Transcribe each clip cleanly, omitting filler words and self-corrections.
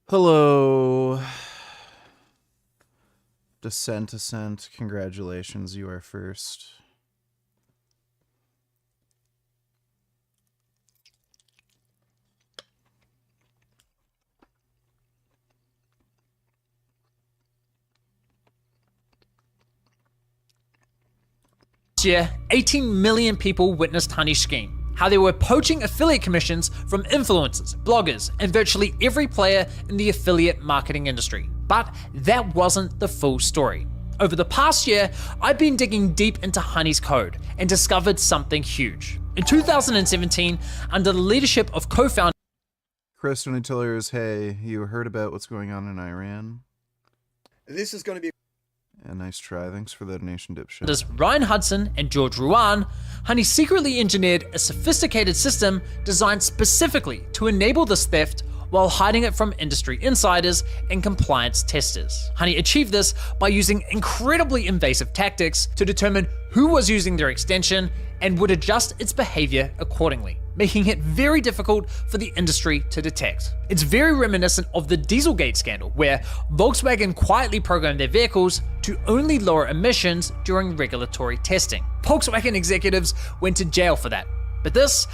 Hello. Descent. Congratulations, you are first. Last year, 18 million people witnessed Honey's scheme, how they were poaching affiliate commissions from influencers, bloggers, and virtually every player in the affiliate marketing industry. But that wasn't the full story. Over the past year, I've been digging deep into Honey's code and discovered something huge. In 2017, under the leadership of co-founder Kristen Utillers, hey, you heard about what's going on in Iran? This is going to be Yeah, nice try. Thanks for the donation, dipshit. Ryan Hudson and George Ruan, Honey secretly engineered a sophisticated system designed specifically to enable this theft while hiding it from industry insiders and compliance testers. Honey achieved this by using incredibly invasive tactics to determine who was using their extension and would adjust its behavior accordingly, making it very difficult for the industry to detect. It's very reminiscent of the Dieselgate scandal, where Volkswagen quietly programmed their vehicles to only lower emissions during regulatory testing. Volkswagen executives went to jail for that. But this,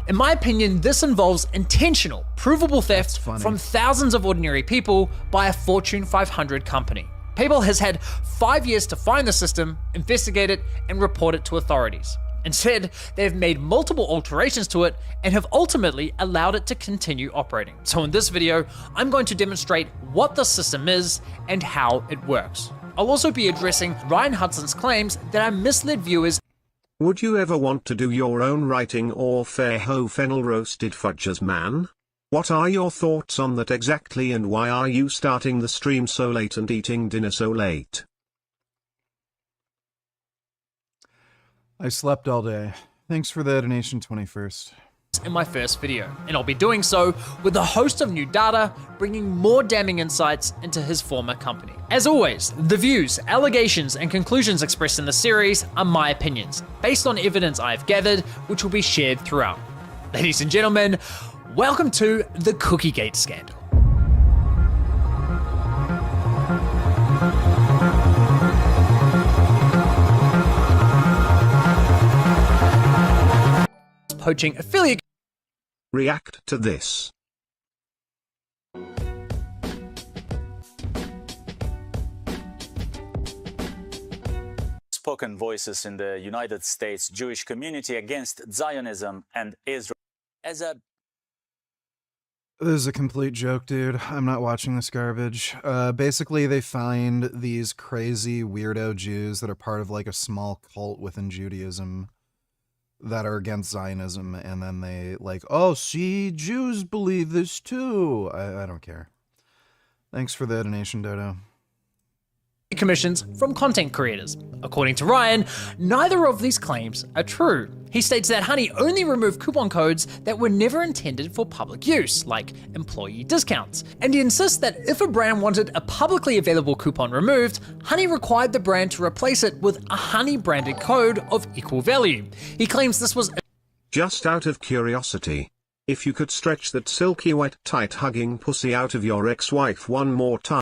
in my opinion, this involves intentional, provable theft from thousands of ordinary people by a Fortune 500 company. PayPal has had 5 years to find the system, investigate it, and report it to authorities. Instead, they've made multiple alterations to it and have ultimately allowed it to continue operating. So in this video, I'm going to demonstrate what the system is and how it works. I'll also be addressing Ryan Hudson's claims that I misled viewers. Would you ever want to do your own writing or fair ho fennel roasted fudges, man? What are your thoughts on that exactly, and why are you starting the stream so late and eating dinner so late? I slept all day. Thanks for the donation, 21st. In my first video, and I'll be doing so with the host of new data, bringing more damning insights into his former company. As always, the views, allegations, and conclusions expressed in the series are my opinions, based on evidence I've gathered, which will be shared throughout. Ladies and gentlemen, welcome to the Cookiegate scandal. Poaching affiliate. React to this. Spoken voices in the United States Jewish community against Zionism and Israel. This is a complete joke, dude. I'm not watching this garbage. Basically, they find these crazy weirdo Jews that are part of like a small cult within Judaism that are against Zionism, and then they like, oh, see, Jews believe this too. I don't care. Thanks for the donation, Dodo. Commissions from content creators. According to Ryan, neither of these claims are true. He states that Honey only removed coupon codes that were never intended for public use, like employee discounts. And he insists that if a brand wanted a publicly available coupon removed, Honey required the brand to replace it with a Honey branded code of equal value. He claims this was just out of curiosity. If you could stretch that silky wet tight hugging pussy out of your ex-wife one more time.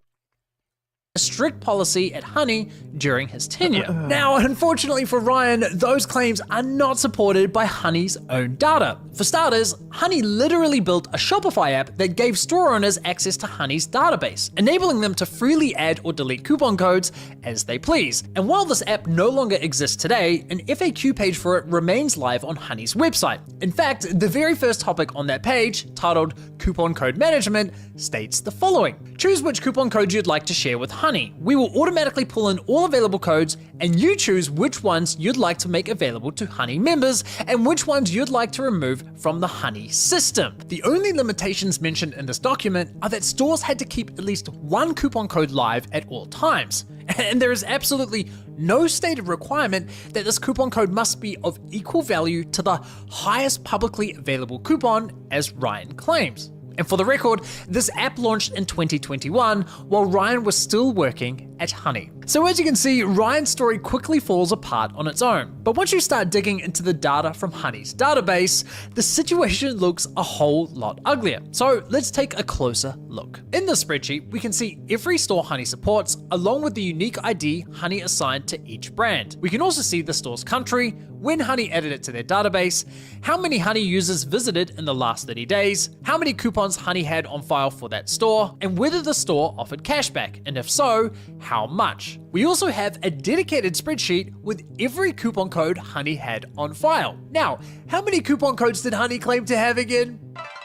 a strict policy at Honey during his tenure. Now, unfortunately for Ryan, those claims are not supported by Honey's own data. For starters, Honey literally built a Shopify app that gave store owners access to Honey's database, enabling them to freely add or delete coupon codes as they please. And while this app no longer exists today, an FAQ page for it remains live on Honey's website. In fact, the very first topic on that page, titled Coupon Code Management, states the following. Choose which coupon code you'd like to share with Honey. We will automatically pull in all available codes, and you choose which ones you'd like to make available to Honey members and which ones you'd like to remove from the Honey system. The only limitations mentioned in this document are that stores had to keep at least one coupon code live at all times. And there is absolutely no stated requirement that this coupon code must be of equal value to the highest publicly available coupon, as Ryan claims. And for the record, this app launched in 2021 while Ryan was still working at Honey. So as you can see, Ryan's story quickly falls apart on its own. But once you start digging into the data from Honey's database, the situation looks a whole lot uglier. So let's take a closer look. In the spreadsheet, we can see every store Honey supports, along with the unique ID Honey assigned to each brand. We can also see the store's country, when Honey added it to their database, how many Honey users visited in the last 30 days, how many coupons Honey had on file for that store, and whether the store offered cashback, and if so, how much. We also have a dedicated spreadsheet with every coupon code Honey had on file. Now, how many coupon codes did Honey claim to have again?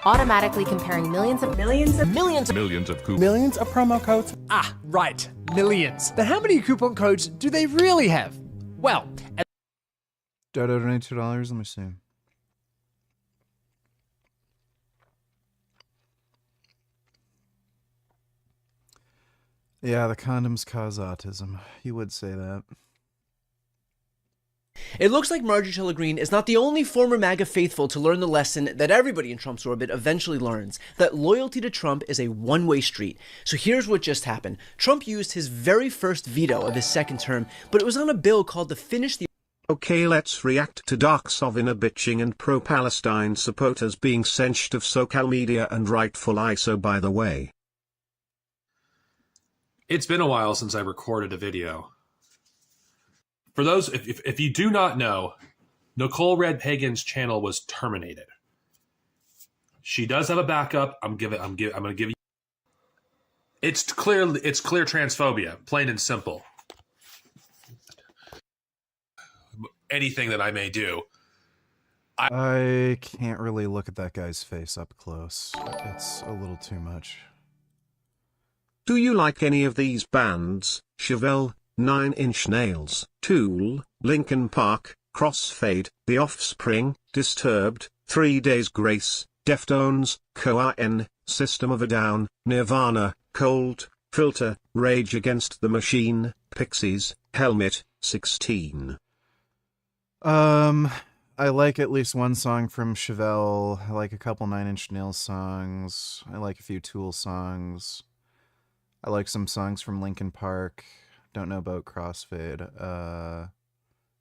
Automatically comparing millions of promo codes. Ah, right, millions. But how many coupon codes do they really have? Well, Dodo donate $2. Let me see. Yeah, the condoms cause autism. You would say that. It looks like Marjorie Taylor Greene is not the only former MAGA faithful to learn the lesson that everybody in Trump's orbit eventually learns, that loyalty to Trump is a one-way street. So here's what just happened. Trump used his very first veto of his second term, but it was on a bill called the Finish the... Okay, let's react to Darks of inner bitching and pro-Palestine supporters being censured of social media and rightful ISO, by the way. It's been a while since I recorded a video. For those, if you do not know, Nicole Red Pagan's channel was terminated. She does have a backup. I'm going to give you. It's clear transphobia, plain and simple. Anything that I may do. I can't really look at that guy's face up close. It's a little too much. Do you like any of these bands? Chevelle, 9 Inch Nails, Tool, Linkin Park, Crossfade, The Offspring, Disturbed, 3 Days Grace, Deftones, Cohen, System of a Down, Nirvana, Cold, Filter, Rage Against the Machine, Pixies, Helmet, 16. I like at least one song from Chevelle. I like a couple 9 Inch Nails songs. I like a few Tool songs. I like some songs from Linkin Park. Don't know about Crossfade.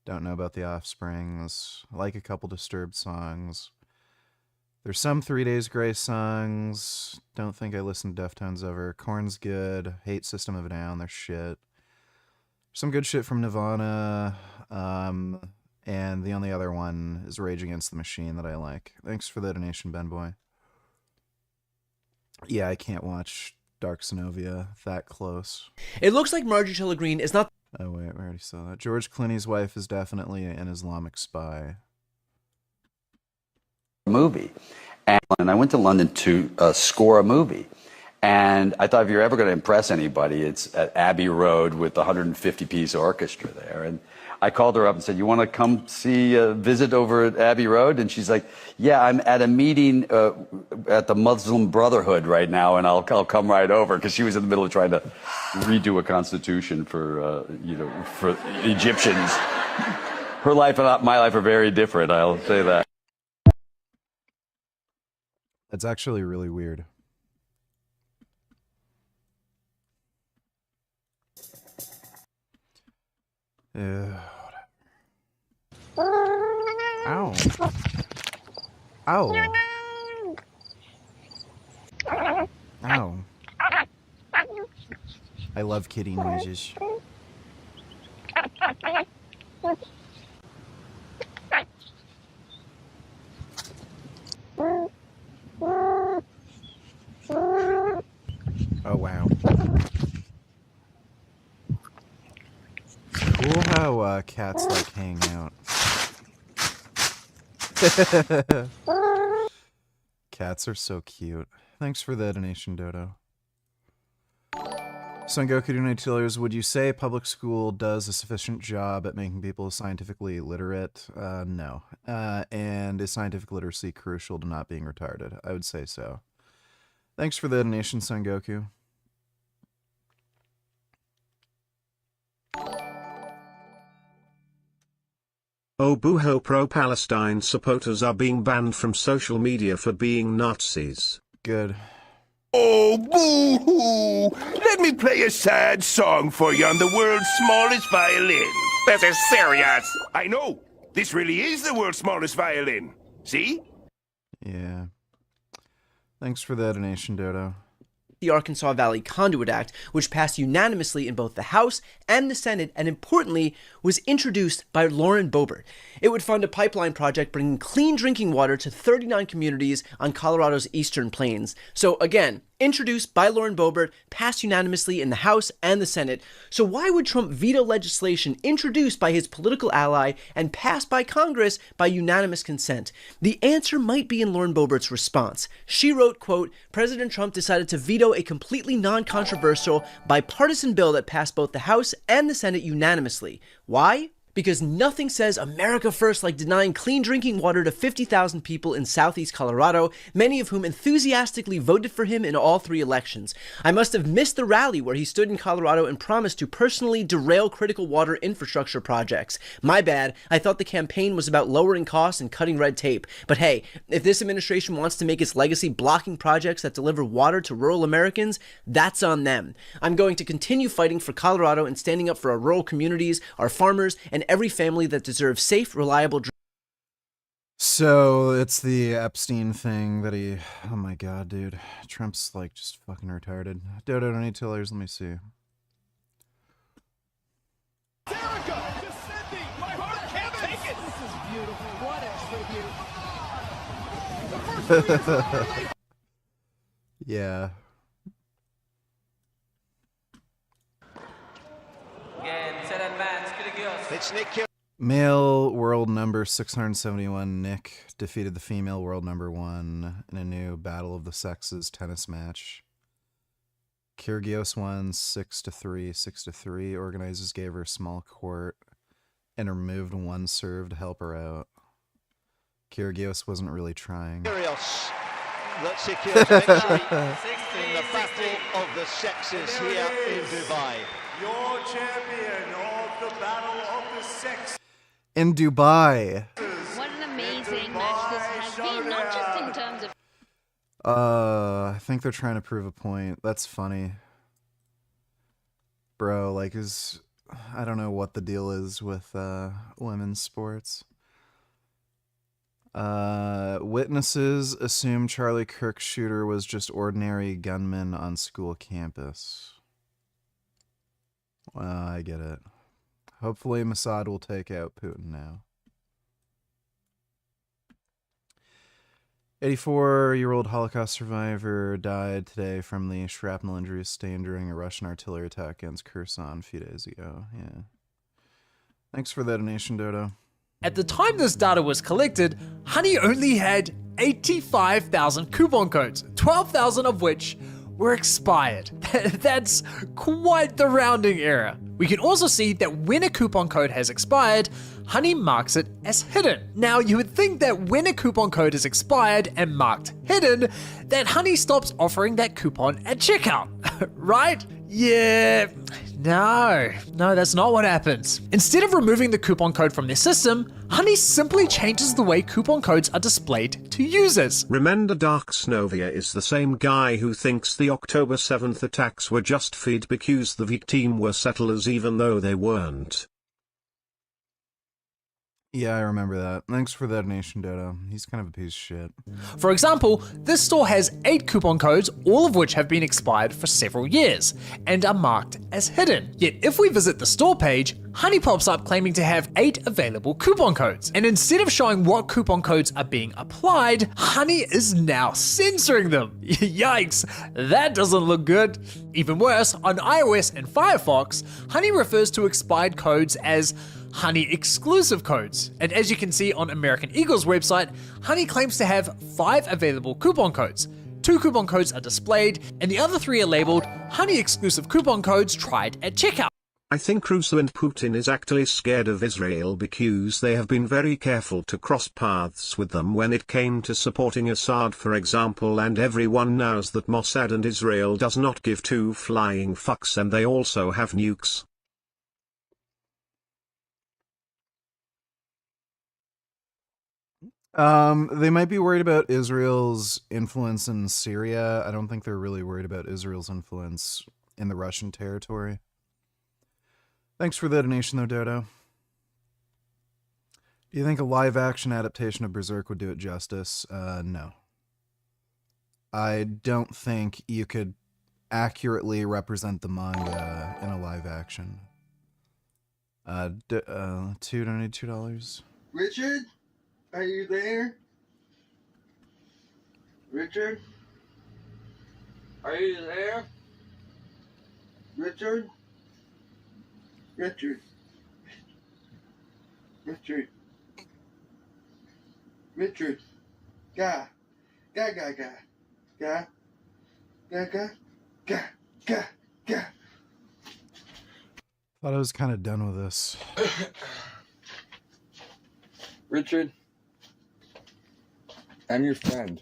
Don't know about The Offsprings. I like a couple Disturbed songs. There's some 3 Days Grace songs. Don't think I listened to Deftones ever. Korn's good. Hate System of a Down. They're shit. Some good shit from Nirvana. And the only other one is Rage Against the Machine that I like. Thanks for the donation, Ben Boy. Yeah, I can't watch Dark Synovia that close. It looks like Marjorie Taylor Greene is not... Oh wait, we already saw that. George Clooney's wife is definitely an Islamic spy. Movie. And I went to London to score a movie. And I thought, if you're ever going to impress anybody, it's at Abbey Road with the 150-piece orchestra there. And I called her up and said, you want to come see a visit over at Abbey Road? And she's like, yeah, I'm at a meeting at the Muslim Brotherhood right now, and I'll come right over, because she was in the middle of trying to redo a constitution for, for Egyptians. Her life and my life are very different, I'll say that. That's actually really weird. Ow. Ow. Ow. I love kitty noises. Oh, wow. Cool how cats like hang out. Cats are so cute. Thanks for the donation, Dodo. Son Goku Donators, would you say public school does a sufficient job at making people scientifically literate? No. And is scientific literacy crucial to not being retarded? I would say so. Thanks for the donation, Son Goku. Oh boo-hoo, pro-Palestine supporters are being banned from social media for being Nazis. Good. Oh, boo-hoo! Let me play a sad song for you on the world's smallest violin. This is serious. I know. This really is the world's smallest violin. See? Yeah. Thanks for the donation, Dodo. The Arkansas Valley Conduit Act, which passed unanimously in both the House and the Senate, and importantly, was introduced by Lauren Boebert. It would fund a pipeline project bringing clean drinking water to 39 communities on Colorado's eastern plains. So again, introduced by Lauren Boebert, passed unanimously in the House and the Senate. So why would Trump veto legislation introduced by his political ally and passed by Congress by unanimous consent? The answer might be in Lauren Boebert's response. She wrote, quote, President Trump decided to veto a completely non-controversial bipartisan bill that passed both the House and the Senate unanimously. Why? Because nothing says America first like denying clean drinking water to 50,000 people in southeast Colorado, many of whom enthusiastically voted for him in all 3 elections. I must have missed the rally where he stood in Colorado and promised to personally derail critical water infrastructure projects. My bad, I thought the campaign was about lowering costs and cutting red tape. But hey, if this administration wants to make its legacy blocking projects that deliver water to rural Americans, that's on them. I'm going to continue fighting for Colorado and standing up for our rural communities, our farmers, and every family that deserves safe, reliable drinking. So it's the Epstein thing that he... Oh my god, dude. Trump's like just fucking retarded. Dodo, any tillers? Let me see. Erica, descending. My heart can't take it. This is beautiful. What a tribute. Yeah. It's Nick Kill. Male world number 671 Nick defeated the female world number 1 in a new Battle of the Sexes tennis match. Kyrgios won 6-3, 6-3. Organizers gave her a small court and removed 1 serve to help her out. Kyrgios wasn't really trying. Kyrgios that secures victory in the Battle of the Sexes here in Dubai. Your champion of the Battle of the Sexes. In Dubai. What an amazing match this has been, not just in terms of... I think they're trying to prove a point. That's funny. Bro, like, I don't know what the deal is with women's sports. Witnesses assume Charlie Kirk's shooter was just ordinary gunman on school campus. Well, I get it. Hopefully Mossad will take out Putin now. 84-year-old Holocaust survivor died today from the shrapnel injuries sustained during a Russian artillery attack against Kherson a few days ago. Yeah. Thanks for the donation, Dodo. At the time this data was collected, Honey only had 85,000 coupon codes, 12,000 of which were expired. That's quite the rounding error. We can also see that when a coupon code has expired, Honey marks it as hidden. Now, you would think that when a coupon code is expired and marked hidden, that Honey stops offering that coupon at checkout, right? Yeah, no, that's not what happens. Instead of removing the coupon code from their system, Honey simply changes the way coupon codes are displayed to users. Remender Dark Snovia is the same guy who thinks the October 7th attacks were just feed because the victim were settlers even though they weren't. Yeah, I remember that. Thanks for the donation, Dodo. He's kind of a piece of shit. For example, this store has 8 coupon codes, all of which have been expired for several years, and are marked as hidden. Yet if we visit the store page, Honey pops up claiming to have 8 available coupon codes. And instead of showing what coupon codes are being applied, Honey is now censoring them. Yikes, that doesn't look good. Even worse, on iOS and Firefox, Honey refers to expired codes as Honey exclusive codes. And as you can see on American Eagle's website, Honey claims to have 5 available coupon codes. 2 coupon codes are displayed, and the other 3 are labeled Honey exclusive coupon codes tried at checkout. I think Russo and Putin is actually scared of Israel because they have been very careful to cross paths with them when it came to supporting Assad, for example, and everyone knows that Mossad and Israel does not give 2 flying fucks, and they also have nukes. They might be worried about Israel's influence in Syria. I don't think they're really worried about Israel's influence in the Russian territory. Thanks for the donation, though, Dodo. Do you think a live-action adaptation of Berserk would do it justice? No. I don't think you could accurately represent the manga in a live-action. $2. Richard? Are you there? Richard? Are you there? Richard? Richard? Richard? Richard? Guy? Guy? Guy? Guy? Guy? Guy? Guy? Guy? Guy? Guy? Thought I was kind of done with this. Richard? I'm your friend.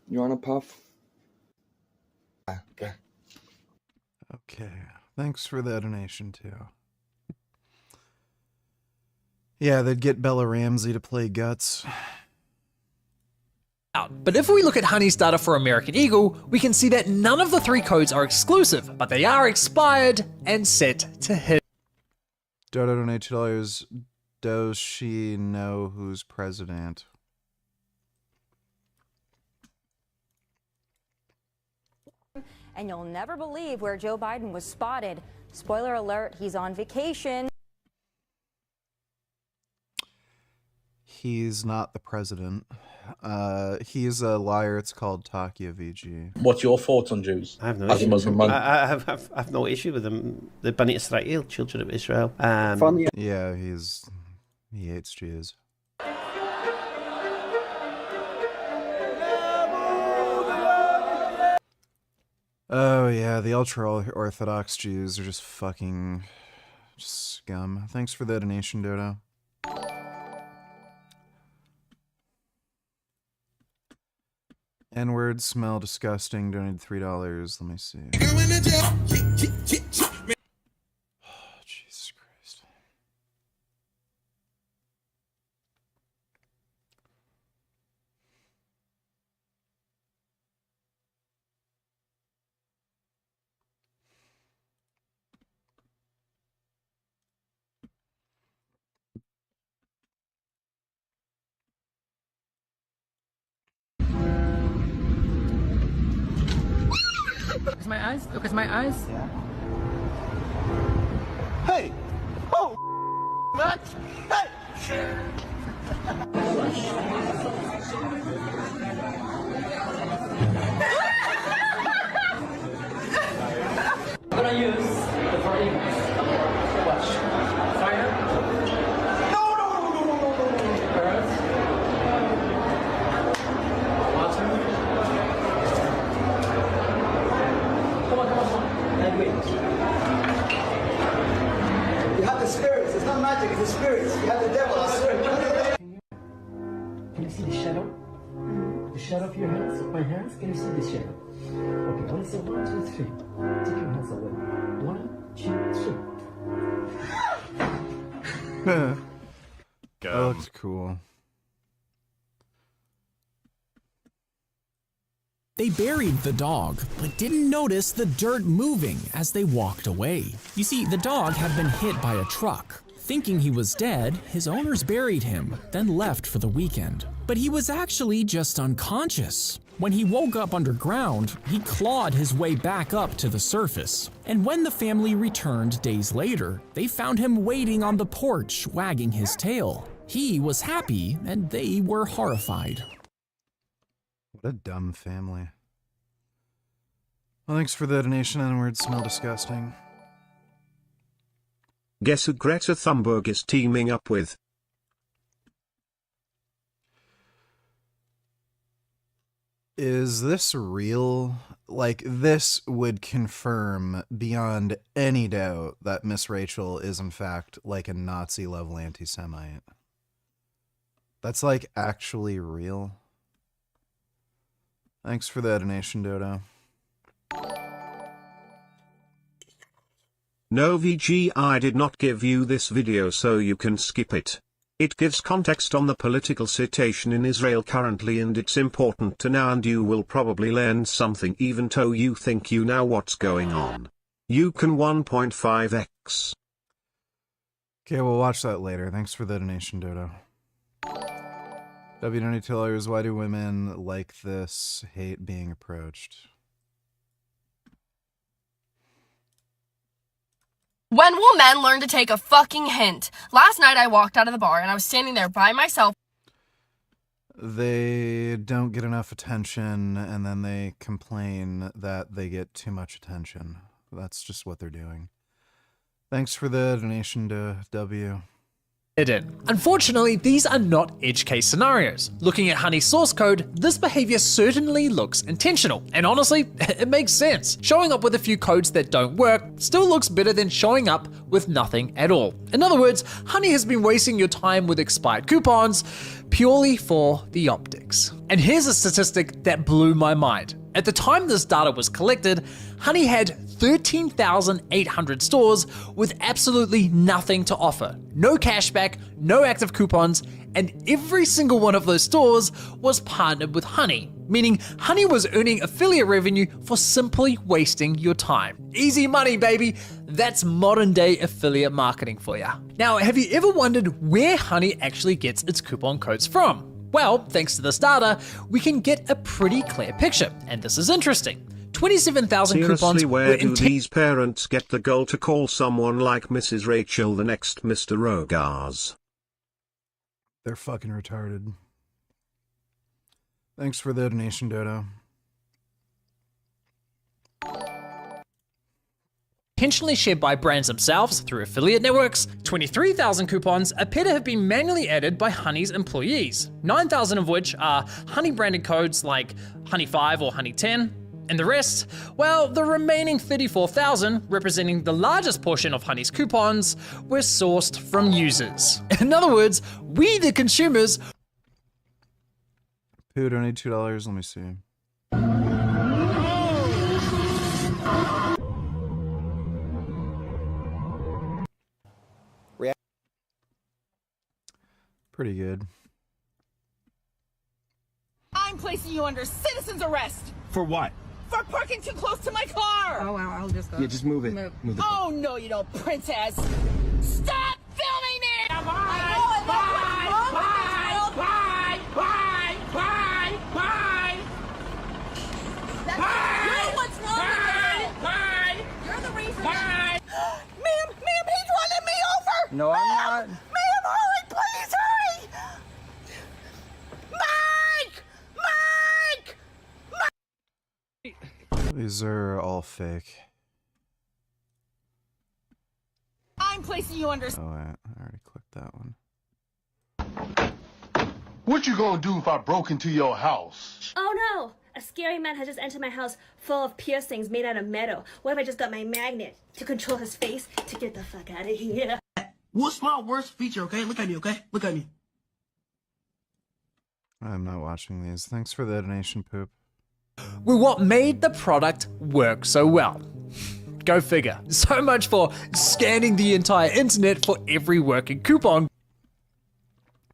You want a puff? Okay. Okay. Thanks for the donation, too. Yeah, they'd get Bella Ramsey to play Guts. But if we look at Honey's data for American Eagle, we can see that none of the 3 codes are exclusive, but they are expired and set to hit. Dodo donate $2. Does she know who's president? And you'll never believe where Joe Biden was spotted. Spoiler alert, he's on vacation. He's not the president. He's a liar. It's called Takia VG. What's your thoughts on Jews? I have no as issue. a Muslim man? I have no issue with them. The Bani Israel, children of Israel. Yeah, he hates Jews. Oh yeah, the ultra-Orthodox Jews are just fucking scum. Thanks for the donation, Dodo. N-word, smell disgusting, donated $3. Let me see. Oh, Jesus Christ. Focus my eyes. Focus my eyes. Yeah. Hey! Oh! What? Hey! I'm gonna use the Terrorism. Watch. Fire. No. Earth. Water. Come on. And wind. You have the spirits. It's not magic. It's the spirits. You have the devil. I swear. Can you see the shadow? The shadow of your hands, of my hands? Can you see the shadow? Okay, I want to say 1, 2, 3. Take your hands away. 1, 2, 3. That looks cool. They buried the dog, but didn't notice the dirt moving as they walked away. You see, the dog had been hit by a truck. Thinking he was dead, his owners buried him, then left for the weekend. But he was actually just unconscious. When he woke up underground, he clawed his way back up to the surface. And when the family returned days later, they found him waiting on the porch, wagging his tail. He was happy, and they were horrified. What a dumb family. Well, thanks for the donation, N-word, smell disgusting. Guess who Greta Thunberg is teaming up with? Is this real? Like, this would confirm beyond any doubt that Miss Rachel is in fact like a Nazi-level anti-Semite. That's like actually real. Thanks for the donation, Dodo. No VG, I did not give you this video so you can skip it. It gives context on the political situation in Israel currently, and it's important to know, and you will probably learn something even though you think you know what's going on. You can 1.5x. Okay, we'll watch that later. Thanks for the donation, Dodo. W. Tillers, why do women like this hate being approached? When will men learn to take a fucking hint? Last night I walked out of the bar and I was standing there by myself. They don't get enough attention, and then they complain that they get too much attention. That's just what they're doing. Thanks for the donation to W. Unfortunately, these are not edge case scenarios. Looking at Honey's source code, this behavior certainly looks intentional, and honestly, it makes sense. Showing up with a few codes that don't work still looks better than showing up with nothing at all. In other words, Honey has been wasting your time with expired coupons purely for the optics. And here's a statistic that blew my mind. At the time this data was collected, Honey had 13,800 stores with absolutely nothing to offer. No cashback, no active coupons, and every single one of those stores was partnered with Honey, meaning Honey was earning affiliate revenue for simply wasting your time. Easy money, baby. That's modern day affiliate marketing for ya. Now, have you ever wondered where Honey actually gets its coupon codes from? Well, thanks to this data, we can get a pretty clear picture, and this is interesting. 27,000 coupons Seriously, where were do these parents get the goal to call someone like Mrs. Rachel the next Mr. Rogers? They're fucking retarded. Thanks for the donation, Dodo. Intentionally shared by brands themselves through affiliate networks. 23,000 coupons appear to have been manually added by Honey's employees, 9,000 of which are Honey branded codes like Honey 5 or Honey 10. And the rest, well, the remaining 34,000, representing the largest portion of Honey's coupons, were sourced from users. In other words, we the consumers. Who donated $2? Let me see. Pretty good. I'm placing you under citizen's arrest. For what? For parking too close to my car. Oh, wow, I'll just go. Yeah, just move it. Move it. Oh, no, you don't, princess. Stop filming it! Bye! What's wrong with it? You're the reason. Ma'am, he's running me over. No, I'm not. Ma'am, hurry, please, hurry. Mike! These are all fake. I'm placing you under. Oh, I already clicked that one. What you gonna do if I broke into your house? Oh no! A scary man has just entered my house full of piercings made out of metal. What if I just got my magnet to control his face to get the fuck out of here? What's my worst feature, okay? Look at me, okay? Look at me. I'm not watching these. Thanks for the donation, Poop. Were what made the product work so well. Go figure. So much for scanning the entire internet for every working coupon.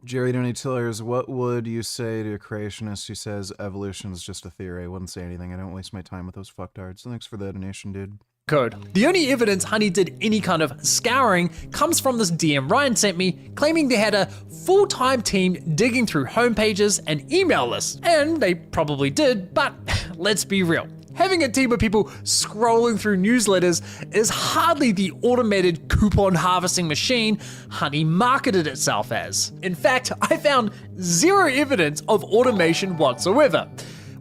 Jerry Dooney Tillers, what would you say to a creationist who says evolution is just a theory? I wouldn't say anything. I don't waste my time with those fucktards. Thanks for the donation, dude. Code. The only evidence Honey did any kind of scouring comes from this DM Ryan sent me, claiming they had a full-time team digging through homepages and email lists. And they probably did, but let's be real. Having a team of people scrolling through newsletters is hardly the automated coupon harvesting machine Honey marketed itself as. In fact, I found zero evidence of automation whatsoever.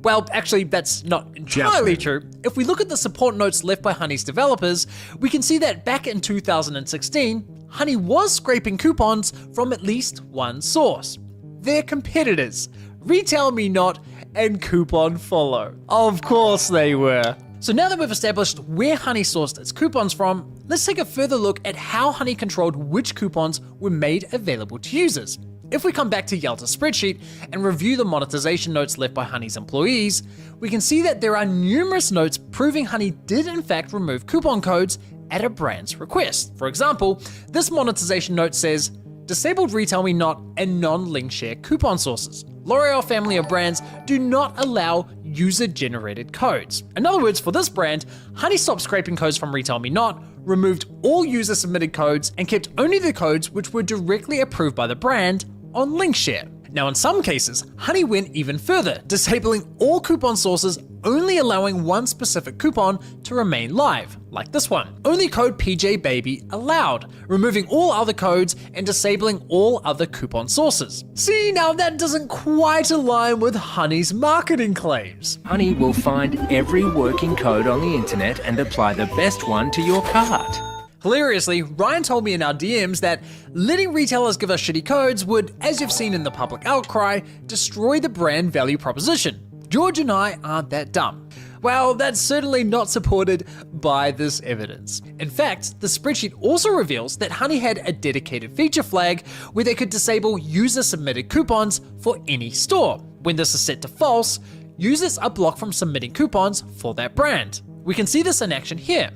Well, actually, that's not entirely true. If we look at the support notes left by Honey's developers, we can see that back in 2016, Honey was scraping coupons from at least one source. Their competitors, Retail Me Not and Coupon Follow. Of course they were. So now that we've established where Honey sourced its coupons from, let's take a further look at how Honey controlled which coupons were made available to users. If we come back to Yelta's spreadsheet and review the monetization notes left by Honey's employees, we can see that there are numerous notes proving Honey did in fact remove coupon codes at a brand's request. For example, this monetization note says, disabled Retail Me Not and non-link share coupon sources. L'Oreal family of brands do not allow user-generated codes. In other words, for this brand, Honey stopped scraping codes from Retail Me Not, removed all user-submitted codes, and kept only the codes which were directly approved by the brand on link share. Now, in some cases, Honey went even further, disabling all coupon sources, only allowing one specific coupon to remain live, like this one. Only code PJBaby allowed, removing all other codes and disabling all other coupon sources. See, now that doesn't quite align with Honey's marketing claims. Honey will find every working code on the internet and apply the best one to your cart. Hilariously, Ryan told me in our DMs that letting retailers give us shitty codes would, as you've seen in the public outcry, destroy the brand value proposition. George and I aren't that dumb. Well, that's certainly not supported by this evidence. In fact, the spreadsheet also reveals that Honey had a dedicated feature flag where they could disable user-submitted coupons for any store. When this is set to false, users are blocked from submitting coupons for that brand. We can see this in action here.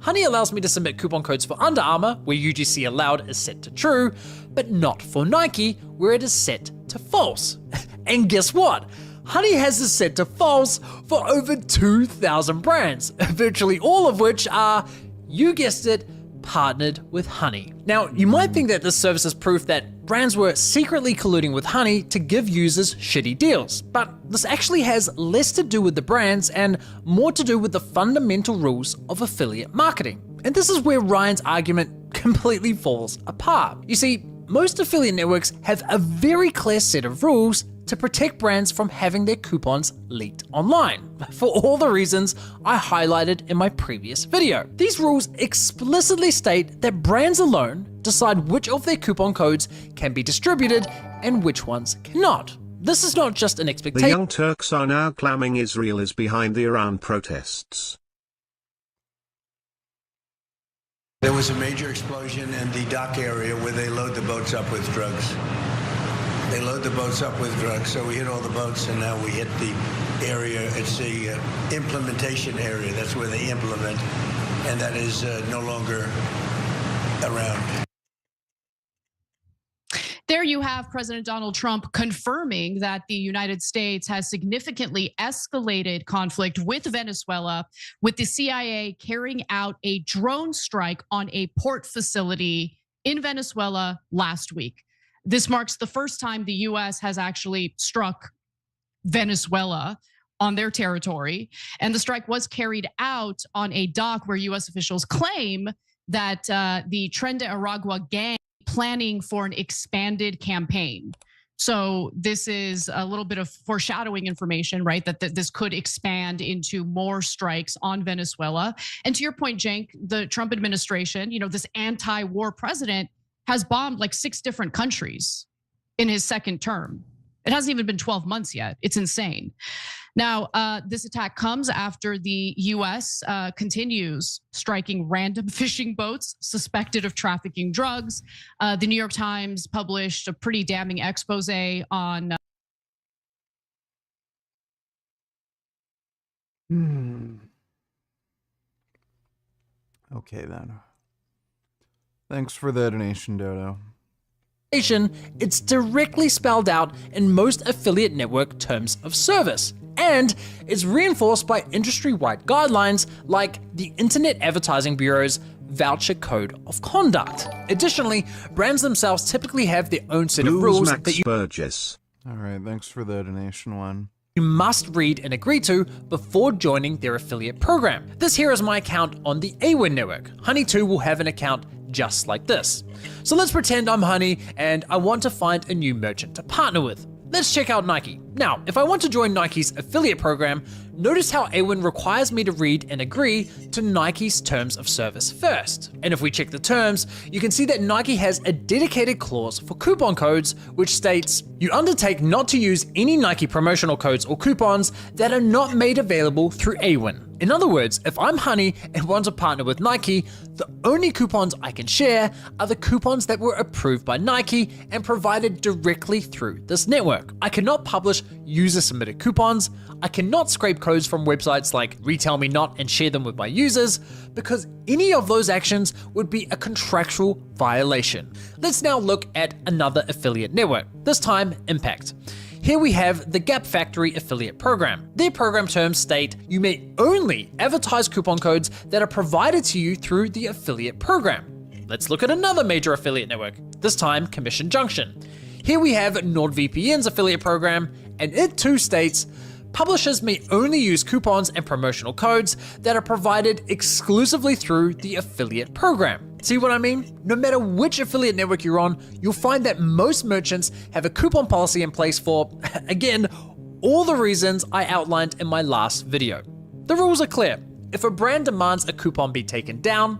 Honey allows me to submit coupon codes for Under Armour, where UGC allowed is set to true, but not for Nike, where it is set to false. And guess what? Honey has this set to false for over 2,000 brands, virtually all of which are, you guessed it, partnered with Honey. Now, you might think that this service is proof that brands were secretly colluding with Honey to give users shitty deals, but this actually has less to do with the brands and more to do with the fundamental rules of affiliate marketing. And this is where Ryan's argument completely falls apart. You see, most affiliate networks have a very clear set of rules to protect brands from having their coupons leaked online, for all the reasons I highlighted in my previous video. These rules explicitly state that brands alone decide which of their coupon codes can be distributed and which ones cannot. This is not just an expectation. The young Turks are now claiming Israel is behind the Iran protests. There was a major explosion in the dock area where they load the boats up with drugs. They load the boats up with drugs, so we hit all the boats, and now we hit the area. It's the implementation area. That's where they implement, and that is no longer around. There you have President Donald Trump confirming that the United States has significantly escalated conflict with Venezuela, with the CIA carrying out a drone strike on a port facility in Venezuela last week. This marks the first time the US has actually struck Venezuela on their territory. And the strike was carried out on a dock where US officials claim that the Tren de Aragua gang planning for an expanded campaign. So this is a little bit of foreshadowing information, right? That this could expand into more strikes on Venezuela. And to your point, Cenk, the Trump administration, this anti-war president has bombed like 6 different countries in his second term. It hasn't even been 12 months yet. It's insane. Now, this attack comes after the US continues striking random fishing boats suspected of trafficking drugs. The New York Times published a pretty damning expose on Okay then. Thanks for the donation, Dodo. It's directly spelled out in most affiliate network terms of service, and it's reinforced by industry-wide guidelines like the Internet Advertising Bureau's Voucher Code of Conduct. Additionally, brands themselves typically have their own set of rules that you All right, thanks for the donation one. You must read and agree to before joining their affiliate program. This here is my account on the AWIN network. Honey too will have an account just like this. So let's pretend I'm Honey and I want to find a new merchant to partner with. Let's check out Nike. Now, if I want to join Nike's affiliate program, notice how AWIN requires me to read and agree to Nike's terms of service first. And if we check the terms, you can see that Nike has a dedicated clause for coupon codes, which states, you undertake not to use any Nike promotional codes or coupons that are not made available through AWIN. In other words, if I'm Honey and want to partner with Nike, the only coupons I can share are the coupons that were approved by Nike and provided directly through this network. I cannot publish user-submitted coupons. I cannot scrape codes from websites like Retail Me Not and share them with my users, because any of those actions would be a contractual violation. Let's now look at another affiliate network, this time Impact. Here we have the Gap Factory affiliate program. Their program terms state you may only advertise coupon codes that are provided to you through the affiliate program. Let's look at another major affiliate network, this time Commission Junction. Here we have NordVPN's affiliate program, and it too states publishers may only use coupons and promotional codes that are provided exclusively through the affiliate program. See what I mean? No matter which affiliate network you're on, you'll find that most merchants have a coupon policy in place for, again, all the reasons I outlined in my last video. The rules are clear. If a brand demands a coupon be taken down,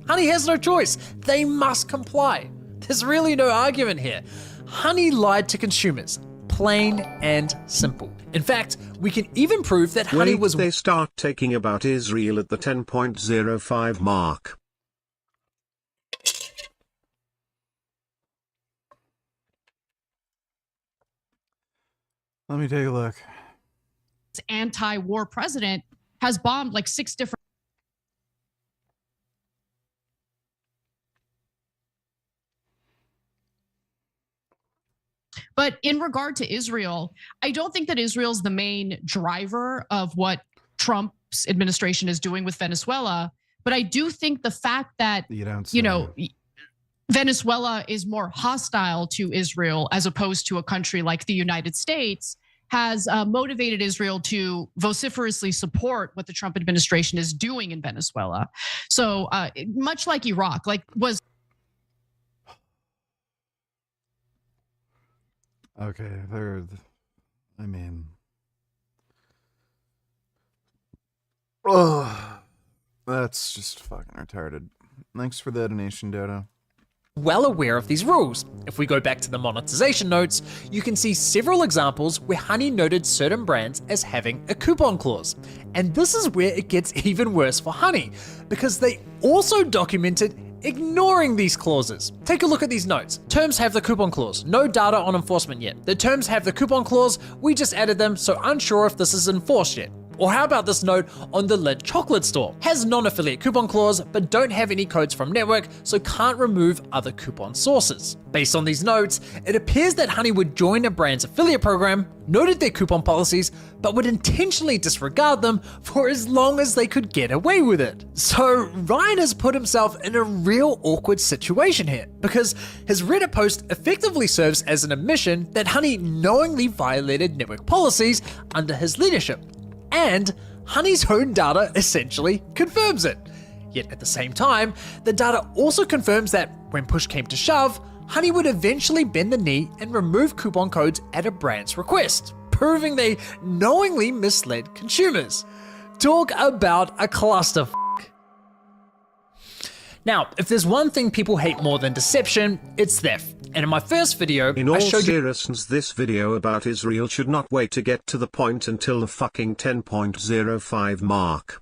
Honey has no choice. They must comply. There's really no argument here. Honey lied to consumers. Plain and simple. In fact, we can even prove that Honey was— they start taking about Israel at the 10.05 mark. Let me take a look. This anti-war president has bombed like 6 different. But in regard to Israel, I don't think that Israel's the main driver of what Trump's administration is doing with Venezuela. But I do think the fact that, Venezuela is more hostile to Israel as opposed to a country like the United States has motivated Israel to vociferously support what the Trump administration is doing in Venezuela. So much like Iraq, Okay, that's just fucking retarded. Thanks for the donation, Dodo. Well aware of these rules. If we go back to the monetization notes, you can see several examples where Honey noted certain brands as having a coupon clause. And this is where it gets even worse for Honey, because they also documented ignoring these clauses. Take a look at these notes. Terms have the coupon clause. No data on enforcement yet. The terms have the coupon clause. We just added them, so unsure if this is enforced yet. Or how about this note on the Lindt chocolate store? Has non-affiliate coupon clause, but don't have any codes from network, so can't remove other coupon sources. Based on these notes, it appears that Honey would join a brand's affiliate program, noted their coupon policies, but would intentionally disregard them for as long as they could get away with it. So Ryan has put himself in a real awkward situation here, because his Reddit post effectively serves as an admission that Honey knowingly violated network policies under his leadership. And Honey's own data essentially confirms it. Yet at the same time, the data also confirms that when push came to shove, Honey would eventually bend the knee and remove coupon codes at a brand's request, proving they knowingly misled consumers. Talk about a clusterfuck. Now, if there's one thing people hate more than deception, it's theft. And in my first video, in all seriousness, this video about Israel should not wait to get to the point until the fucking 10.05 mark.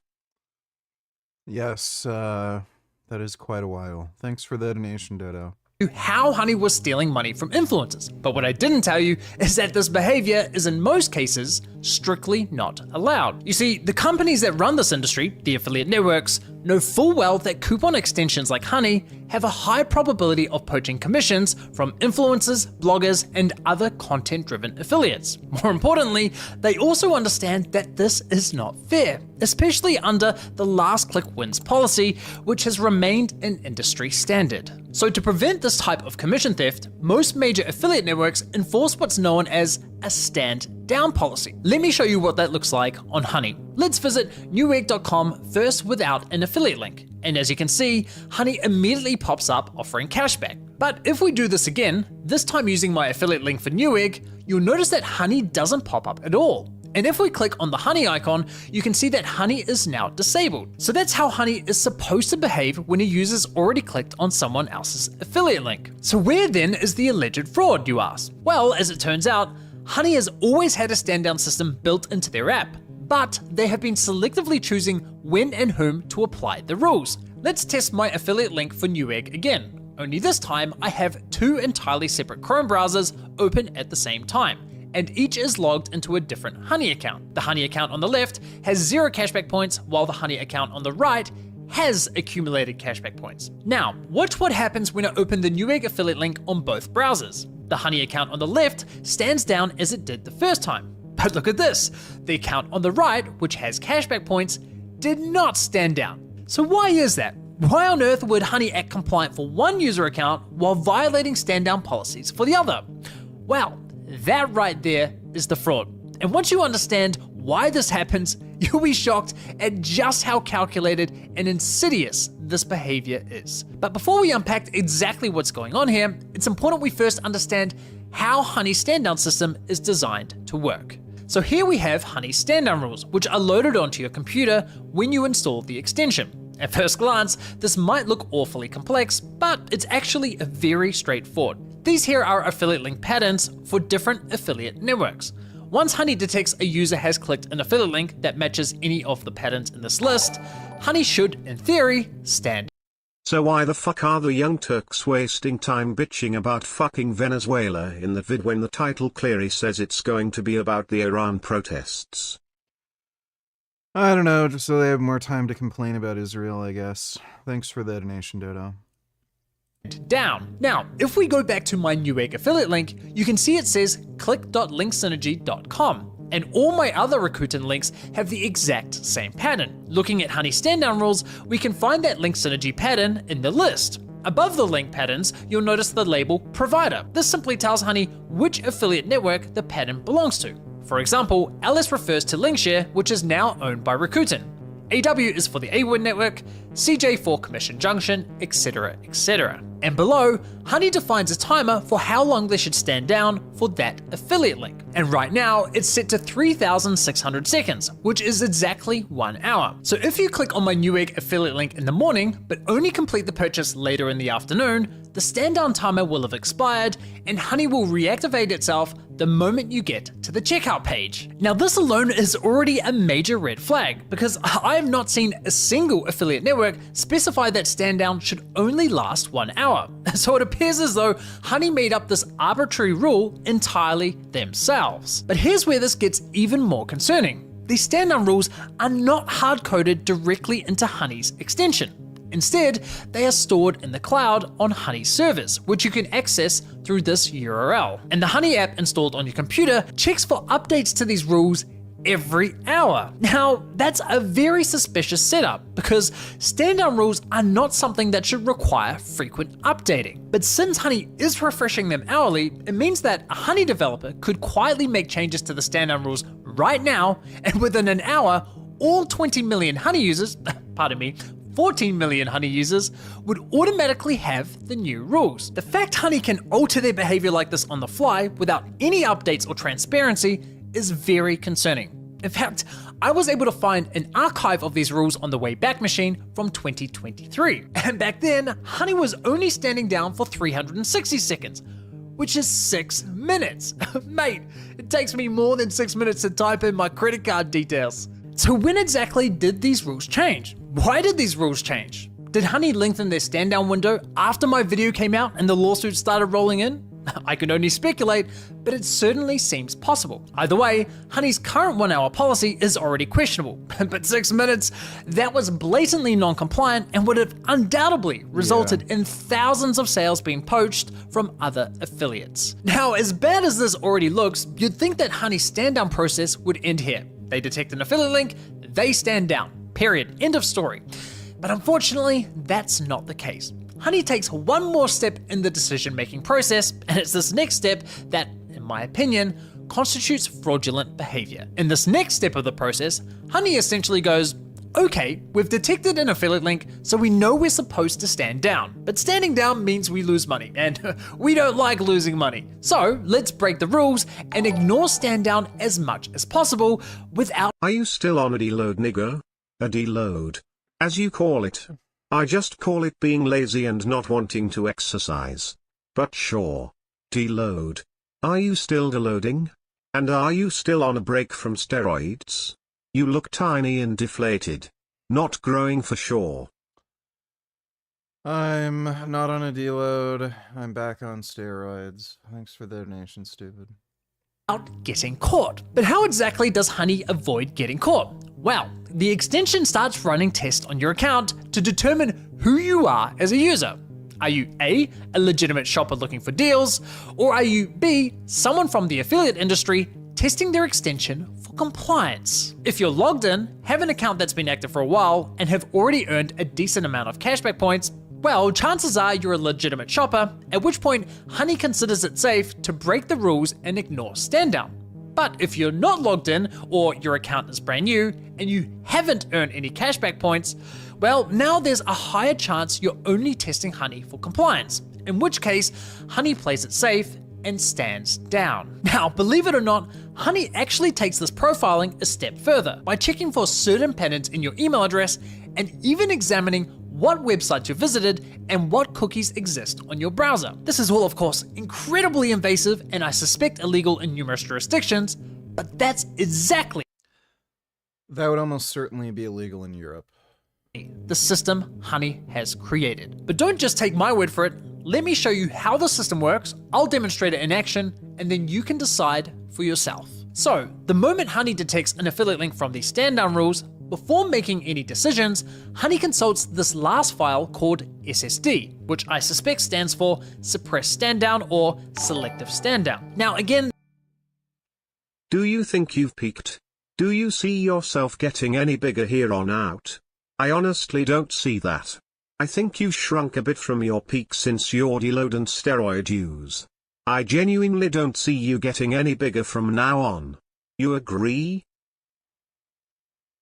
Yes, that is quite a while. Thanks for the donation, Dodo. How Honey was stealing money from influencers. But what I didn't tell you is that this behavior is in most cases strictly not allowed. You see, the companies that run this industry, the affiliate networks, know full well that coupon extensions like Honey have a high probability of poaching commissions from influencers, bloggers, and other content-driven affiliates. More importantly, they also understand that this is not fair, especially under the last click wins policy, which has remained an industry standard. So to prevent this type of commission theft, most major affiliate networks enforce what's known as a stand down policy. Let me show you what that looks like on Honey. Let's visit newegg.com first without an affiliate link. And as you can see, Honey immediately pops up offering cashback. But if we do this again, this time using my affiliate link for Newegg, you'll notice that Honey doesn't pop up at all. And if we click on the Honey icon, you can see that Honey is now disabled. So that's how Honey is supposed to behave when a user's already clicked on someone else's affiliate link. So where then is the alleged fraud, you ask? Well, as it turns out, Honey has always had a stand down system built into their app, but they have been selectively choosing when and whom to apply the rules. Let's test my affiliate link for Newegg again. Only this time, I have two entirely separate Chrome browsers open at the same time, and each is logged into a different Honey account. The Honey account on the left has 0 cashback points, while the Honey account on the right has accumulated cashback points. Now, watch what happens when I open the Newegg affiliate link on both browsers. The Honey account on the left stands down as it did the first time. But look at this, the account on the right, which has cashback points, did not stand down. So why is that? Why on earth would Honey act compliant for one user account while violating stand down policies for the other? Well, that right there is the fraud. And once you understand why this happens, you'll be shocked at just how calculated and insidious this behavior is. But before we unpack exactly what's going on here, it's important we first understand how Honey's stand down system is designed to work. So here we have Honey's stand down rules, which are loaded onto your computer when you install the extension. At first glance, this might look awfully complex, but it's actually very straightforward. These here are affiliate link patterns for different affiliate networks. Once Honey detects a user has clicked an affiliate link that matches any of the patterns in this list, Honey should, in theory, stand. So why the fuck are the young Turks wasting time bitching about fucking Venezuela in that vid when the title clearly says it's going to be about the Iran protests? I don't know, just so they have more time to complain about Israel, I guess. Thanks for the donation, Dodo. Down. Now, if we go back to my Newegg affiliate link, you can see it says click.linksynergy.com, and all my other Rakuten links have the exact same pattern. Looking at Honey stand down rules, we can find that link synergy pattern in the list. Above the link patterns, you'll notice the label provider. This simply tells Honey which affiliate network the pattern belongs to. For example, LS refers to Linkshare, which is now owned by Rakuten. AW is for the AWIN network, CJ for Commission Junction, etc, etc. And below, Honey defines a timer for how long they should stand down for that affiliate link. And right now, it's set to 3,600 seconds, which is exactly 1 hour. So if you click on my Newegg affiliate link in the morning, but only complete the purchase later in the afternoon, the stand down timer will have expired, and Honey will reactivate itself the moment you get to the checkout page. Now this alone is already a major red flag, because I have not seen a single affiliate network specify that stand down should only last 1 hour. So it appears as though Honey made up this arbitrary rule entirely themselves. But here's where this gets even more concerning. These stand down rules are not hard-coded directly into Honey's extension. Instead, they are stored in the cloud on Honey servers, which you can access through this URL. And the Honey app installed on your computer checks for updates to these rules every hour. Now, that's a very suspicious setup, because stand-down rules are not something that should require frequent updating. But since Honey is refreshing them hourly, it means that a Honey developer could quietly make changes to the stand-down rules right now, and within an hour, all 20 million Honey users, pardon me, 14 million Honey users would automatically have the new rules. The fact Honey can alter their behavior like this on the fly without any updates or transparency is very concerning. In fact, I was able to find an archive of these rules on the Wayback Machine from 2023. And back then, Honey was only standing down for 360 seconds, which is 6 minutes. Mate, it takes me more than 6 minutes to type in my credit card details. So when exactly did these rules change? Why did these rules change? Did Honey lengthen their stand down window after my video came out and the lawsuits started rolling in? I can only speculate, but it certainly seems possible. Either way, Honey's current 1 hour policy is already questionable, but 6 minutes, that was blatantly non-compliant and would have undoubtedly resulted in thousands of sales being poached from other affiliates. Now, as bad as this already looks, you'd think that Honey's stand down process would end here. They detect an affiliate link, they stand down, period, end of story. But unfortunately, that's not the case. Honey takes one more step in the decision-making process, and it's this next step that, in my opinion, constitutes fraudulent behavior. In this next step of the process, Honey essentially goes, okay, we've detected an affiliate link, so we know we're supposed to stand down. But standing down means we lose money, and we don't like losing money. So let's break the rules and ignore stand down as much as possible without— Are you still on a deload, nigga? A deload, as you call it. I just call it being lazy and not wanting to exercise. But sure. Deload. Are you still deloading? And are you still on a break from steroids? You look tiny and deflated. Not growing for sure. I'm not on a deload. I'm back on steroids. Thanks for the donation, stupid. Out getting caught. But how exactly does Honey avoid getting caught? Well, the extension starts running tests on your account to determine who you are as a user. Are you A, a legitimate shopper looking for deals, or are you B, someone from the affiliate industry testing their extension for compliance? If you're logged in, have an account that's been active for a while, and have already earned a decent amount of cashback points, well, chances are you're a legitimate shopper, at which point Honey considers it safe to break the rules and ignore stand down. But if you're not logged in, or your account is brand new, and you haven't earned any cashback points, well, now there's a higher chance you're only testing Honey for compliance, in which case Honey plays it safe and stands down. Now, believe it or not, Honey actually takes this profiling a step further by checking for certain patterns in your email address and even examining what websites you visited and what cookies exist on your browser. This is all, of course, incredibly invasive and I suspect illegal in numerous jurisdictions, but that's exactly That would almost certainly be illegal in Europe. the system Honey has created. But don't just take my word for it. Let me show you how the system works, I'll demonstrate it in action, and then you can decide for yourself. So, the moment Honey detects an affiliate link from the stand down rules, before making any decisions, Honey consults this last file called SSD, which I suspect stands for Suppressed Stand Down or Selective Stand Down. Now again, Do you think you've peaked? Do you see yourself getting any bigger here on out? I honestly don't see that. I think you shrunk a bit from your peak since your deload and steroid use. I genuinely don't see you getting any bigger from now on. You agree?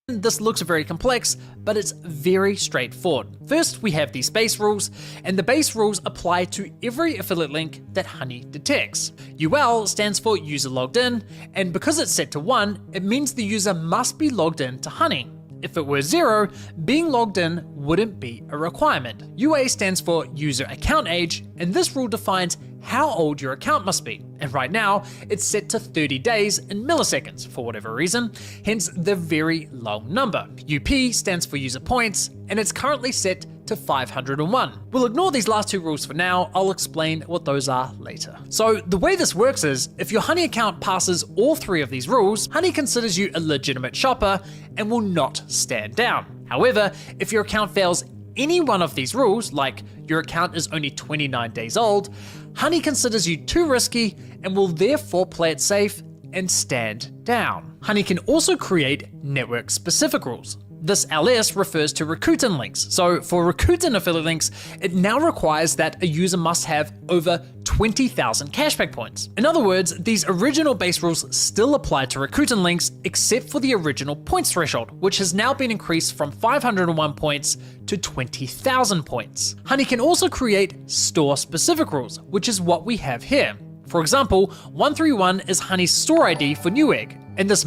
this looks very complex, but it's very straightforward. First, we have these base rules, and the base rules apply to every affiliate link that Honey detects. UL stands for user logged in, and because it's set to 1, it means the user must be logged in to Honey. If it were 0, being logged in wouldn't be a requirement. UA stands for user account age, and this rule defines how old your account must be. And right now, it's set to 30 days in milliseconds for whatever reason, hence the very long number. UP stands for user points, and it's currently set to 501. We'll ignore these last two rules for now, I'll explain what those are later. So the way this works is, if your Honey account passes all 3 of these rules, Honey considers you a legitimate shopper and will not stand down. However, if your account fails any one of these rules, like your account is only 29 days old, Honey considers you too risky and will therefore play it safe and stand down. Honey can also create network-specific rules. This LS refers to Rakuten links. So for Rakuten affiliate links, it now requires that a user must have over 20,000 cashback points. In other words, these original base rules still apply to Rakuten links except for the original points threshold, which has now been increased from 501 points to 20,000 points. Honey can also create store-specific rules, which is what we have here. For example, 131 is Honey's store ID for Newegg, and this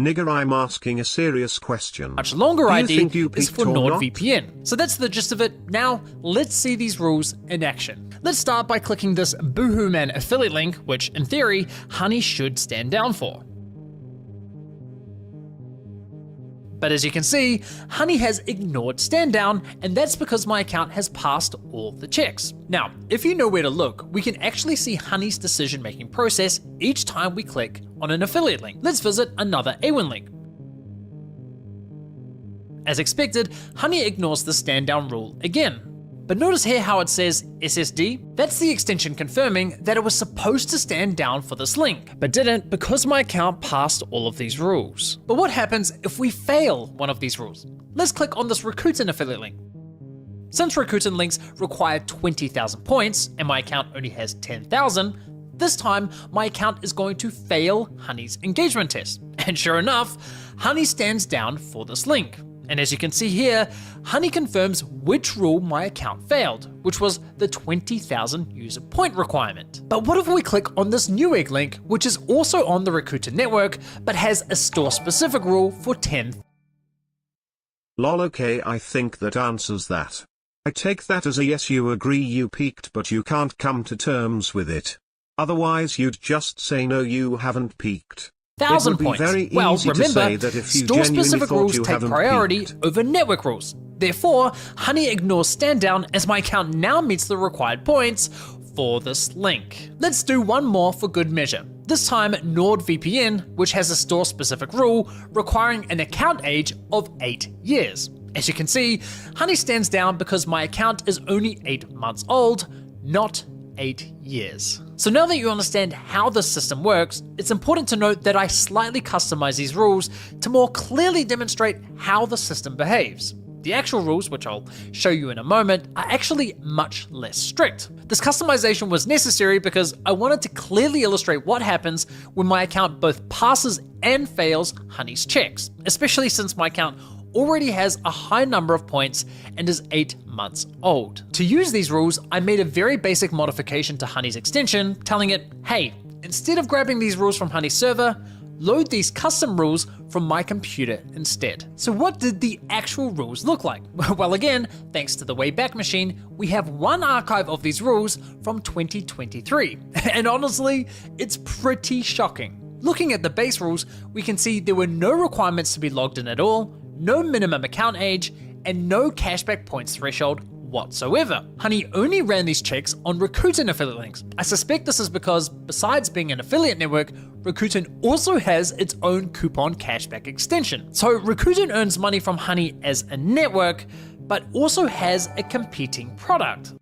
Nigger, I'm asking a serious question. much longer ID you is for NordVPN. So that's the gist of it. Now, let's see these rules in action. Let's start by clicking this Boohoo Man affiliate link, which in theory, Honey should stand down for. But as you can see, Honey has ignored stand down, and that's because my account has passed all the checks. Now, if you know where to look, we can actually see Honey's decision-making process each time we click on an affiliate link. Let's visit another AWIN link. As expected, Honey ignores the stand down rule again. But notice here how it says SSD? That's the extension confirming that it was supposed to stand down for this link, but didn't because my account passed all of these rules. But what happens if we fail one of these rules? Let's click on this Rakuten affiliate link. Since Rakuten links require 20,000 points and my account only has 10,000, this time my account is going to fail Honey's engagement test. And sure enough, Honey stands down for this link. And as you can see here, Honey confirms which rule my account failed, which was the 20,000 user point requirement. But what if we click on this Newegg link, which is also on the Rakuten network, but has a store-specific rule for 10,000? Lol, okay, I think that answers that. I take that as a yes, you agree you peaked, but you can't come to terms with it. Otherwise you'd just say no, you haven't peaked. 1,000 would be points. very Well, easy to remember, say that if you store-specific genuinely rules thought you take haven't priority peaked. over network rules. Therefore, Honey ignores stand down as my account now meets the required points for this link. Let's do one more for good measure. This time NordVPN, which has a store-specific rule requiring an account age of 8 years. As you can see, Honey stands down because my account is only 8 months old, not 8 years. So now that you understand how this system works, it's important to note that I slightly customize these rules to more clearly demonstrate how the system behaves. The actual rules, which I'll show you in a moment, are actually much less strict. This customization was necessary because I wanted to clearly illustrate what happens when my account both passes and fails Honey's checks, especially since my account already has a high number of points and is 8 months old. To use these rules, I made a very basic modification to Honey's extension, telling it, hey, instead of grabbing these rules from Honey's server, load these custom rules from my computer instead. So what did the actual rules look like? Well, again, thanks to the Wayback Machine, we have one archive of these rules from 2023. And honestly, it's pretty shocking. Looking at the base rules, we can see there were no requirements to be logged in at all, no minimum account age, and no cashback points threshold whatsoever. Honey only ran these checks on Rakuten affiliate links. I suspect this is because, besides being an affiliate network, Rakuten also has its own coupon cashback extension. So Rakuten earns money from Honey as a network, but also has a competing product.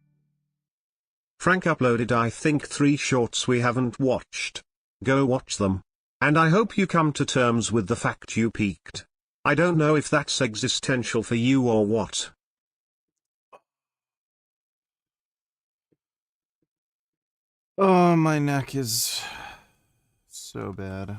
Frank uploaded I think 3 shorts we haven't watched. Go watch them. And I hope you come to terms with the fact you peaked. I don't know if that's existential for you or what. Oh, my neck is so bad.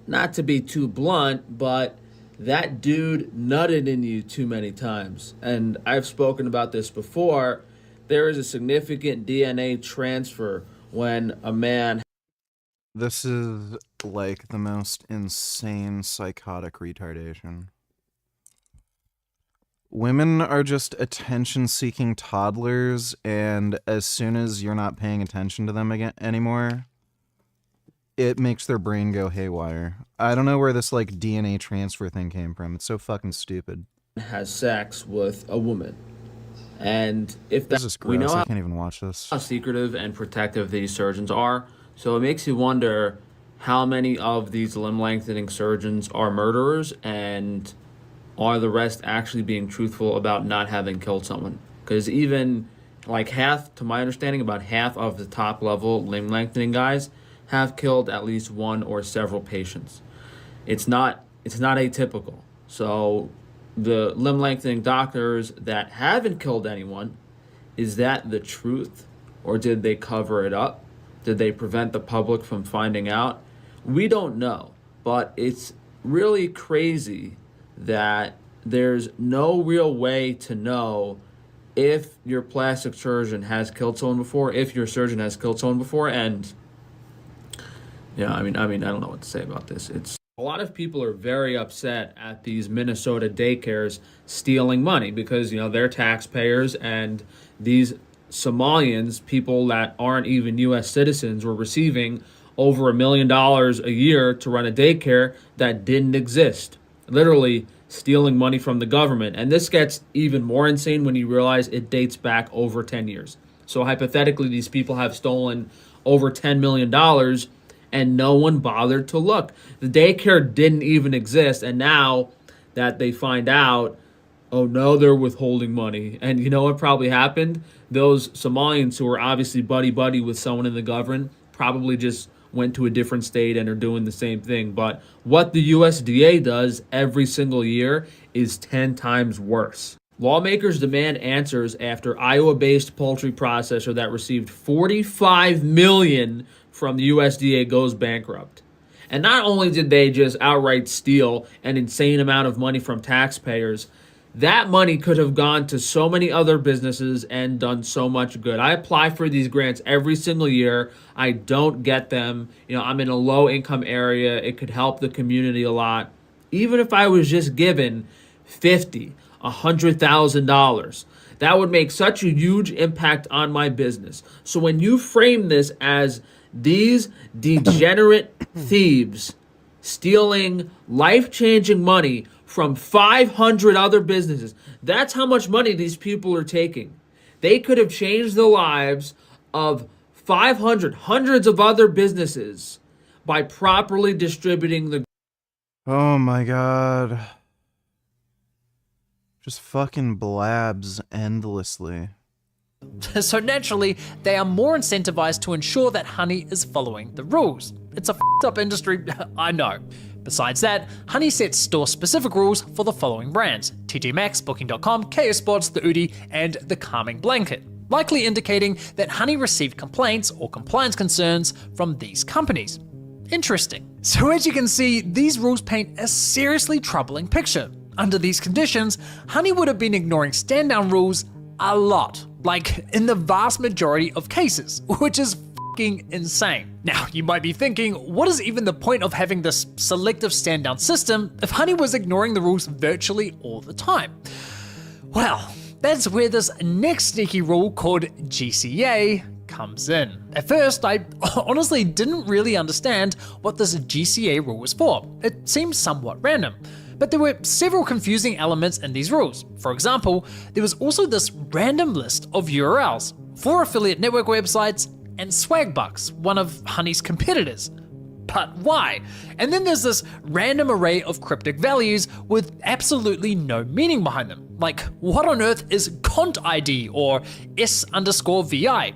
Not to be too blunt, but that dude nutted in you too many times. And I've spoken about this before. There is a significant DNA transfer when a man... This is like the most insane psychotic retardation. Women are just attention-seeking toddlers, and as soon as you're not paying attention to them again anymore, it makes their brain go haywire. I don't know where this like DNA transfer thing came from. It's so fucking stupid. ...has sex with a woman. And if this is gross, we know I can't even watch this. How secretive and protective these surgeons are. So it makes you wonder how many of these limb lengthening surgeons are murderers, and are the rest actually being truthful about not having killed someone? Because even like half, to my understanding, about half of the top level limb lengthening guys have killed at least one or several patients. It's not atypical. So the limb lengthening doctors that haven't killed anyone, is that the truth? Or did they cover it up? Did they prevent the public from finding out? We don't know, but it's really crazy that there's no real way to know if your plastic surgeon has killed someone before, if your surgeon has killed someone before. And yeah, I mean, I don't know what to say about this. It's a lot of people are very upset at these Minnesota daycares stealing money because, you know, they're taxpayers, and these Somalians, people that aren't even U.S. citizens, were receiving over $1 million a year to run a daycare that didn't exist. Literally stealing money from the government. And this gets even more insane when you realize it dates back over 10 years. So hypothetically, these people have stolen over $10 million and no one bothered to look. The daycare didn't even exist, and now that they find out, oh no, they're withholding money. And you know what probably happened? Those Somalians who were obviously buddy-buddy with someone in the government probably just went to a different state and are doing the same thing. But what the USDA does every single year is 10 times worse. Lawmakers demand answers after Iowa-based poultry processor that received $45 million from the USDA goes bankrupt. And not only did they just outright steal an insane amount of money from taxpayers, that money could have gone to so many other businesses and done so much good. I apply for these grants every single year. I don't get them. You know, I'm in a low income area. It could help the community a lot. Even if I was just given $50,000, $100,000, that would make such a huge impact on my business. So when you frame this as these degenerate thieves stealing life-changing money from 500 other businesses, that's how much money these people are taking. They could have changed the lives of 500, hundreds of other businesses by properly distributing the... Oh my god. Just fucking blabs endlessly. So naturally, they are more incentivized to ensure that Honey is following the rules. It's a f***ed up industry, I know. Besides that, Honey sets store-specific rules for the following brands: TJ Maxx, Booking.com, KO Sports, The Udi, and The Calming Blanket, likely indicating that Honey received complaints or compliance concerns from these companies. Interesting. So as you can see, these rules paint a seriously troubling picture. Under these conditions, Honey would have been ignoring stand-down rules a lot, like in the vast majority of cases, which is fucking insane. Now, you might be thinking, what is even the point of having this selective stand-down system if Honey was ignoring the rules virtually all the time? Well, that's where this next sneaky rule called GCA comes in. At first, I honestly didn't really understand what this GCA rule was for. It seemed somewhat random. But there were several confusing elements in these rules. For example, there was also this random list of URLs for affiliate network websites and Swagbucks, one of Honey's competitors. But why? And then there's this random array of cryptic values with absolutely no meaning behind them. Like, what on earth is cont ID or S_VI?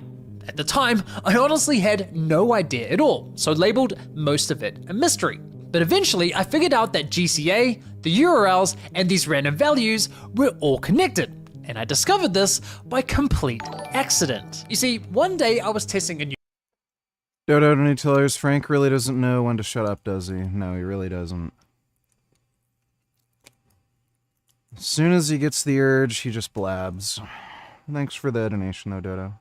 At the time, I honestly had no idea at all, so labeled most of it a mystery. But eventually, I figured out that GCA, the URLs, and these random values were all connected. And I discovered this by complete accident. You see, one day I was testing a new... Dodo Nutellers, Frank really doesn't know when to shut up, does he? No, he really doesn't. As soon as he gets the urge, he just blabs. Thanks for the donation, though, Dodo.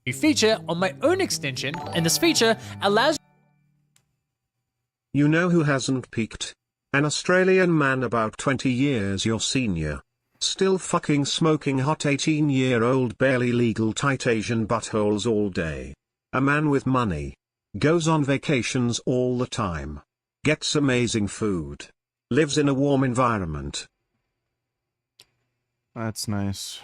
New feature on my own extension, and this feature allows... You know who hasn't peaked? An Australian man about 20 years your senior. Still fucking smoking hot 18-year-old barely legal tight Asian buttholes all day. A man with money. Goes on vacations all the time. Gets amazing food. Lives in a warm environment. That's nice.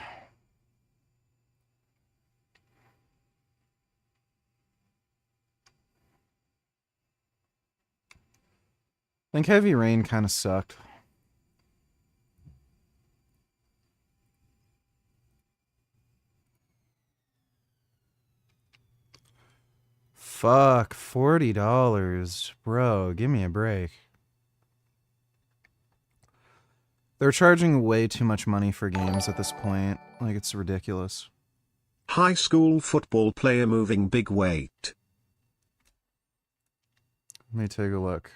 I think Heavy Rain kind of sucked. Fuck, $40. Bro, give me a break. They're charging way too much money for games at this point. Like, it's ridiculous. High school football player moving big weight. Let me take a look.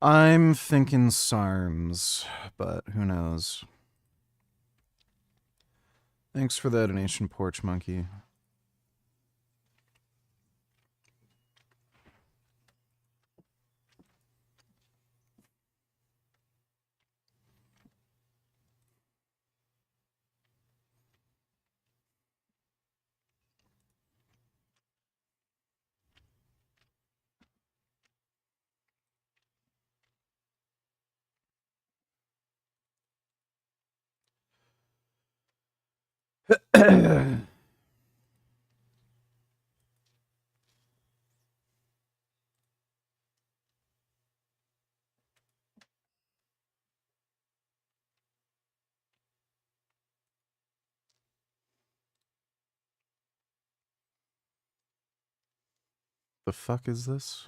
I'm thinking SARMs, but who knows. Thanks for the donation, Porch Monkey. The fuck is this?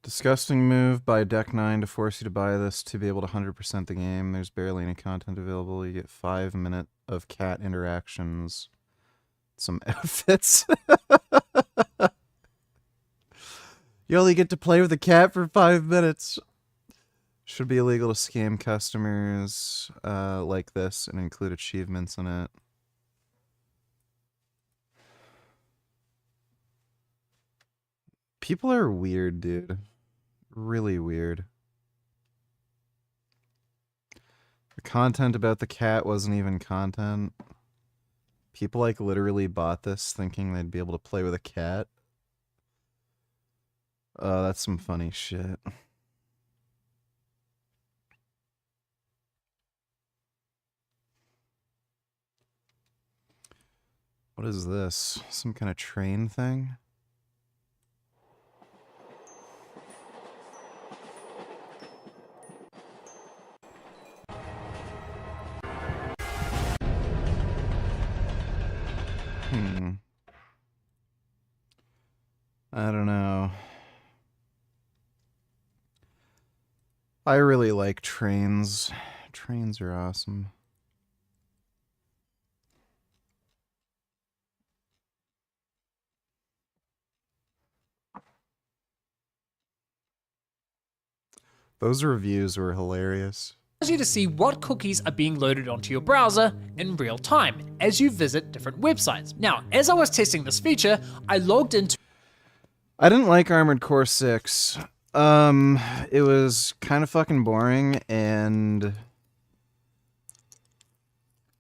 Disgusting move by Deck 9 to force you to buy this to be able to 100% the game. There's barely any content available. You get 5 minutes of cat interactions. Some outfits. You only get to play with the cat for 5 minutes. Should be illegal to scam customers like this and include achievements in it. People are weird, dude. Really weird. The content about the cat wasn't even content. People like literally bought this thinking they'd be able to play with a cat. That's some funny shit. What is this? Some kind of train thing? I don't know. I really like trains. Trains are awesome. Those reviews were hilarious. Allows you to see what cookies are being loaded onto your browser in real time as you visit different websites. Now, as I was testing this feature, I logged into... I didn't like Armored Core 6. It was kind of fucking boring, and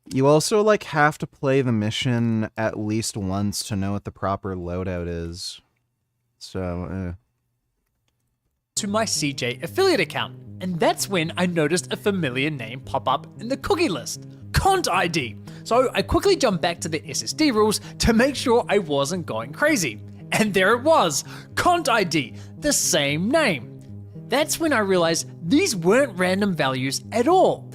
you also like have to play the mission at least once to know what the proper loadout is. So, to my CJ affiliate account, and that's when I noticed a familiar name pop up in the cookie list, Cont ID. So I quickly jumped back to the SSD rules to make sure I wasn't going crazy. And there it was, Cont ID, the same name. That's when I realized these weren't random values at all.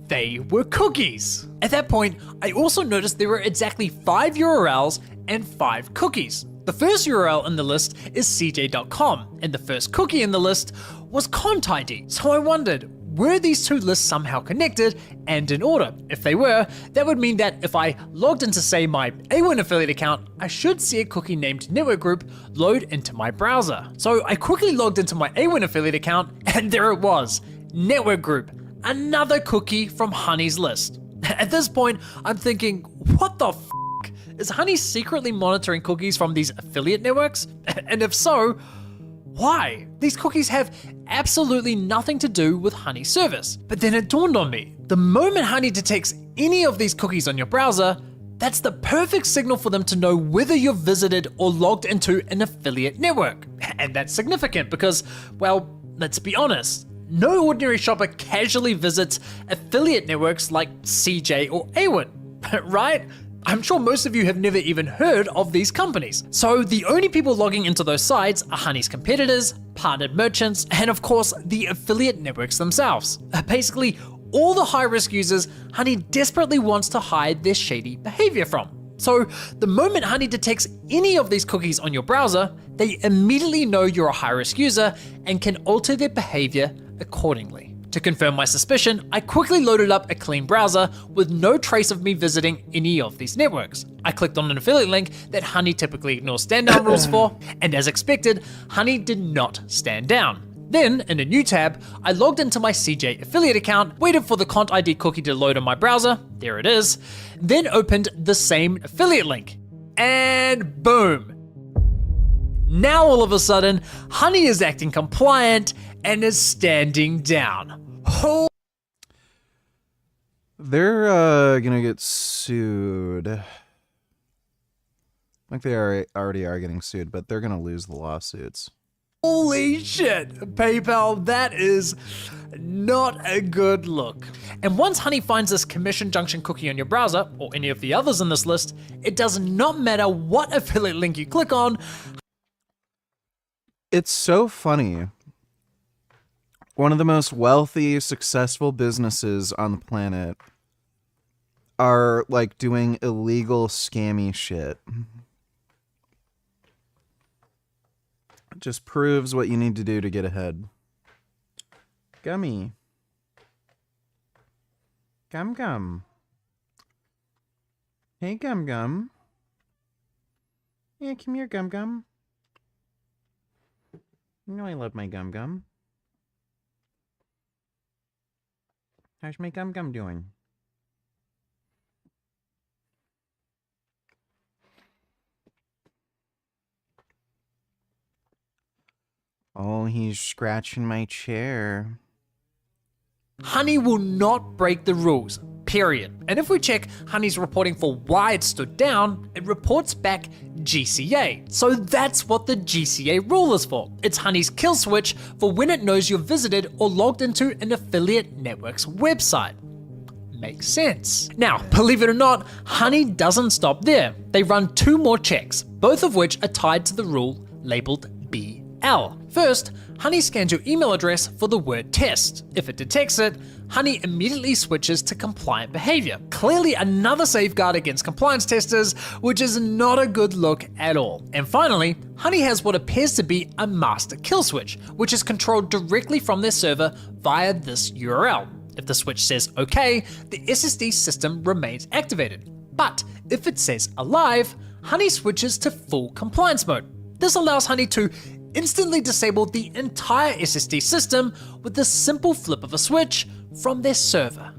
They were cookies. At that point, I also noticed there were exactly 5 URLs and 5 cookies. The first URL in the list is cj.com, and the first cookie in the list was Cont ID. So I wondered, were these two lists somehow connected and in order? If they were, that would mean that if I logged into, say, my A1 affiliate account, I should see a cookie named network group load into my browser. So I quickly logged into my A1 affiliate account, and there it was, network group, another cookie from Honey's list. At this point, I'm thinking, what the f***? Is Honey secretly monitoring cookies from these affiliate networks? And if so, why? These cookies have absolutely nothing to do with Honey's service. But then it dawned on me, the moment Honey detects any of these cookies on your browser, that's the perfect signal for them to know whether you're visited or logged into an affiliate network. And that's significant because, well, let's be honest, no ordinary shopper casually visits affiliate networks like CJ or A1, right? I'm sure most of you have never even heard of these companies. So the only people logging into those sites are Honey's competitors, partnered merchants, and of course the affiliate networks themselves. Basically, all the high-risk users Honey desperately wants to hide their shady behavior from. So the moment Honey detects any of these cookies on your browser, they immediately know you're a high-risk user and can alter their behavior accordingly. To confirm my suspicion, I quickly loaded up a clean browser with no trace of me visiting any of these networks. I clicked on an affiliate link that Honey typically ignores stand-down rules for, and as expected, Honey did not stand down. Then, in a new tab, I logged into my CJ affiliate account, waited for the Cont ID cookie to load on my browser, there it is, then opened the same affiliate link. And boom! Now all of a sudden, Honey is acting compliant and is standing down. They're gonna get sued. I think they already are getting sued, but they're gonna lose the lawsuits. Holy shit, PayPal, that is not a good look. And once Honey finds this Commission Junction cookie on your browser, or any of the others in this list, it does not matter what affiliate link you click on. It's so funny. One of the most wealthy, successful businesses on the planet are like doing illegal, scammy shit. Just proves what you need to do to get ahead. Gummy. Gum Gum. Hey, Gum Gum. Yeah, come here, Gum Gum. You know I love my Gum Gum. How's my Gum Gum doing? Oh, he's scratching my chair. Honey will not break the rules, period. And if we check Honey's reporting for why it stood down, it reports back GCA. So that's what the GCA rule is for. It's Honey's kill switch for when it knows you're visited or logged into an affiliate network's website. Makes sense. Now, believe it or not, Honey doesn't stop there. They run 2 more checks, both of which are tied to the rule labeled BL. First, Honey scans your email address for the word test. If it detects it, Honey immediately switches to compliant behavior. Clearly another safeguard against compliance testers, which is not a good look at all. And finally, Honey has what appears to be a master kill switch, which is controlled directly from their server via this URL. If the switch says OK, the SSD system remains activated. But if it says alive, Honey switches to full compliance mode. This allows Honey to instantly disable the entire SSD system with the simple flip of a switch from their server.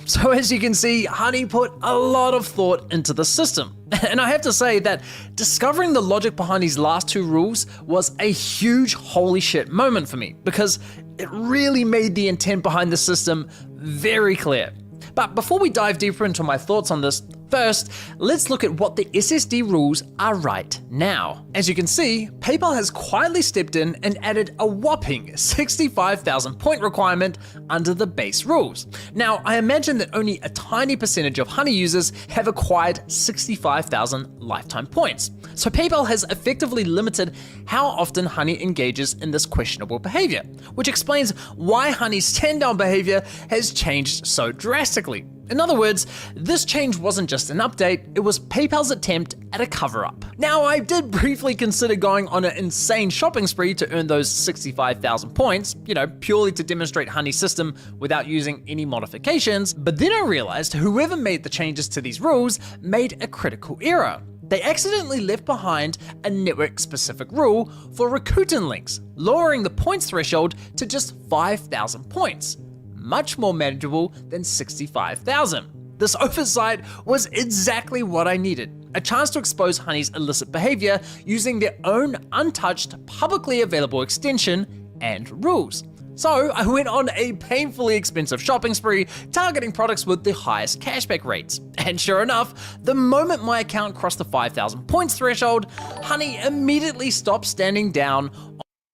So as you can see, Honey put a lot of thought into the system. And I have to say that discovering the logic behind these last 2 rules was a huge holy shit moment for me, because it really made the intent behind the system very clear. But before we dive deeper into my thoughts on this, first, let's look at what the SSD rules are right now. As you can see, PayPal has quietly stepped in and added a whopping 65,000 point requirement under the base rules. Now, I imagine that only a tiny percentage of Honey users have acquired 65,000 lifetime points. So PayPal has effectively limited how often Honey engages in this questionable behavior, which explains why Honey's stand-down behavior has changed so drastically. In other words, this change wasn't just an update, it was PayPal's attempt at a cover-up. Now, I did briefly consider going on an insane shopping spree to earn those 65,000 points, purely to demonstrate Honey's system without using any modifications, but then I realized whoever made the changes to these rules made a critical error. They accidentally left behind a network-specific rule for Rakuten links, lowering the points threshold to just 5,000 points. Much more manageable than 65,000. This oversight was exactly what I needed. A chance to expose Honey's illicit behavior using their own untouched, publicly available extension and rules. So I went on a painfully expensive shopping spree, targeting products with the highest cashback rates. And sure enough, the moment my account crossed the 5,000 points threshold, Honey immediately stopped standing down.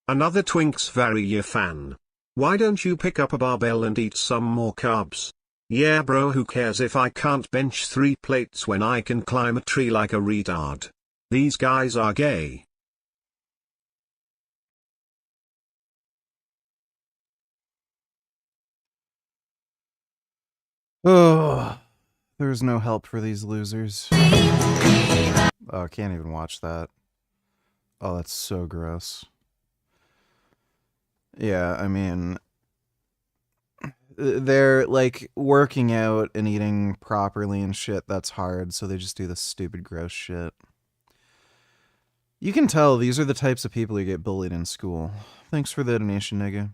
Another Twinks Varya fan. Why don't you pick up a barbell and eat some more carbs? Yeah bro, who cares if I can't bench 3 plates when I can climb a tree like a retard? These guys are gay. Oh, there's no help for these losers. Oh, I can't even watch that. Oh, that's so gross. Yeah, I mean, they're like working out and eating properly and shit. That's hard, so they just do this stupid, gross shit. You can tell these are the types of people who get bullied in school. Thanks for the donation, nigga.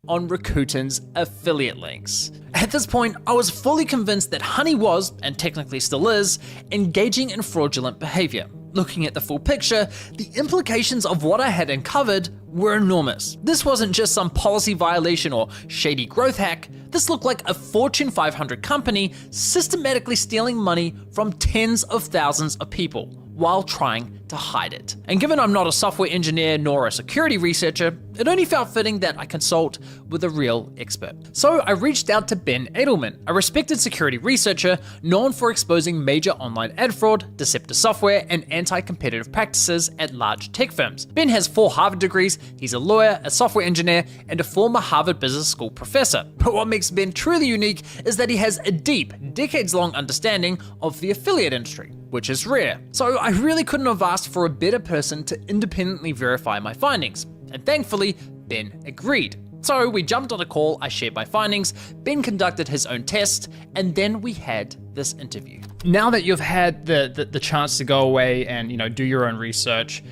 On Rakuten's affiliate links. At this point, I was fully convinced that Honey was, and technically still is, engaging in fraudulent behavior. Looking at the full picture, the implications of what I had uncovered were enormous. This wasn't just some policy violation or shady growth hack. This looked like a Fortune 500 company systematically stealing money from tens of thousands of people while trying to hide it. And given I'm not a software engineer nor a security researcher, it only felt fitting that I consult with a real expert. So I reached out to Ben Edelman, a respected security researcher known for exposing major online ad fraud, deceptive software, and anti-competitive practices at large tech firms. Ben has 4 Harvard degrees, he's a lawyer, a software engineer, and a former Harvard Business School professor. But what makes Ben truly unique is that he has a deep, decades-long understanding of the affiliate industry, which is rare. So I really couldn't have asked for a better person to independently verify my findings, and thankfully, Ben agreed. So we jumped on a call, I shared my findings, Ben conducted his own test, and then we had this interview. Now that you've had the chance to go away and do your own research,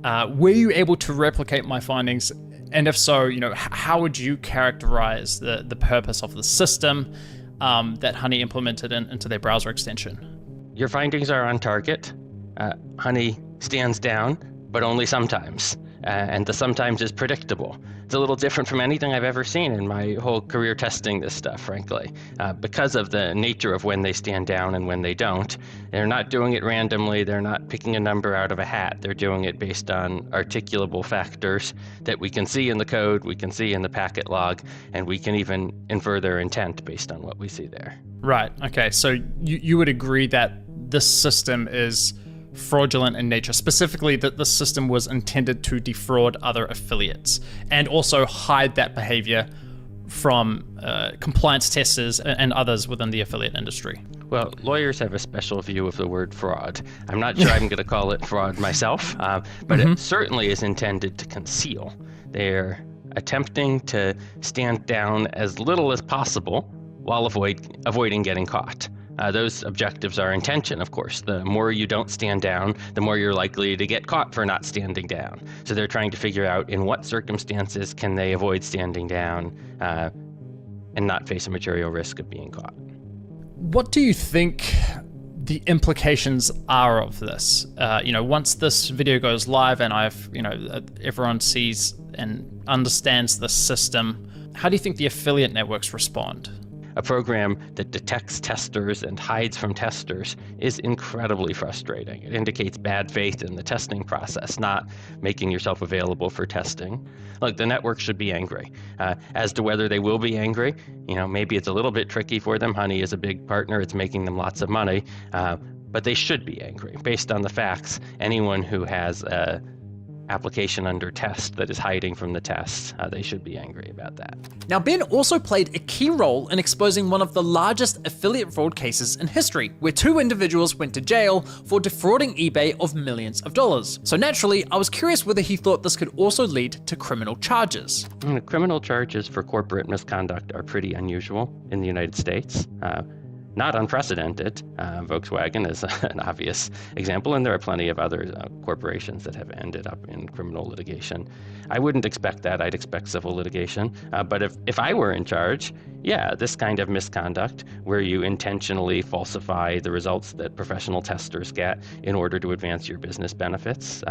were you able to replicate my findings? And if so, how would you characterize the purpose of the system that Honey implemented into their browser extension? Your findings are on target. Honey stands down, but only sometimes. And the sometimes is predictable. It's a little different from anything I've ever seen in my whole career testing this stuff, frankly. Because of the nature of when they stand down and when they don't, they're not doing it randomly, they're not picking a number out of a hat, they're doing it based on articulable factors that we can see in the code, we can see in the packet log, and we can even infer their intent based on what we see there. Right, okay, so you would agree that this system is fraudulent in nature, specifically that the system was intended to defraud other affiliates and also hide that behavior from compliance testers and others within the affiliate industry. Well, lawyers have a special view of the word fraud. I'm not sure I'm going to call it fraud myself, but it certainly is intended to conceal. They're attempting to stand down as little as possible while avoiding getting caught. Those objectives are intention, of course. The more you don't stand down, the more you're likely to get caught for not standing down. So they're trying to figure out in what circumstances can they avoid standing down and not face a material risk of being caught. What do you think the implications are of this? Once this video goes live and everyone sees and understands the system, how do you think the affiliate networks respond? A program that detects testers and hides from testers is incredibly frustrating. It indicates bad faith in the testing process, not making yourself available for testing. Look, the network should be angry. As to whether they will be angry, maybe it's a little bit tricky for them. Honey is a big partner. It's making them lots of money. But they should be angry. Based on the facts, anyone who has a application under test that is hiding from the tests, they should be angry about that. Now, Ben also played a key role in exposing one of the largest affiliate fraud cases in history, where 2 individuals went to jail for defrauding eBay of millions of dollars. So naturally, I was curious whether he thought this could also lead to criminal charges. Criminal charges for corporate misconduct are pretty unusual in the United States. Not unprecedented. Volkswagen is an obvious example, and there are plenty of other corporations that have ended up in criminal litigation. I wouldn't expect that. I'd expect civil litigation. But if I were in charge, yeah, this kind of misconduct where you intentionally falsify the results that professional testers get in order to advance your business benefits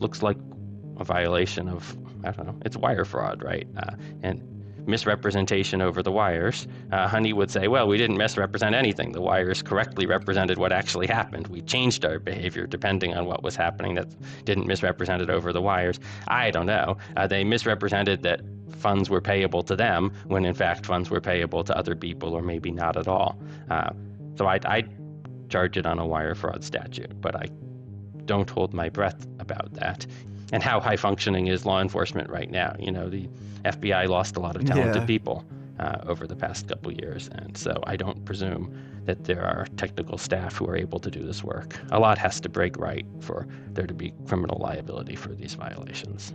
looks like a violation of, it's wire fraud, right? And misrepresentation over the wires. Honey would say, well, we didn't misrepresent anything. The wires correctly represented what actually happened. We changed our behavior depending on what was happening. That didn't misrepresent it over the wires. I don't know. They misrepresented that funds were payable to them when in fact funds were payable to other people, or maybe not at all. So I'd charge it on a wire fraud statute, but I don't hold my breath about that. And how high functioning is law enforcement right now? The FBI lost a lot of talented people over the past couple years, and so I don't presume that there are technical staff who are able to do this work. A lot has to break right for there to be criminal liability for these violations.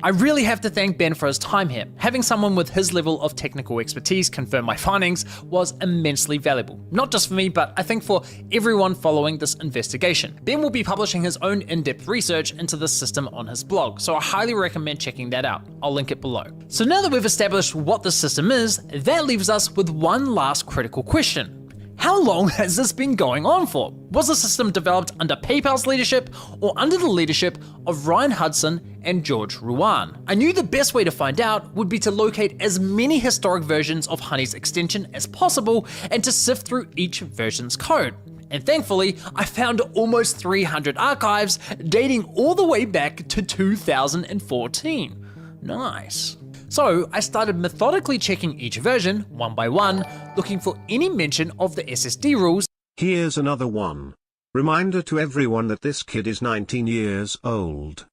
I really have to thank Ben for his time here. Having someone with his level of technical expertise confirm my findings was immensely valuable. Not just for me, but I think for everyone following this investigation. Ben will be publishing his own in-depth research into this system on his blog, so I highly recommend checking that out. I'll link it below. So now that we've established what this system is, that leaves us with one last critical question. How long has this been going on for? Was the system developed under PayPal's leadership or under the leadership of Ryan Hudson and George Ruan? I knew the best way to find out would be to locate as many historic versions of Honey's extension as possible and to sift through each version's code. And thankfully, I found almost 300 archives dating all the way back to 2014. Nice. So I started methodically checking each version, one by one, looking for any mention of the SSD rules. Here's another one. Reminder to everyone that this kid is 19 years old.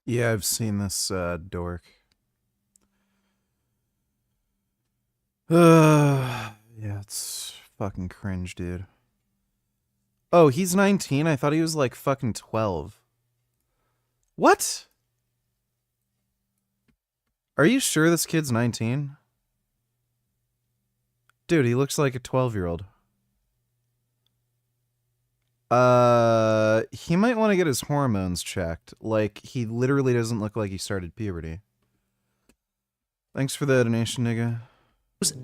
Yeah, I've seen this dork. Yeah, it's fucking cringe, dude. Oh, he's 19? I thought he was like fucking 12. What? Are you sure this kid's 19? Dude, he looks like a 12-year-old. He might want to get his hormones checked. Like, he literally doesn't look like he started puberty. Thanks for the donation, nigga.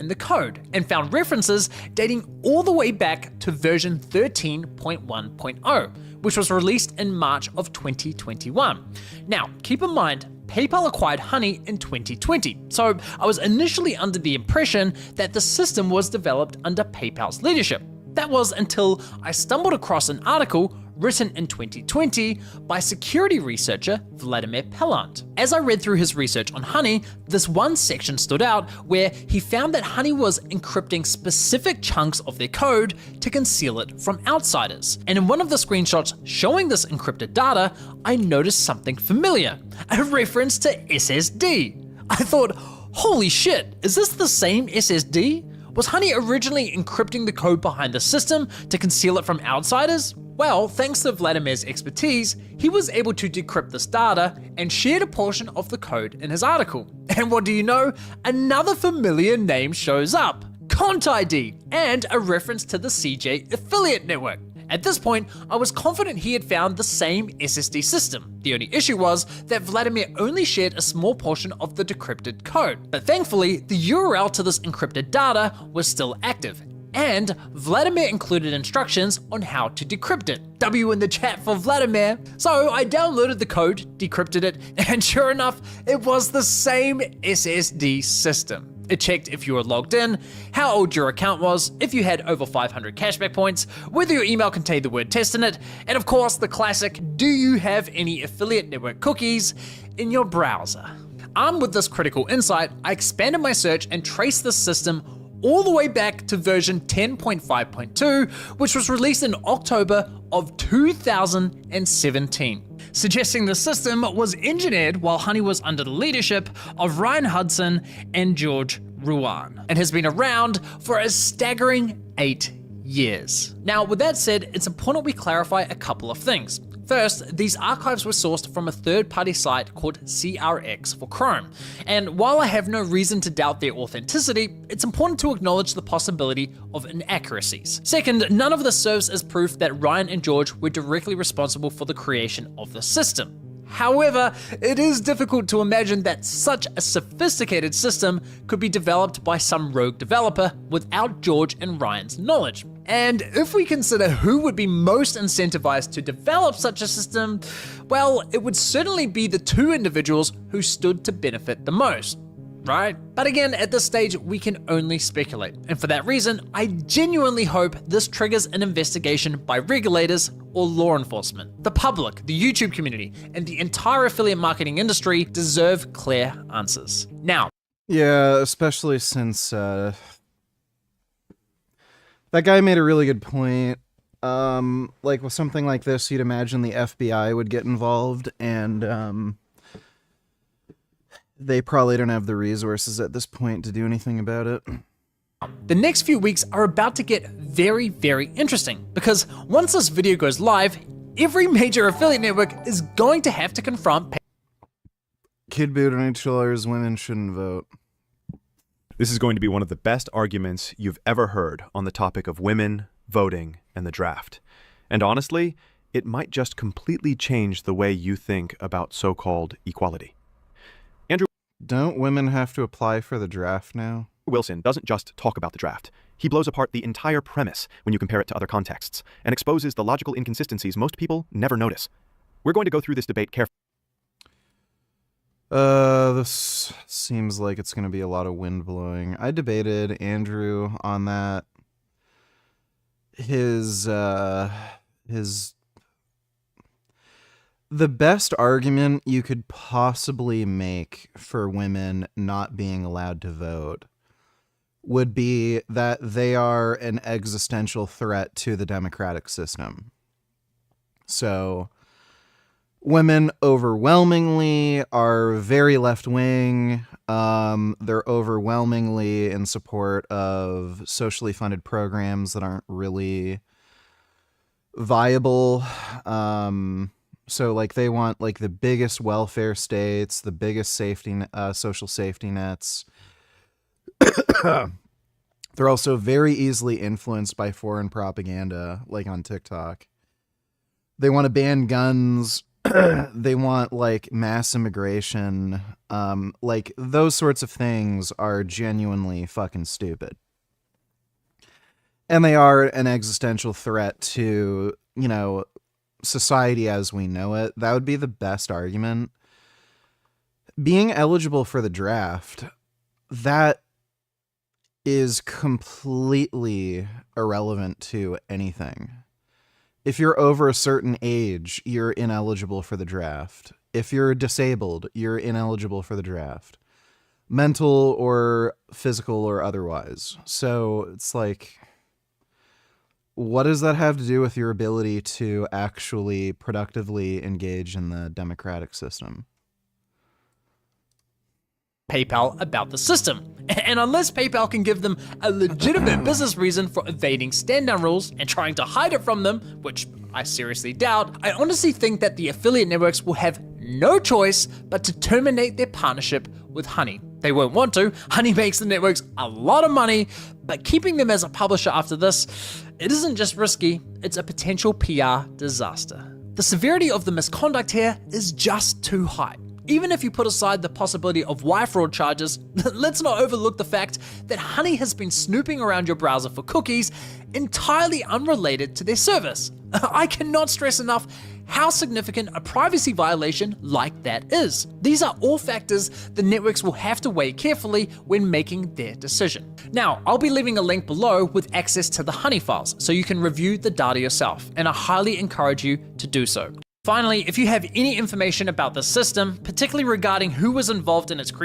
In the code and found references dating all the way back to version 13.1.0, which was released in March of 2021. Now, keep in mind, PayPal acquired Honey in 2020, so I was initially under the impression that the system was developed under PayPal's leadership. That was until I stumbled across an article written in 2020 by security researcher Vladimir Pellant. As I read through his research on Honey, this one section stood out where he found that Honey was encrypting specific chunks of their code to conceal it from outsiders. And in one of the screenshots showing this encrypted data, I noticed something familiar, a reference to SSD. I thought, holy shit, is this the same SSD? Was Honey originally encrypting the code behind the system to conceal it from outsiders? Well, thanks to Vladimir's expertise, he was able to decrypt this data and shared a portion of the code in his article. And what do you know? Another familiar name shows up, ContID, and a reference to the CJ affiliate network. At this point, I was confident he had found the same SSD system. The only issue was that Vladimir only shared a small portion of the decrypted code. But thankfully, the URL to this encrypted data was still active, and Vladimir included instructions on how to decrypt it. W in the chat for Vladimir. So I downloaded the code, decrypted it, and sure enough, it was the same SSD system. It checked if you were logged in, how old your account was, if you had over 500 cashback points, whether your email contained the word test in it, and of course the classic, do you have any affiliate network cookies in your browser? Armed with this critical insight, I expanded my search and traced the system all the way back to version 10.5.2, which was released in October of 2017, suggesting the system was engineered while Honey was under the leadership of Ryan Hudson and George Ruan, and has been around for a staggering 8 years. Now, with that said, it's important we clarify a couple of things. First, these archives were sourced from a third-party site called CRX for Chrome, and while I have no reason to doubt their authenticity, it's important to acknowledge the possibility of inaccuracies. Second, none of this serves as proof that Ryan and George were directly responsible for the creation of the system. However, it is difficult to imagine that such a sophisticated system could be developed by some rogue developer without George and Ryan's knowledge. And if we consider who would be most incentivized to develop such a system, well, it would certainly be the two individuals who stood to benefit the most, right? But again, at this stage, we can only speculate. And for that reason, I genuinely hope this triggers an investigation by regulators or law enforcement. The public, the YouTube community, and the entire affiliate marketing industry deserve clear answers. Now, yeah, especially since that guy made a really good point. Like with something like this, you'd imagine the FBI would get involved, and they probably don't have the resources at this point to do anything about it. the next few weeks are about to get very, very interesting, because once this video goes live, every major affiliate network is going to have to confront Kid boot and HLRs, women shouldn't vote. This is going to be one of the best arguments you've ever heard on the topic of women, voting, and the draft. And honestly, it might just completely change the way you think about so-called equality. Andrew, don't women have to apply for the draft now? Wilson doesn't just talk about the draft. He blows apart the entire premise when you compare it to other contexts, and exposes the logical inconsistencies most people never notice. We're going to go through this debate carefully. This seems like it's going to be a lot of wind blowing. I debated Andrew on that. The best argument you could possibly make for women not being allowed to vote would be that they are an existential threat to the democratic system. So Women overwhelmingly are very left-wing. They're overwhelmingly in support of socially funded programs that aren't really viable. So like they want like the biggest welfare states, the biggest social safety nets. They're also very easily influenced by foreign propaganda, like on TikTok. They want to ban guns. They want like mass immigration. Like those sorts of things are genuinely fucking stupid. And they are an existential threat to, you know, society as we know it. That would be the best argument. Being eligible for the draft, that is completely irrelevant to anything. If you're over a certain age, you're ineligible for the draft. If you're disabled, you're ineligible for the draft. Mental or physical or otherwise. So it's like, what does that have to do with your ability to actually productively engage in the democratic system? PayPal about the system. And unless PayPal can give them a legitimate business reason for evading stand-down rules and trying to hide it from them, which I seriously doubt, I honestly think that the affiliate networks will have no choice but to terminate their partnership with Honey. They won't want to. Honey makes the networks a lot of money, but keeping them as a publisher after this, it isn't just risky, it's a potential PR disaster. The severity of the misconduct here is just too high. Even if you put aside the possibility of wire fraud charges, let's not overlook the fact that Honey has been snooping around your browser for cookies entirely unrelated to their service. I cannot stress enough how significant a privacy violation like that is. These are all factors the networks will have to weigh carefully when making their decision. Now, I'll be leaving a link below with access to the Honey files so you can review the data yourself, and I highly encourage you to do so. Finally, if you have any information about the system, particularly regarding who was involved in its creation,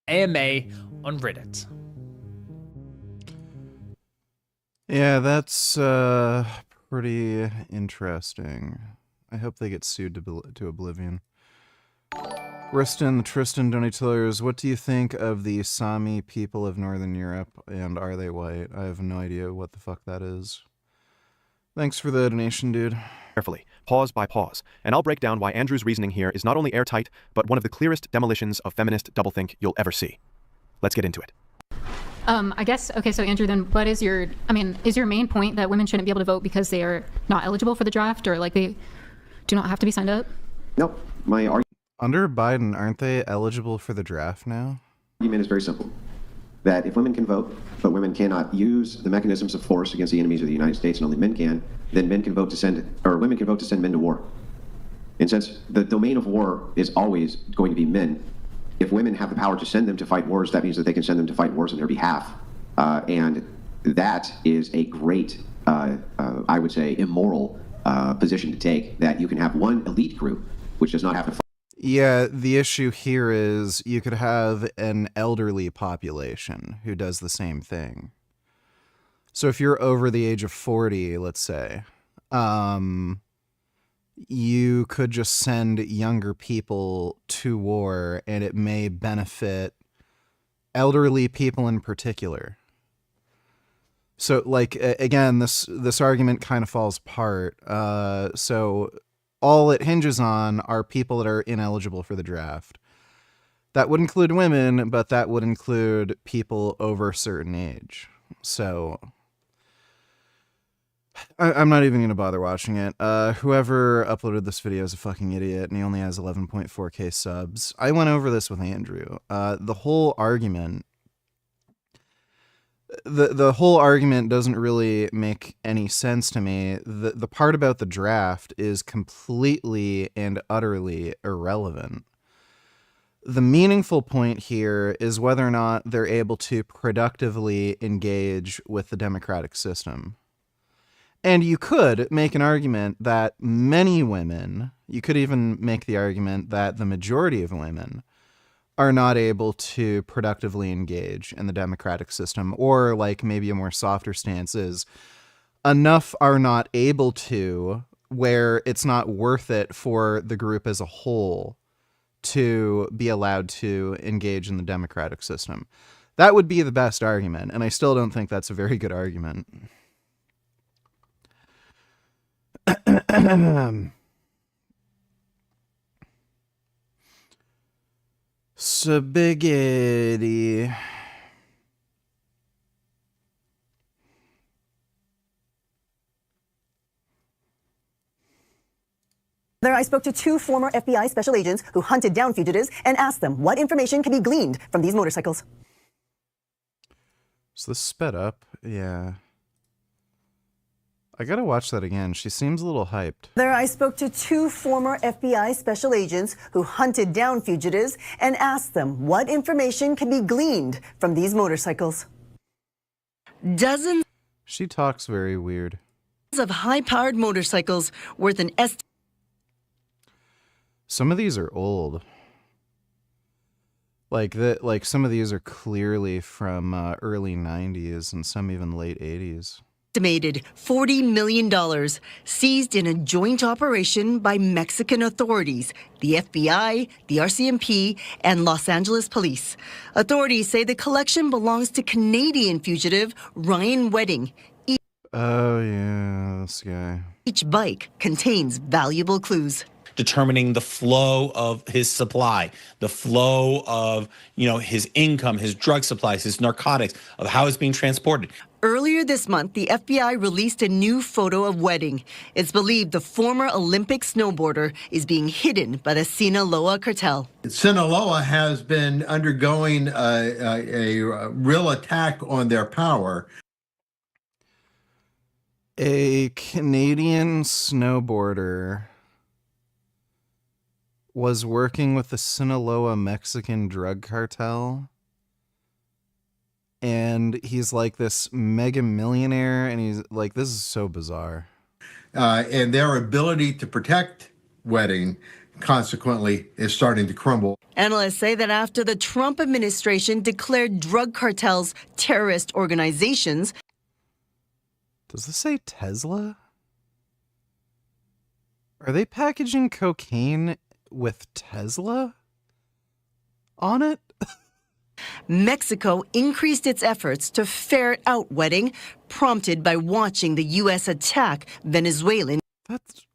AMA on Reddit. Yeah, that's pretty interesting. I hope they get sued to oblivion. Tristan Donatillers, what do you think of the Sami people of Northern Europe, and are they white? I have no idea what the fuck that is. Thanks for the donation, dude. Carefully, pause by pause, and I'll break down why Andrew's reasoning here is not only airtight, but one of the clearest demolitions of feminist doublethink you'll ever see. Let's get into it. I guess, okay, so Andrew, then what is your, is your main point that women shouldn't be able to vote because they are not eligible for the draft, or like they do not have to be signed up? Nope. My Under Biden, aren't they eligible for the draft now? argument is very simple. That if women can vote, but women cannot use the mechanisms of force against the enemies of the United States, and only men can, then men can vote to send, or women can vote to send men to war. And since the domain of war is always going to be men, if women have the power to send them to fight wars, that means that they can send them to fight wars on their behalf. And that is a great, I would say, immoral position to take, that you can have one elite group which does not have to fight. Yeah, the issue here is you could have an elderly population who does the same thing. So if you're over the age of 40, let's say, you could just send younger people to war, and it may benefit elderly people in particular. So, like, again, this argument kind of falls apart. So all it hinges on are people that are ineligible for the draft. That would include women, but that would include people over a certain age. So I'm not even going to bother watching it. Whoever uploaded this video is a fucking idiot, and he only has 11.4k subs. I went over this with Andrew. The whole argument... The whole argument doesn't really make any sense to me. The part about the draft is completely and utterly irrelevant. The meaningful point here is whether or not they're able to productively engage with the democratic system. And you could make an argument that many women, you could even make the argument that the majority of women are not able to productively engage in the democratic system, or like maybe a more softer stance is enough are not able to where it's not worth it for the group as a whole to be allowed to engage in the democratic system. That would be the best argument, and I still don't think that's a very good argument. Spaghetti. There, I spoke to 2 former FBI special agents who hunted down fugitives and asked them what information can be gleaned from these motorcycles. So this sped up? Yeah. I gotta watch that again. She seems a little hyped. There, I spoke to 2 former FBI special agents who hunted down fugitives and asked them what information can be gleaned from these motorcycles. Dozens She talks very weird. of high-powered motorcycles worth an Some of these are old. Like some of these are clearly from early 90s and some even late 80s. estimated $40 million seized in a joint operation by Mexican authorities, the FBI, the RCMP, and Los Angeles police. Authorities say the collection belongs to Canadian fugitive Ryan Wedding. Oh yeah, this guy. Each bike contains valuable clues. Determining the flow of his supply, the flow of, his income, his drug supplies, his narcotics, of how it's being transported. Earlier this month, the FBI released a new photo of Wedding. It's believed the former Olympic snowboarder is being hidden by the Sinaloa cartel. Sinaloa has been undergoing a real attack on their power. A Canadian snowboarder was working with the Sinaloa Mexican drug cartel. And he's like this mega millionaire, and he's like, this is so bizarre. And their ability to protect Wedding, consequently, is starting to crumble. Analysts say that after the Trump administration declared drug cartels terrorist organizations. Does this say Tesla? Are they packaging cocaine with Tesla on it? Mexico increased its efforts to ferret out Wedding, prompted by watching the U.S. attack Venezuelan.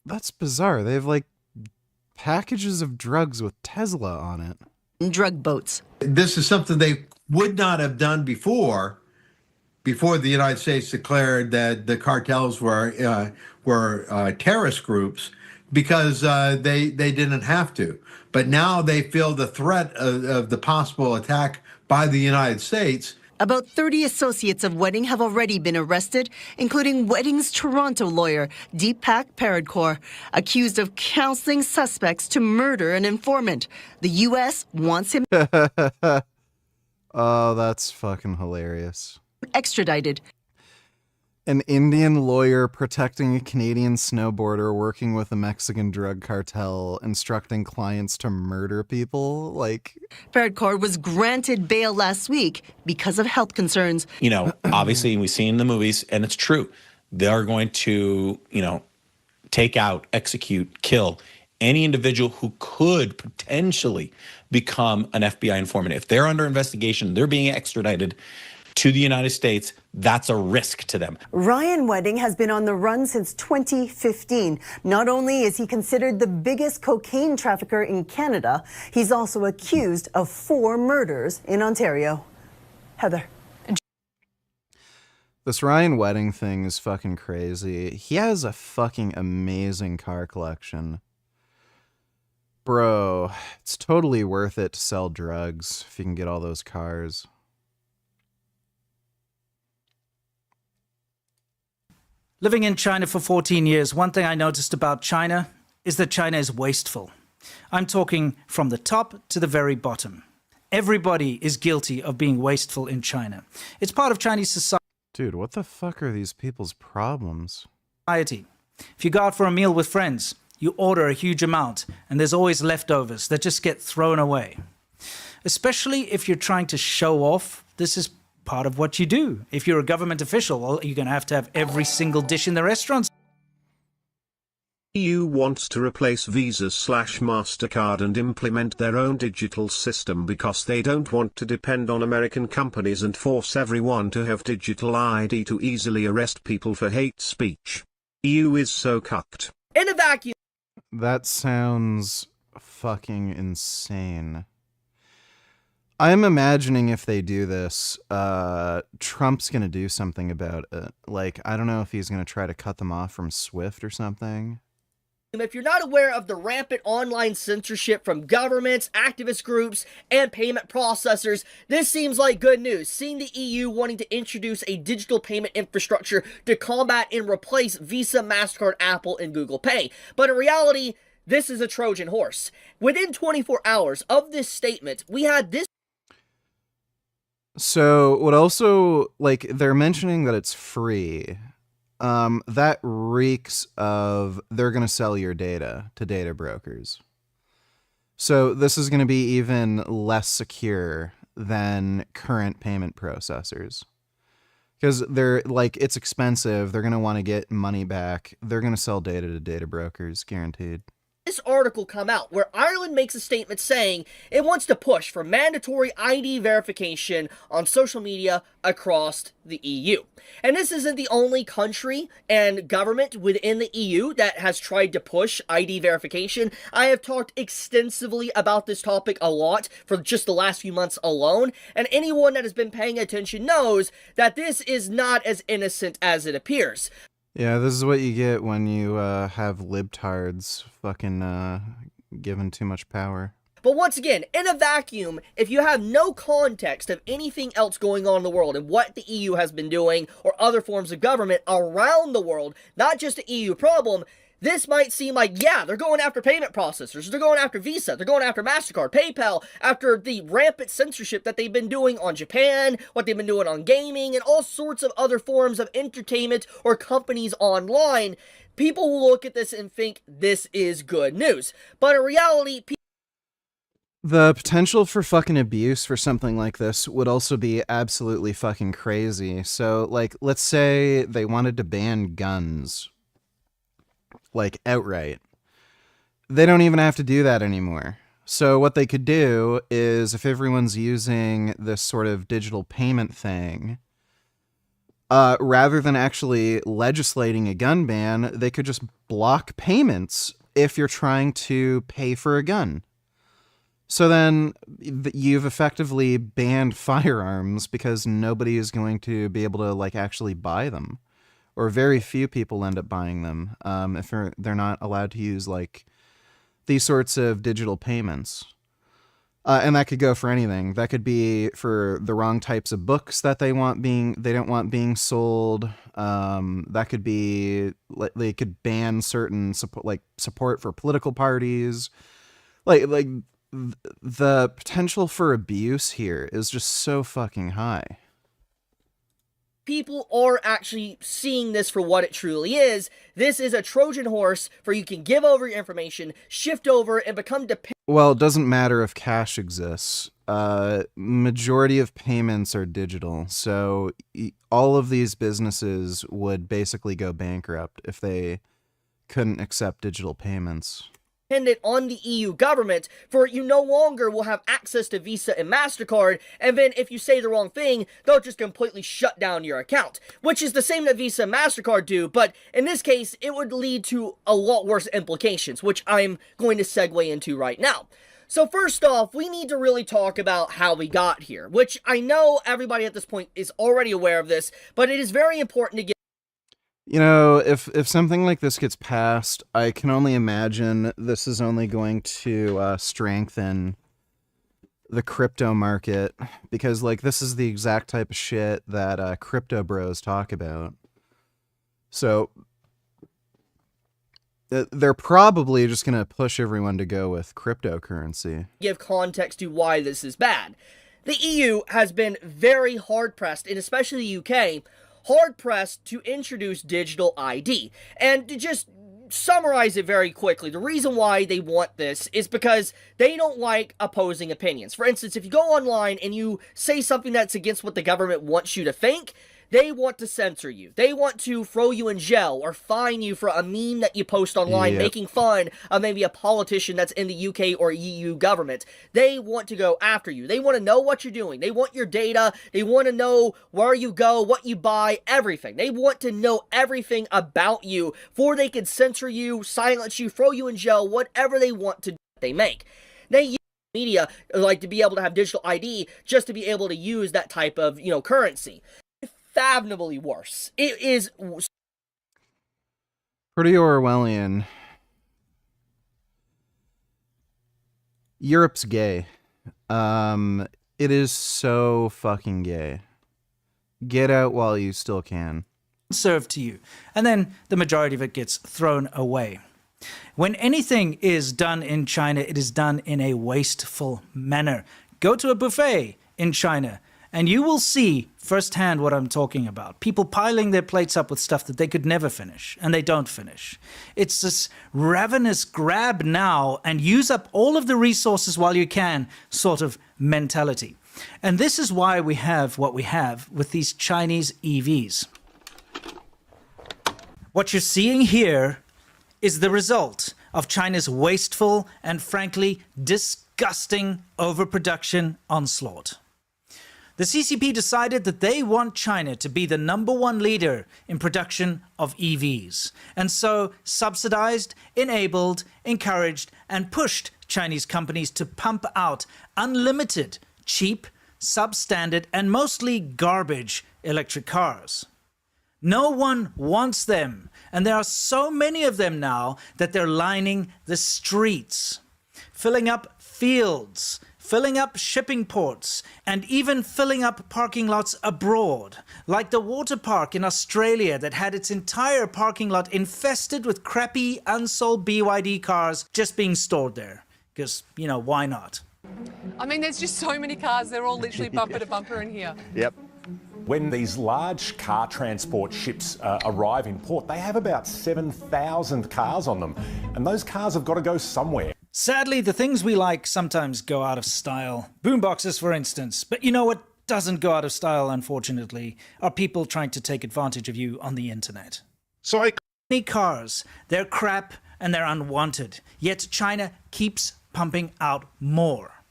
That's bizarre. They have like packages of drugs with Tesla on it. Drug boats. This is something they would not have done before the United States declared that the cartels were terrorist groups, because they didn't have to. But now they feel the threat of the possible attack by the United States. About 30 associates of Wedding have already been arrested, including Wedding's Toronto lawyer, Deepak Paradkar, accused of counseling suspects to murder an informant. The U.S. wants him Oh, that's fucking hilarious. extradited. An Indian lawyer protecting a Canadian snowboarder working with a Mexican drug cartel, instructing clients to murder people. Like, Paradkar was granted bail last week because of health concerns. Obviously, we've seen in the movies, and it's true. They're going to, take out, execute, kill any individual who could potentially become an FBI informant. If they're under investigation, they're being extradited to the United States, that's a risk to them. Ryan Wedding has been on the run since 2015. Not only is he considered the biggest cocaine trafficker in Canada, he's also accused of 4 murders in Ontario. Heather. this Ryan Wedding thing is fucking crazy. He has a fucking amazing car collection. Bro, it's totally worth it to sell drugs if you can get all those cars. Living in China for 14 years, one thing I noticed about China is that China is wasteful. I'm talking from the top to the very bottom. Everybody is guilty of being wasteful in China. It's part of Chinese society. Dude, what the fuck are these people's problems? If you go out for a meal with friends, you order a huge amount, and there's always leftovers that just get thrown away. Especially if you're trying to show off, this is part of what you do. If you're a government official, well, you're going to have every single dish in the restaurants. wants to replace Visa/MasterCard and implement their own digital system because they don't want to depend on American companies and force everyone to have digital ID to easily arrest people for hate speech. EU is so cucked. In a vacuum. That sounds fucking insane. I'm imagining if they do this, Trump's gonna do something about it. Like, I don't know if he's gonna try to cut them off from SWIFT or something. If you're not aware of the rampant online censorship from governments, activist groups, and payment processors, this seems like good news, seeing the EU wanting to introduce a digital payment infrastructure to combat and replace Visa, MasterCard, Apple, and Google Pay. But in reality, this is a Trojan horse. Within 24 hours of this statement, we had this. So, what also, like, they're mentioning that it's free. That reeks of they're going to sell your data to data brokers. So, this is going to be even less secure than current payment processors. Because they're, like, it's expensive. They're going to want to get money back. They're going to sell data to data brokers, guaranteed. This article come out where Ireland makes a statement saying it wants to push for mandatory ID verification on social media across the EU. And this isn't the only country and government within the EU that has tried to push ID verification. I have talked extensively about this topic a lot for just the last few months alone, and anyone that has been paying attention knows that this is not as innocent as it appears. Yeah, this is what you get when you have libtards fucking given too much power. But once again, in a vacuum, if you have no context of anything else going on in the world and what the EU has been doing or other forms of government around the world, not just an EU problem, this might seem like, yeah, they're going after payment processors, they're going after Visa, they're going after MasterCard, PayPal, after the rampant censorship that they've been doing on Japan, what they've been doing on gaming, and all sorts of other forms of entertainment or companies online. People will look at this and think this is good news. But in reality, the potential for fucking abuse for something like this would also be absolutely fucking crazy. So, like, let's say they wanted to ban guns. Like, outright. They don't even have to do that anymore. So what they could do is, if everyone's using this sort of digital payment thing, rather than actually legislating a gun ban, they could just block payments if you're trying to pay for a gun. So then you've effectively banned firearms because nobody is going to be able to, like, actually buy them. Or very few people end up buying them if they're not allowed to use, like, these sorts of digital payments. And that could go for anything. That could be for the wrong types of books that they don't want being sold. That could be, they could ban certain support for political parties. Like the potential for abuse here is just so fucking high. People are actually seeing this for what it truly is. This is a Trojan horse for you can give over your information, shift over, and become dependent. Well, it doesn't matter if cash exists. Majority of payments are digital, so all of these businesses would basically go bankrupt if they couldn't accept digital payments. On the EU government, for you no longer will have access to Visa and MasterCard, and then if you say the wrong thing, they'll just completely shut down your account, which is the same that Visa and MasterCard do, but in this case, it would lead to a lot worse implications, which I'm going to segue into right now. So first off, we need to really talk about how we got here, which I know everybody at this point is already aware of this, but it is very important to get. You know, if something like this gets passed, I can only imagine this is only going to strengthen the crypto market, because, like, this is the exact type of shit that crypto bros talk about. So they're probably just going to push everyone to go with cryptocurrency. Give context to why this is bad. The EU has been very hard-pressed, and especially the UK, hard-pressed to introduce digital ID. And to just summarize it very quickly, the reason why they want this is because they don't like opposing opinions. For instance, if you go online and you say something that's against what the government wants you to think, They want to censor you. They want to throw you in jail or fine you for a meme that you post online making fun of maybe a politician that's in the UK or EU government. They want to go after you. They want to know what you're doing. They want your data. They want to know where you go, what you buy, everything. They want to know everything about you before they can censor you, silence you, throw you in jail, whatever they want to do, they make. They use media like to be able to have digital ID just to be able to use that type of, currency. Fathomably worse. It is pretty Orwellian. Europe's gay. It is so fucking gay. Get out while you still can. Served to you, and then the majority of it gets thrown away. When anything is done in China, it is done in a wasteful manner. Go to a buffet in China, and you will see firsthand what I'm talking about. People piling their plates up with stuff that they could never finish, and they don't finish. It's this ravenous grab now and use up all of the resources while you can sort of mentality. And this is why we have what we have with these Chinese EVs. What you're seeing here is the result of China's wasteful and frankly disgusting overproduction onslaught. The CCP decided that they want China to be the #1 leader in production of EVs, and so subsidized, enabled, encouraged, and pushed Chinese companies to pump out unlimited, cheap, substandard, and mostly garbage electric cars. No one wants them, and there are so many of them now that they're lining the streets, filling up fields, filling up shipping ports, and even filling up parking lots abroad, like the water park in Australia that had its entire parking lot infested with crappy, unsold BYD cars just being stored there. Because, why not? I mean, there's just so many cars, they're all literally bumper to bumper in here. Yep. When these large car transport ships arrive in port, they have about 7,000 cars on them, and those cars have got to go somewhere. Sadly, the things we like sometimes go out of style. Boomboxes, for instance. But you know what doesn't go out of style, unfortunately, are people trying to take advantage of you on the internet. Many cars, they're crap and they're unwanted, yet China keeps pumping out more.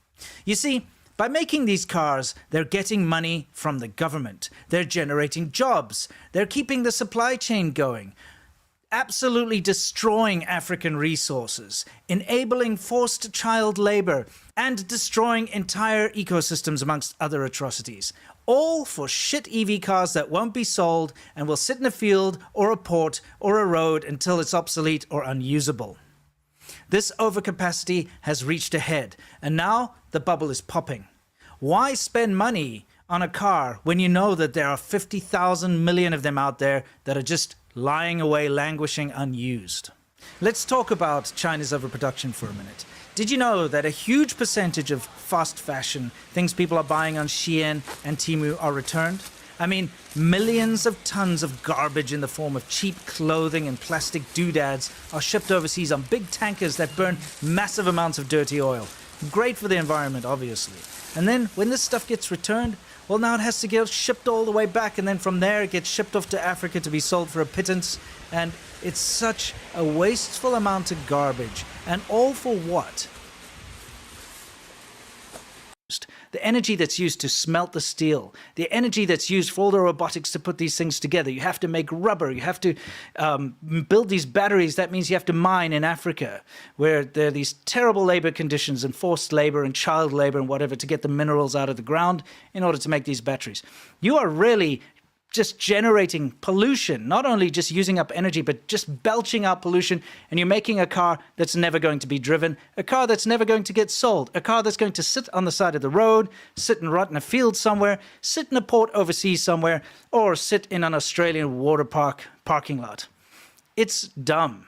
You see, by making these cars, they're getting money from the government. They're generating jobs. They're keeping the supply chain going. Absolutely destroying African resources, enabling forced child labor, and destroying entire ecosystems amongst other atrocities. All for shit EV cars that won't be sold and will sit in a field or a port or a road until it's obsolete or unusable. This overcapacity has reached a head, and now the bubble is popping. Why spend money on a car when you know that there are 50,000 million of them out there that are just lying away, languishing, unused? Let's talk about China's overproduction for a minute. Did you know that a huge percentage of fast fashion, things people are buying on Shein and Temu, are returned? I mean, millions of tons of garbage in the form of cheap clothing and plastic doodads are shipped overseas on big tankers that burn massive amounts of dirty oil. Great for the environment, obviously. And then when this stuff gets returned, well, now it has to get shipped all the way back, and then from there it gets shipped off to Africa to be sold for a pittance. And it's such a wasteful amount of garbage. And all for what? The energy that's used to smelt the steel, the energy that's used for all the robotics to put these things together. You have to make rubber, you have to build these batteries. That means you have to mine in Africa, where there are these terrible labor conditions and forced labor and child labor and whatever to get the minerals out of the ground in order to make these batteries. You are really just generating pollution, not only just using up energy, but just belching out pollution, and you're making a car that's never going to be driven, a car that's never going to get sold, a car that's going to sit on the side of the road, sit and rot in a field somewhere, sit in a port overseas somewhere, or sit in an Australian water park parking lot. It's dumb.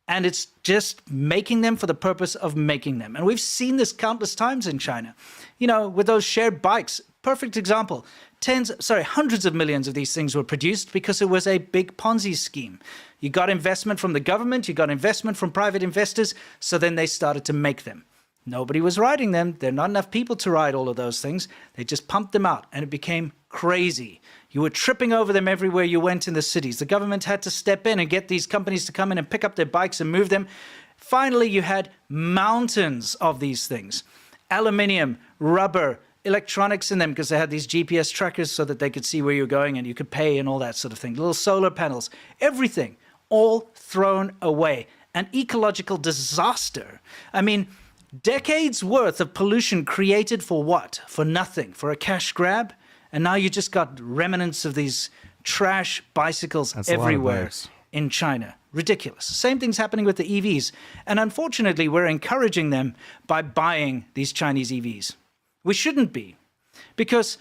And it's just making them for the purpose of making them. And we've seen this countless times in China. With those shared bikes, perfect example. Hundreds of millions of these things were produced because it was a big Ponzi scheme. You got investment from the government, you got investment from private investors, so then they started to make them. Nobody was riding them. There are not enough people to ride all of those things. They just pumped them out, and it became crazy. You were tripping over them everywhere you went in the cities. The government had to step in and get these companies to come in and pick up their bikes and move them. Finally, you had mountains of these things. Aluminium, rubber, electronics in them because they had these GPS trackers so that they could see where you're going and you could pay and all that sort of thing. Little solar panels, everything, all thrown away. An ecological disaster. I mean, decades worth of pollution created for what? For nothing, for a cash grab? And now you just got remnants of these trash bicycles everywhere in China. Ridiculous. Same thing's happening with the EVs. And unfortunately, we're encouraging them by buying these Chinese EVs. We shouldn't be. Because,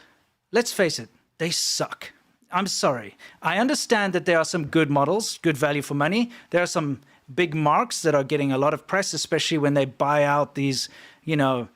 let's face it, they suck. I'm sorry. I understand that there are some good models, good value for money. There are some big marks that are getting a lot of press, especially when they buy out these, what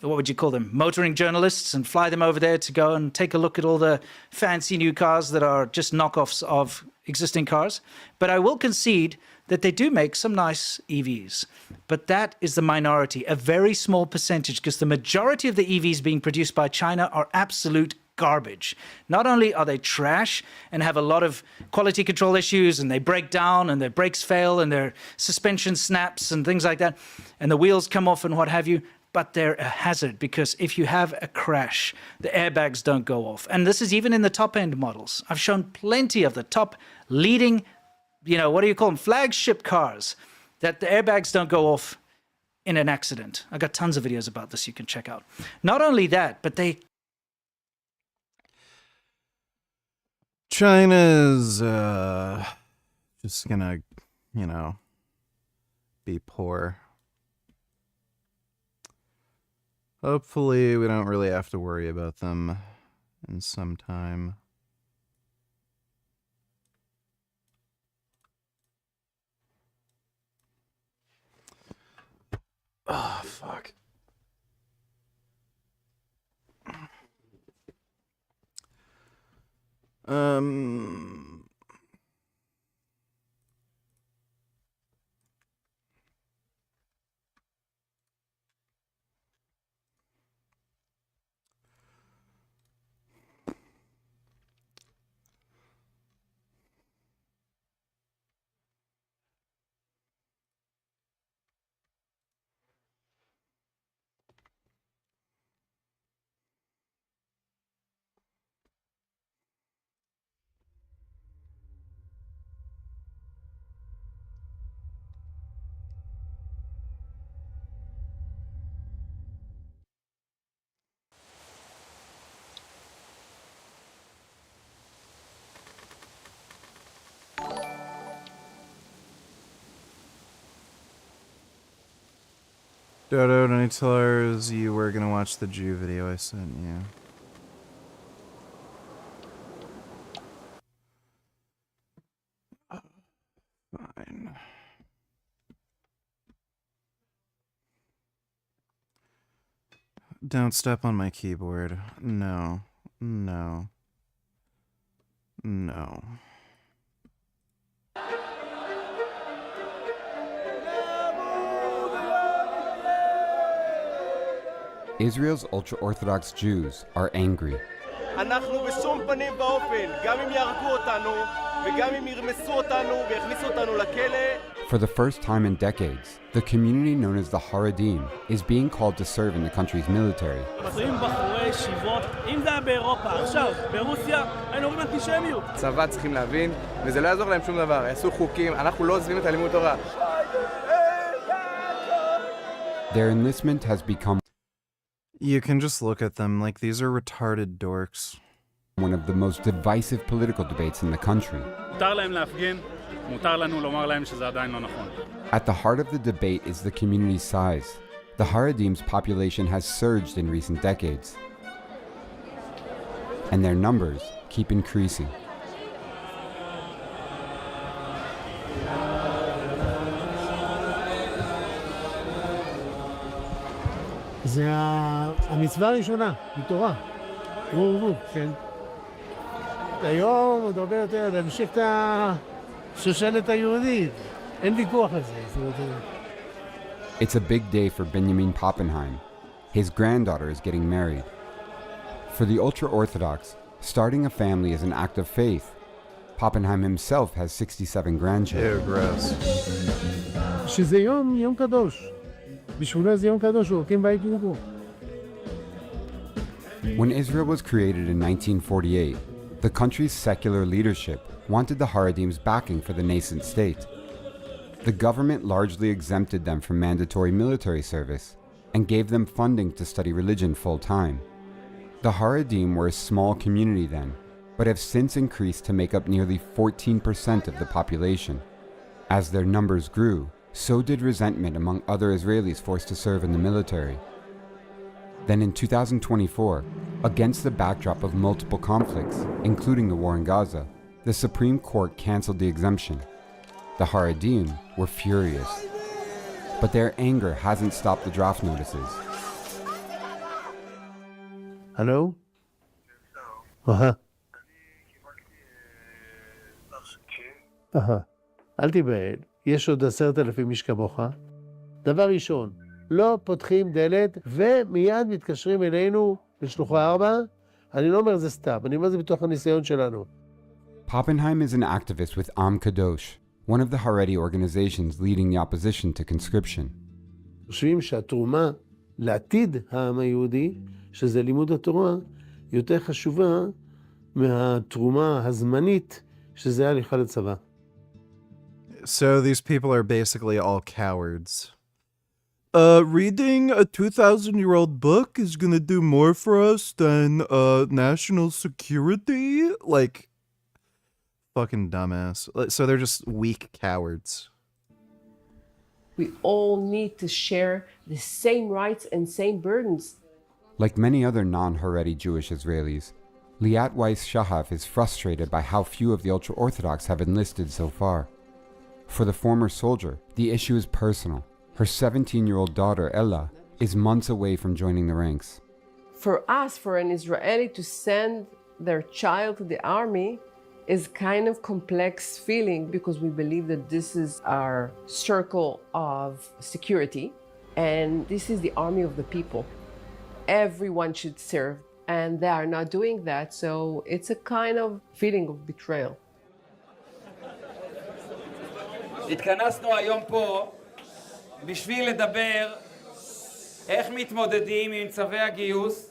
would you call them, motoring journalists and fly them over there to go and take a look at all the fancy new cars that are just knockoffs of existing cars. But I will concede that they do make some nice EVs. But that is the minority, a very small percentage, because the majority of the EVs being produced by China are absolute garbage. Not only are they trash and have a lot of quality control issues and they break down and their brakes fail and their suspension snaps and things like that and the wheels come off and what have you, but they're a hazard because if you have a crash, the airbags don't go off. And this is even in the top-end models. I've shown plenty of the top leading, what do you call them, flagship cars, that the airbags don't go off in an accident. I got tons of videos about this you can check out. Not only that, but they... China's just gonna, be poor. Hopefully we don't really have to worry about them in some time. Oh, fuck. Dodo, did I tell her you were gonna watch the Jew video I sent you? Fine. Don't step on my keyboard. No. No. No. Israel's ultra-Orthodox Jews are angry. אנחנו בשום פנים ואופן, גם אם יהרגו אותנו, וגם אם ירמסו אותנו ויכניסו אותנו לכלא. For the first time in decades, the community known as the Haredim is being called to serve in the country's military. צבא צריכים להבין, וזה לא יעזור להם שום דבר, יעשו חוקים, אנחנו לא עוזבים את הלימוד תורה. Their enlistment has become You can just look at them like these are retarded dorks. One of the most divisive political debates in the country. At the heart of the debate is the community's size. The Haredim's population has surged in recent decades, and their numbers keep increasing. זה המצווה הראשונה, מתורה. כן. היום עוד הרבה יותר להמשיך את השושלת היהודית. אין ויכוח על זה. It's a big day for Benjamin Pappenheim. His granddaughter is getting married. For the ultra-Orthodox, Starting a family is an act of faith. Pappenheim himself has 67 grandchildren. Ew, gross. שזה יום קדוש. בשבילו זה יום קדוש, הולכים ויקראו. When Israel was created in 1948, the country's secular leadership wanted the Haredim's backing for the nascent state. The government largely exempted them from mandatory military service and gave them funding to study religion full-time. The Haredim were a small community then, but have since increased to make up nearly 14% of the population. As their numbers grew, so did resentment among other Israelis forced to serve in the military. Then in 2024, against the backdrop of multiple conflicts, including the war in Gaza, the Supreme Court canceled the exemption. The Haredim were furious. But their anger hasn't stopped the draft notices. הלו? אהה. אל תיבהל, יש עוד 10,000 איש כמוך. דבר ראשון, לא פותחים דלת ומיד מתקשרים אלינו לשלוחה 4. אני לא אומר זה סתם, אני אומר זה בתוך הניסיון שלנו. Pappenheim is an activist with Am Kadosh, one of the Haredi organizations leading the opposition to conscription. חושבים שהתרומה לעתיד העם היהודי, שזה לימוד התורה, יותר חשובה מהתרומה הזמנית, שזה הליכה לצבא. So these people are basically all cowards. Reading a 2,000-year-old book is gonna do more for us than national security? Like, fucking dumbass. So they're just weak cowards. We all need to share the same rights and same burdens. Like many other non-Haredi Jewish Israelis, Liat Weiss-Shahaf is frustrated by how few of the ultra-Orthodox have enlisted so far. For the former soldier, the issue is personal. Her 17-year-old daughter, Ella, is months away from joining the ranks. For us, for an Israeli to send their child to the army is kind of complex feeling because we believe that this is our circle of security and this is the army of the people. Everyone should serve and they are not doing that, so it's a kind of feeling of betrayal. התכנסנו היום פה בשביל לדבר איך מתמודדים עם צווי הגיוס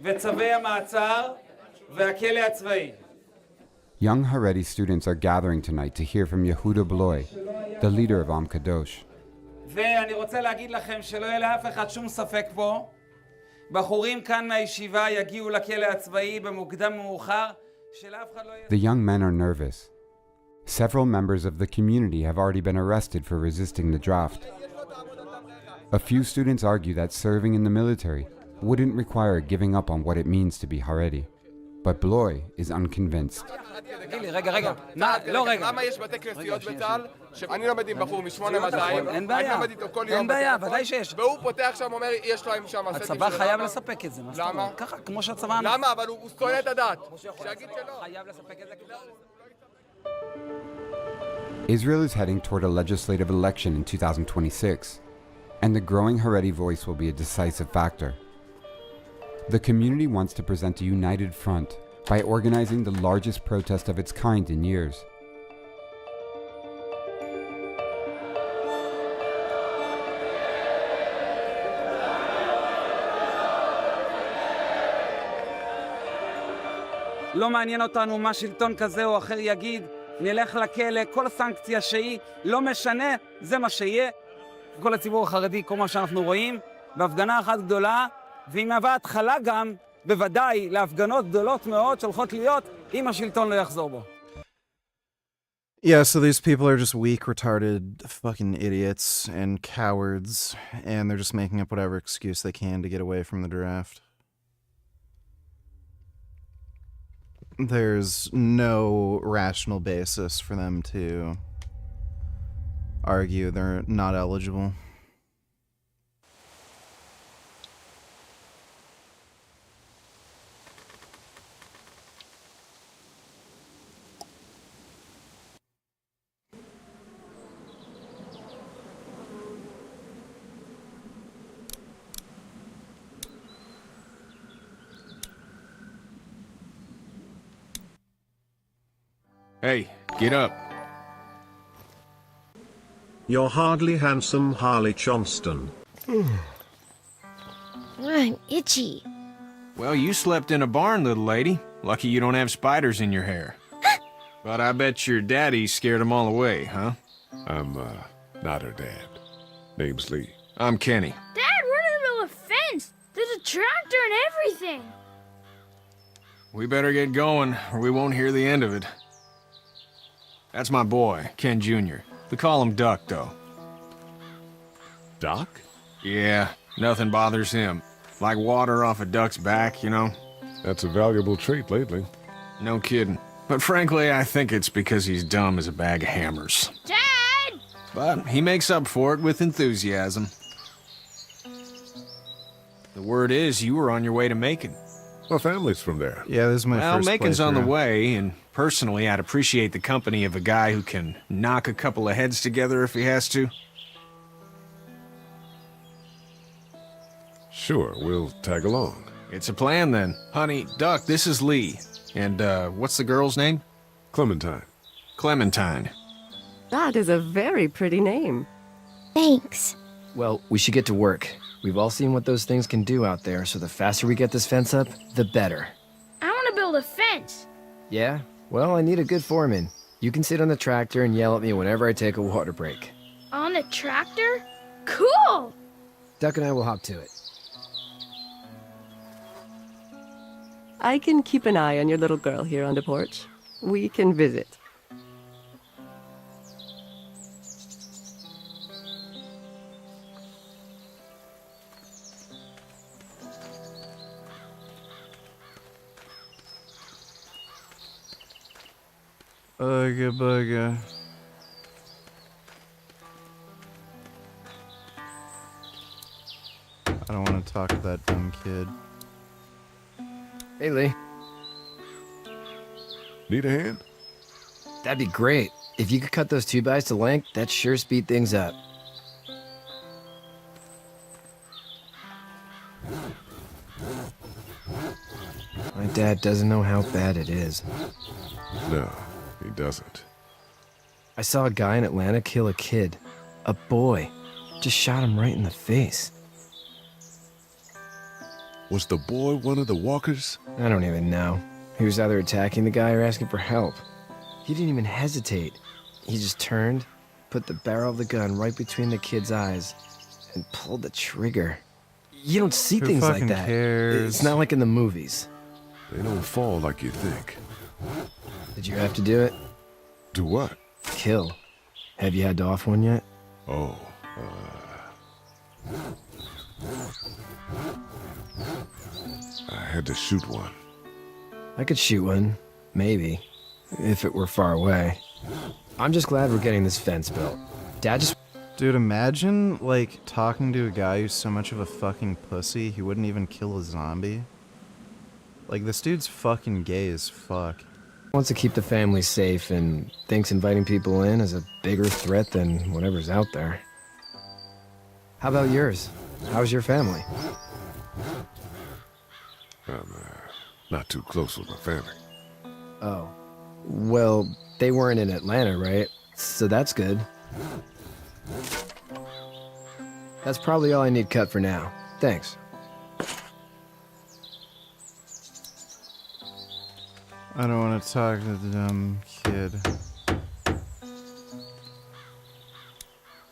וצווי המעצר והכלא הצבאי. Young Haredi students are gathering tonight to hear from Yehuda Bloy, the leader of Am Kadosh. ואני רוצה להגיד לכם שלא יהיה לאף אחד שום ספק פה. בחורים כאן מהישיבה יגיעו לכלא הצבאי במוקדם ומאוחר שלאף אחד לא יהיה... The young men are nervous. Several members of the community have already been arrested for resisting the draft. A few students argue that serving in the military wouldn't require giving up on what it means to be Haredi. But Bloy is unconvinced. רגע. למה יש בתי כנסיות בצה"ל? אני לומד עם בחור מ-8200, אני לומד איתו כל יום. אין בעיה, ודאי שיש. והוא פותח שם, אומר, יש להם שם... הצבא חייב לספק את זה. למה? ככה, כמו שהצבא... למה? אבל הוא שונא את הדת. שיגיד שלא. חייב לספק את זה. Israel is heading toward a legislative election in 2026, and the growing Haredi voice will be a decisive factor. The community wants to present a united front by organizing the largest protest of its kind in years. לא מעניין אותנו מה שלטון כזה או אחר יגיד, נלך לכלא, כל סנקציה שהיא, לא משנה, זה מה שיהיה. כל הציבור החרדי, כל מה שאנחנו רואים, בהפגנה אחת גדולה, והיא מהווה התחלה גם, בוודאי, להפגנות גדולות מאוד שהולכות להיות, אם השלטון לא יחזור בו. Yeah, so these people are just weak, retarded, fucking idiots and cowards, and they're just making up whatever excuse they can to get away from the draft. There's no rational basis for them to argue they're not eligible. Hey, get up. You're hardly handsome, Harley Johnston. I'm itchy. Well, you slept in a barn, little lady. Lucky you don't have spiders in your hair. But I bet your daddy scared them all away, huh? I'm, not her dad. Name's Lee. I'm Kenny. Dad, we're in the middle of a fence. There's a tractor and everything. We better get going, or we won't hear the end of it. That's my boy, Ken Jr. We call him Duck, though. Doc? Yeah, nothing bothers him. Like water off a duck's back, you know? That's a valuable trait lately. No kidding. But frankly, I think it's because he's dumb as a bag of hammers. Dad! But he makes up for it with enthusiasm. The word is you were on your way to Macon. My family's from there. Yeah, this is my Well, first Macon's on the playthrough. way, and personally, I'd appreciate the company of a guy who can knock a couple of heads together if he has to. Sure, we'll tag along. It's a plan, then. Honey, Duck, this is Lee. And, what's the girl's name? Clementine. Clementine. That is a very pretty name. Thanks. Well, we should get to work. We've all seen what those things can do out there, so the faster we get this fence up, the better. I want to build a fence. Yeah? Well, I need a good foreman. You can sit on the tractor and yell at me whenever I take a water break. On the tractor? Cool! Duck and I will hop to it. I can keep an eye on your little girl here on the porch. We can visit. Bugga bugga. I don't want to talk to that dumb kid. Hey, Lee. Need a hand? That'd be great. If you could cut those 2x to length, that'd sure speed things up. My dad doesn't know how bad it is. No, he doesn't. I saw a guy in Atlanta kill a kid. A boy. Just shot him right in the face. Was the boy one of the walkers? I don't even know. He was either attacking the guy or asking for help. He didn't even hesitate. He just turned, put the barrel of the gun right between the kid's eyes, and pulled the trigger. You don't see Who things like fucking that. cares? It's not like in the movies. They don't fall like you think. Did you have to do it? Do what? Kill. Have you had to off one yet? Oh, I had to shoot one. I could shoot one. Maybe. If it were far away. I'm just glad we're getting this fence built. Dad just... Dude, imagine, like, talking to a guy who's so much of a fucking pussy, he wouldn't even kill a zombie. Like, this dude's fucking gay as fuck. wants to keep the family safe and thinks inviting people in is a bigger threat than whatever's out there. How about yours? How's your family? I'm not too close with my family. Oh. Well, they weren't in Atlanta, right? So that's good. That's probably all I need cut for now. Thanks. I don't want to talk to the dumb kid.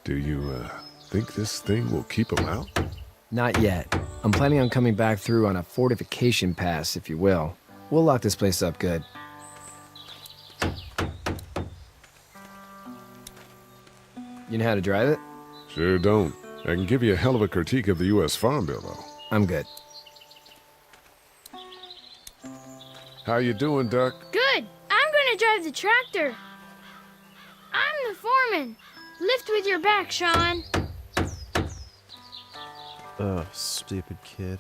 Do you, think this thing will keep him out? Not yet. I'm planning on coming back through on a fortification pass, if you will. We'll lock this place up good. You know how to drive it? Sure don't. I can give you a hell of a critique of the U.S. Farm Bill, though. I'm good. How you doing, Duck? Good. I'm gonna drive the tractor. I'm the foreman. Lift with your back, Sean. Ugh, stupid kid.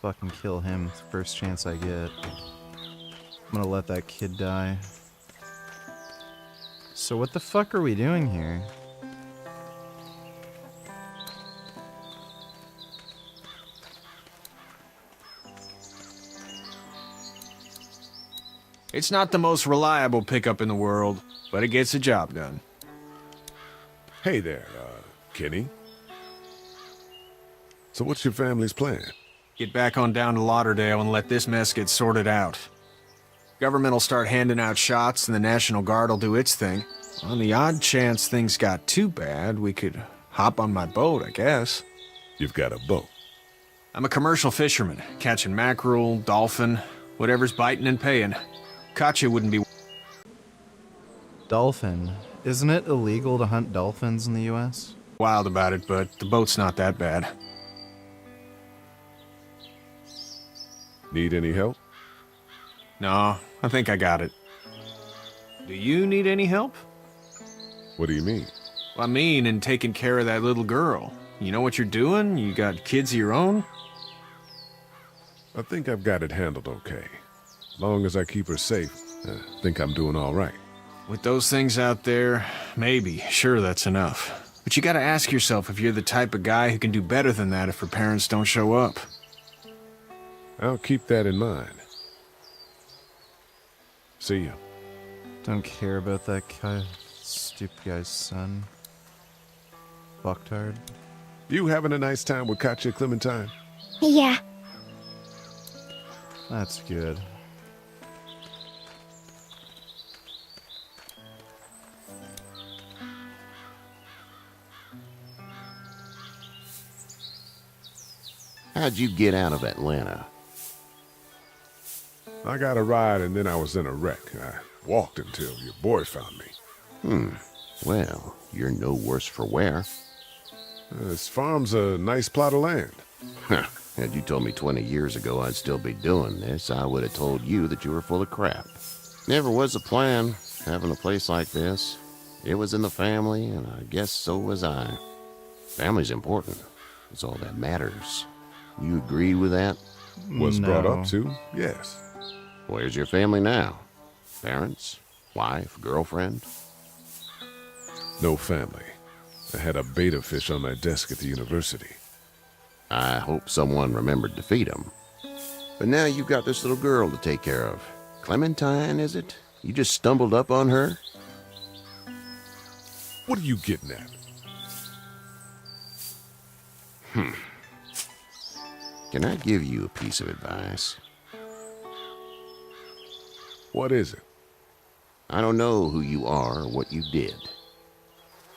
Fucking kill him the first chance I get. I'm gonna let that kid die. So what the fuck are we doing here? It's not the most reliable pickup in the world, but it gets the job done. Hey there, Kenny. So what's your family's plan? Get back on down to Lauderdale and let this mess get sorted out. Government will start handing out shots and the National Guard will do its thing. On the odd chance things got too bad, we could hop on my boat, I guess. You've got a boat? I'm a commercial fisherman, catching mackerel, dolphin, whatever's biting and paying. Katya wouldn't be... Dolphin. Isn't it illegal to hunt dolphins in the U.S.? wild about it, but the boat's not that bad. Need any help? No, I think I got it. Do you need any help? What do you mean? Well, I mean in taking care of that little girl. You know what you're doing? You got kids of your own? I think I've got it handled okay. Long as I keep her safe, I think I'm doing all right. With those things out there, maybe. Sure, that's enough. But you gotta ask yourself if you're the type of guy who can do better than that if her parents don't show up. I'll keep that in mind. See ya. Don't care about that guy, stupid guy's son. Fucktard. You having a nice time with Katya, Clementine? Yeah. That's good. How'd you get out of Atlanta? I got a ride and then I was in a wreck. I walked until your boy found me. Well, you're no worse for wear. This farm's a nice plot of land. Had you told me 20 years ago I'd still be doing this, I would have told you that you were full of crap. Never was a plan, having a place like this. It was in the family, and I guess so was I. Family's important. It's all that matters. You agree with that? Was brought up to, yes. Where's your family now? Parents? Wife? Girlfriend? No family. I had a betta fish on my desk at the university. I hope someone remembered to feed him. But now you've got this little girl to take care of. Clementine, is it? You just stumbled up on her? What are you getting at? Can I give you a piece of advice? What is it? I don't know who you are or what you did.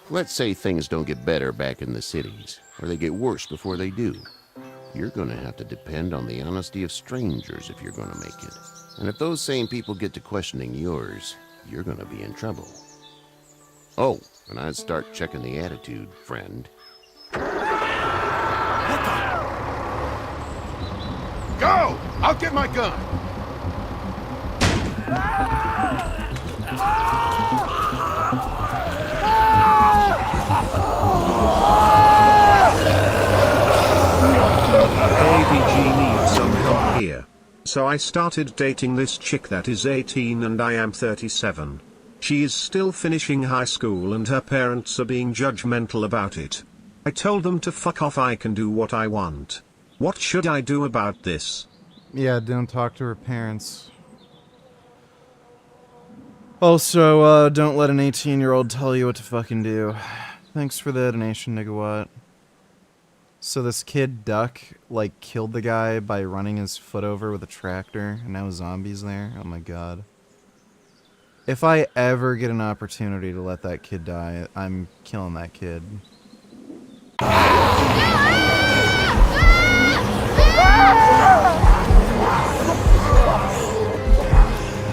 Let's say things don't get better back in the cities, or they get worse before they do. You're gonna have to depend on the honesty of strangers if you're gonna make it. And if those same people get to questioning yours, you're gonna be in trouble. Oh, and I'd start checking the attitude, friend. Go! I'll get my gun! ABG needs some help here. So I started dating this chick that is 18 and I am 37. She is still finishing high school and her parents are being judgmental about it. I told them to fuck off, I can do what I want. What should I do about this? Yeah, don't talk to her parents. Also, don't let an 18-year-old tell you what to fucking do. Thanks for the donation, nigga what. So this kid Duck, like, killed the guy by running his foot over with a tractor, and now zombies there? Oh my god. If I ever get an opportunity to let that kid die, I'm killing that kid.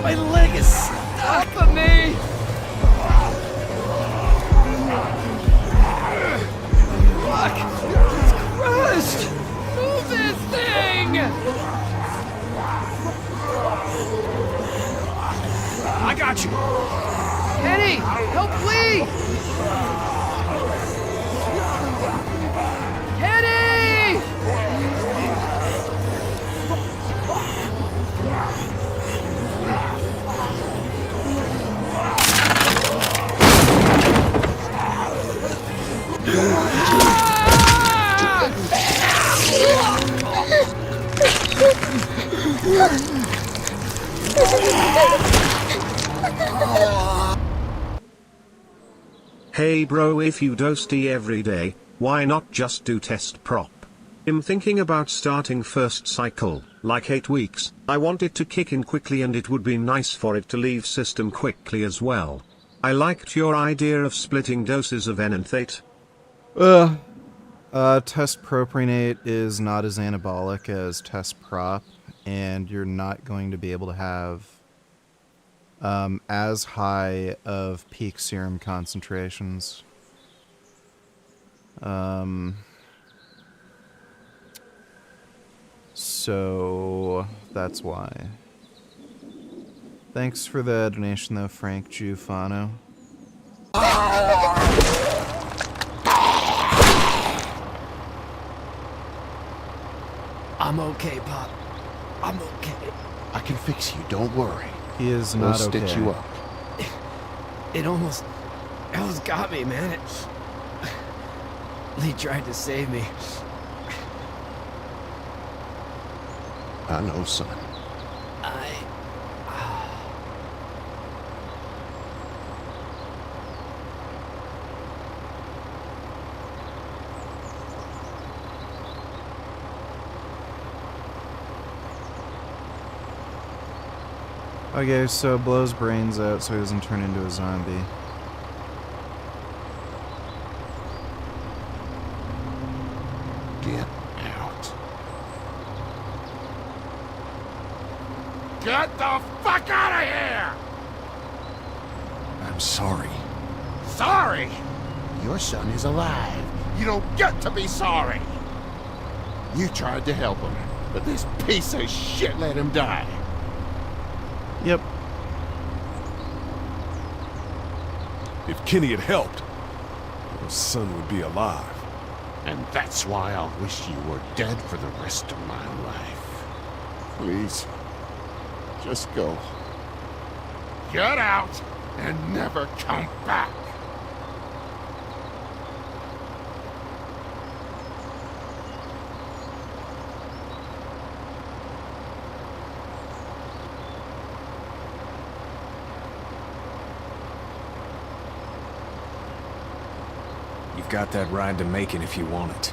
My leg is stuck on me! Fuck! It's crushed! Move this thing! I got you! Kenny! Help please! Kenny! Hey bro, if you dosty every day, why not just do test prop? I'm thinking about starting first cycle, like 8 weeks. I want it to kick in quickly and it would be nice for it to leave system quickly as well. I liked your idea of splitting doses of enanthate. Test propionate is not as anabolic as test prop, and you're not going to be able to have as high of peak serum concentrations. So that's why. Thanks for the donation though, Frank Tufano. I'm okay, Pop. I'm okay. I can fix you, don't worry. He is We'll not okay. stitch you up. It almost got me, man. Lee tried to save me. I know, son. Okay, so blows brains out so he doesn't turn into a zombie. Get out. Get the fuck out of here! I'm sorry. Sorry? Your son is alive. You don't get to be sorry. You tried to help him, but this piece of shit let him die. Yep. If Kenny had helped, your son would be alive. And that's why I'll wish you were dead for the rest of my life. Please, just go. Get out and never come back. You've got that ride to Macon if you want it.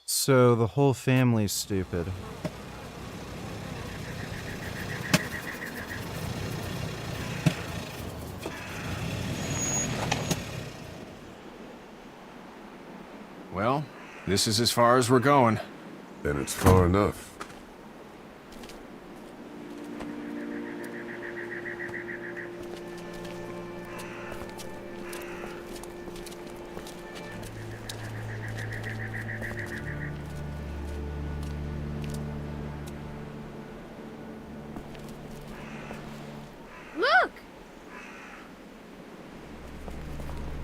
So the whole family's stupid. Well, this is as far as we're going. Then it's far enough. Look!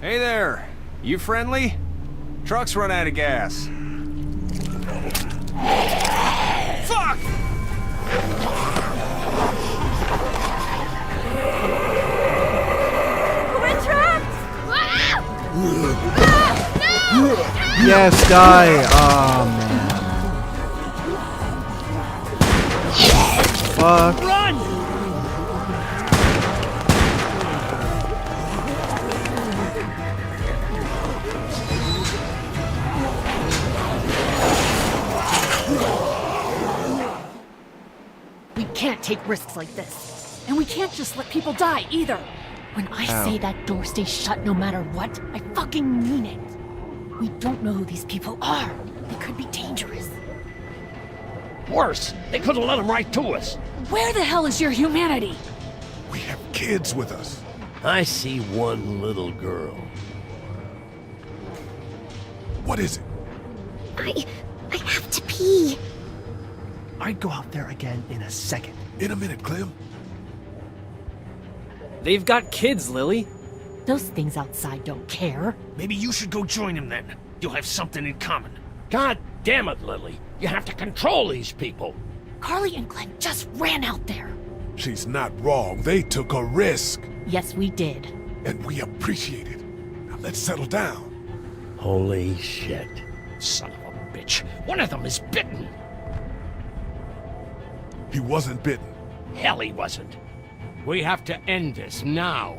Hey there! You friendly? Truck's run out of gas. Fuck! We're trapped! Yes, die! Oh man. Fuck. Run! We can't take risks like this. And we can't just let people die, either. When I say that door stays shut no matter what, I fucking mean it. We don't know who these people are. They could be dangerous. Worse, they could have let them right to us. Where the hell is your humanity? We have kids with us. I see one little girl. What is it? I have to pee. I'd go out there again in a second. In a minute, Clem. They've got kids, Lily. Those things outside don't care. Maybe you should go join them then. You'll have something in common. God damn it, Lily. You have to control these people. Carly and Glenn just ran out there. She's not wrong. They took a risk. Yes, we did. and we appreciate it. Now let's settle down. Holy shit. Son of a bitch. One of them is bitten. He wasn't bitten. Hell, he wasn't. We have to end this now.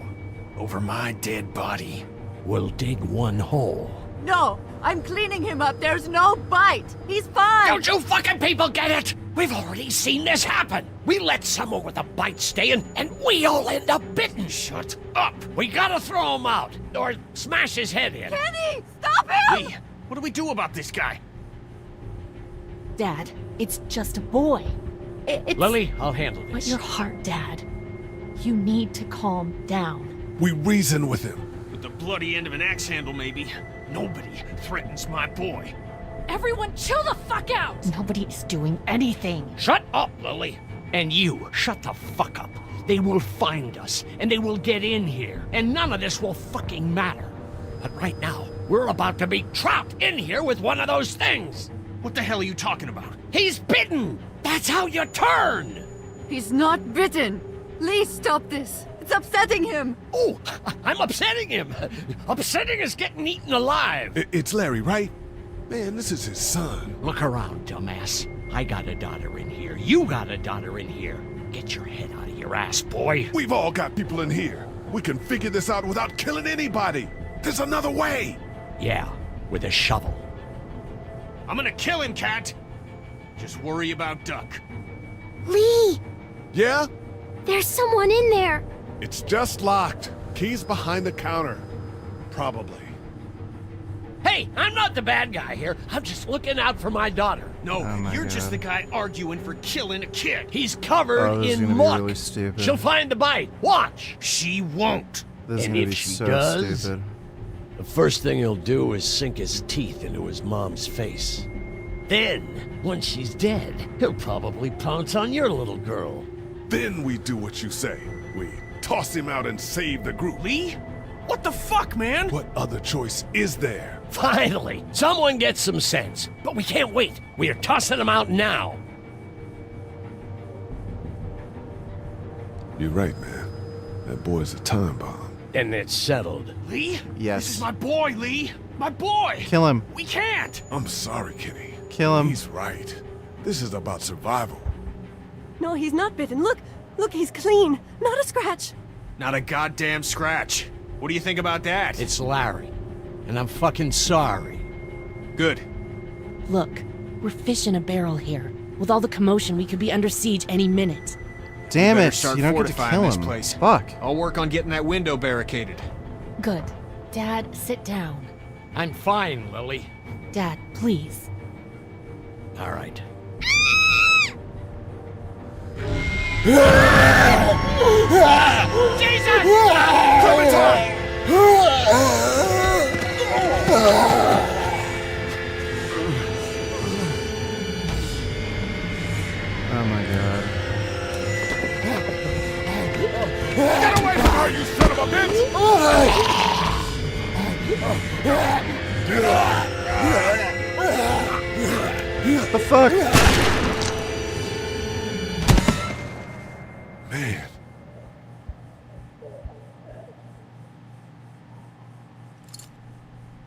Over my dead body. We'll dig one hole. No, I'm cleaning him up. There's no bite. He's fine. Don't you fucking people get it? We've already seen this happen. We let someone with a bite stay in, and we all end up bitten. Shut up. We gotta throw him out, or smash his head in. Kenny, stop him! Lee, what do we do about this guy? Dad, it's just a boy. It's... Lily, I'll handle this. But your heart, Dad. You need to calm down. We reason with him. With the bloody end of an axe handle, maybe. Nobody threatens my boy. Everyone chill the fuck out! Nobody is doing anything. Shut up, Lily. And you, shut the fuck up. They will find us, and they will get in here, and none of this will fucking matter. But right now, we're about to be trapped in here with one of those things. What the hell are you talking about? He's bitten! That's how you turn! He's not bitten. Lee, stop this. It's upsetting him. Oh, I'm upsetting him. Upsetting is getting eaten alive. It's Larry, right? Man, this is his son. Look around, dumbass. I got a daughter in here. You got a daughter in here. Get your head out of your ass, boy. We've all got people in here. We can figure this out without killing anybody. There's another way. Yeah, with a shovel. I'm gonna kill him, Cat. Just worry about Duck. Lee! Yeah? There's someone in there. It's just locked. Key's behind the counter. Probably. Hey, I'm not the bad guy here. I'm just looking out for my daughter. No, you're God. just the guy arguing for killing a kid. He's covered this is in gonna be muck. really stupid. She'll find the bite. Watch. She won't. This is And gonna if be she so does, stupid. the first thing he'll do is sink his teeth into his mom's face. Then, once she's dead, he'll probably pounce on your little girl. Then we do what you say. We toss him out and save the group. Lee? What the fuck, man? What other choice is there? Finally, someone gets some sense. But we can't wait. We are tossing him out now. You're right, man. That boy's a time bomb. And it's settled. Lee? Yes. This is my boy, Lee. My boy. Kill him. We can't. I'm sorry, Kenny. Kill him. He's right. This is about survival. No, he's not bitten. Look, he's clean. Not a scratch. Not a goddamn scratch. What do you think about that? It's Larry. And I'm fucking sorry. Good. Look, we're fish in a barrel here. With all the commotion, we could be under siege any minute. Damn Better it! start You don't get to fortifying kill this him. place. Fuck. I'll work on getting that window barricaded. Good. Dad, sit down. I'm fine, Lily. Dad, please. All right. Jesus! Clementine! Oh my god. Get away from her, you son of a bitch! What the fuck? Man.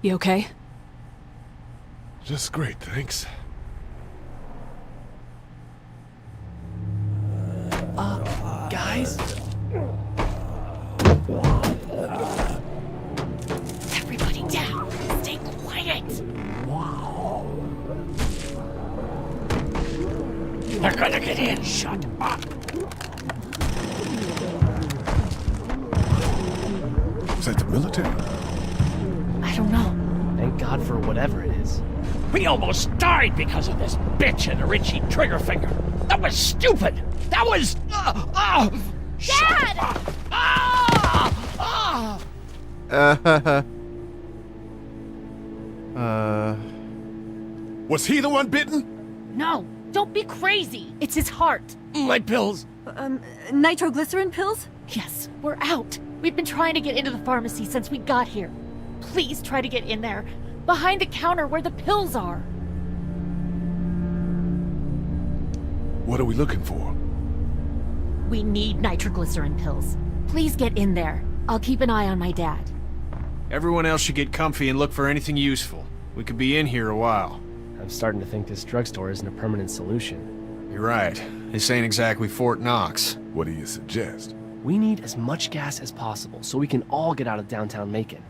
You okay? Just great, thanks. Guys? Everybody down. Stay quiet. They're gonna get in. Shut up. Is that the military? I don't know. Thank God for whatever it is. We almost died because of this bitch and a Richie trigger finger. That was stupid. That was... Dad! Was he the one bitten? No, don't be crazy. It's his heart. My pills. Nitroglycerin pills? Yes, we're out. We've been trying to get into the pharmacy since we got here. Please try to get in there. Behind the counter where the pills are. What are we looking for? We need nitroglycerin pills. Please get in there. I'll keep an eye on my dad. Everyone else should get comfy and look for anything useful. We could be in here a while. I'm starting to think this drugstore isn't a permanent solution. You're right. This ain't exactly Fort Knox. What do you suggest? We need as much gas as possible so we can all get out of downtown Macon.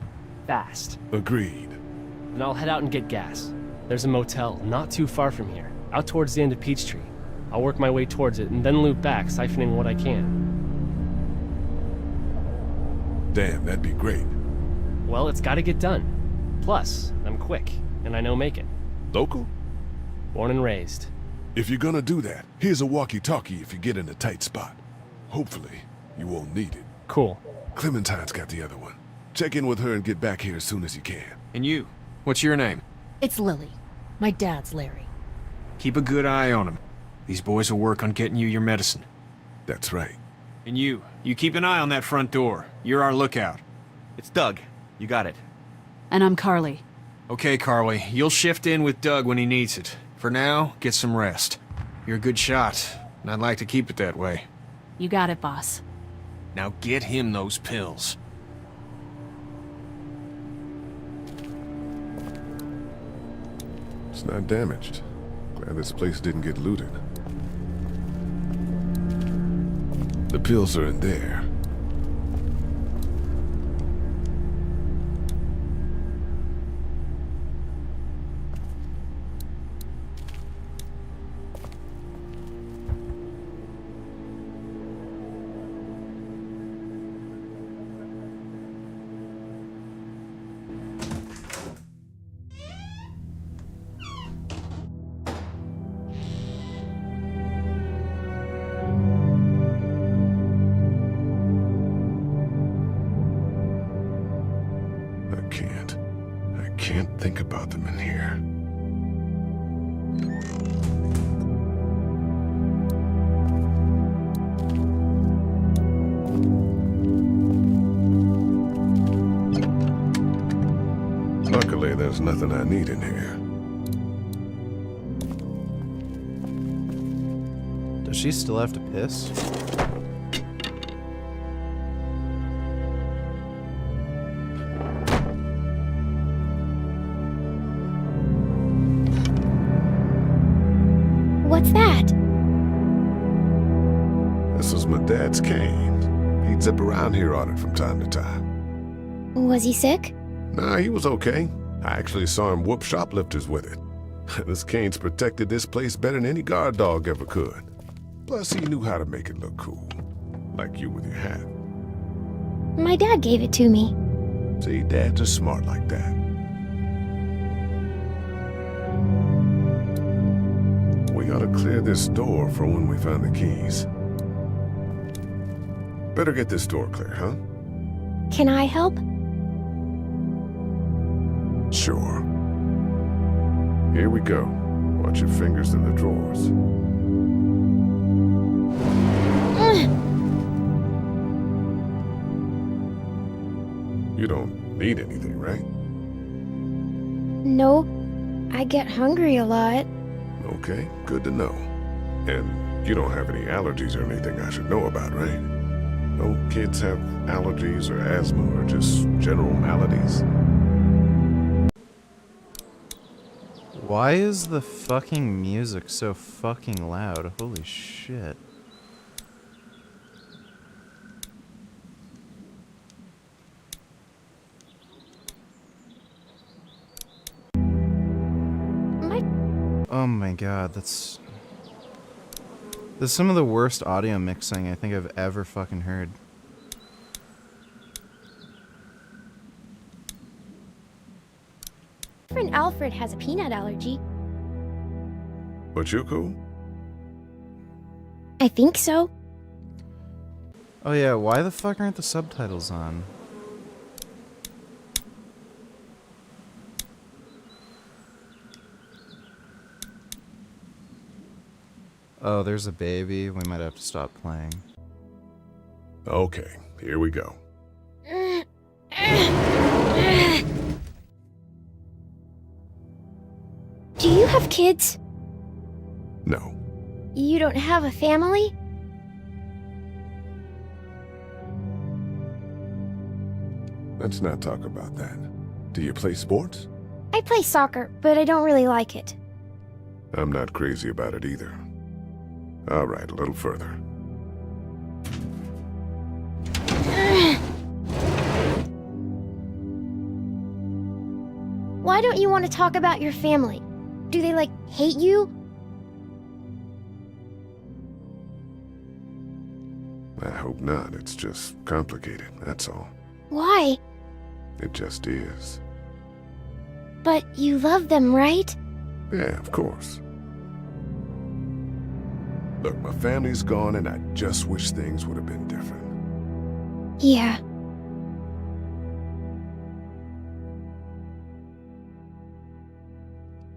Fast. Agreed. Then I'll head out and get gas. There's a motel not too far from here, out towards the end of Peachtree. I'll work my way towards it and then loop back, siphoning what I can. Damn, that'd be great. Well, it's gotta get done. Plus, I'm quick, and I know Macon. Local? Born and raised. If you're gonna do that, here's a walkie-talkie if you get in a tight spot. Hopefully, you won't need it. Cool. Clementine's got the other one. Check in with her and get back here as soon as you can. And you? What's your name? It's Lily. My dad's Larry. Keep a good eye on him. These boys will work on getting you your medicine. That's right. And you keep an eye on that front door. You're our lookout. It's Doug. You got it. And I'm Carly. Okay, Carly. You'll shift in with Doug when he needs it. For now, get some rest. You're a good shot, and I'd like to keep it that way. You got it, boss. Now get him those pills. It's not damaged. Glad this place didn't get looted. The pills are in there. I can't think about them in here. Luckily, there's nothing I need in here. Does she still have to piss? What's that? This was my dad's cane. He'd zip around here on it from time to time. Was he sick? Nah, he was okay. I actually saw him whoop shoplifters with it. This cane's protected this place better than any guard dog ever could. Plus, he knew how to make it look cool. Like you with your hat. My dad gave it to me. See, dads are smart like that. We gotta clear this door for when we find the keys. Better get this door clear, huh? Can I help? Sure. Here we go. Watch your fingers in the drawers. You don't need anything, right? No, I get hungry a lot. Okay, good to know. And you don't have any allergies or anything I should know about, right? Don't kids have allergies or asthma or just general maladies? Why is the fucking music so fucking loud? Holy shit. Oh my god, that's some of the worst audio mixing I think I've ever fucking heard. My friend Alfred has a peanut allergy. But you cool? I think so. Oh yeah, why the fuck aren't the subtitles on? Oh, there's a baby. We might have to stop playing. Okay, here we go. Do you have kids? No. You don't have a family? let's not talk about that. Do you play sports? I play soccer, but I don't really like it. I'm not crazy about it either. All right, a little further. Why don't you want to talk about your family? Do they, hate you? I hope not. It's just complicated, that's all. Why? It just is. But you love them, right? Yeah, of course. Look, my family's gone and I just wish things would have been different. Yeah.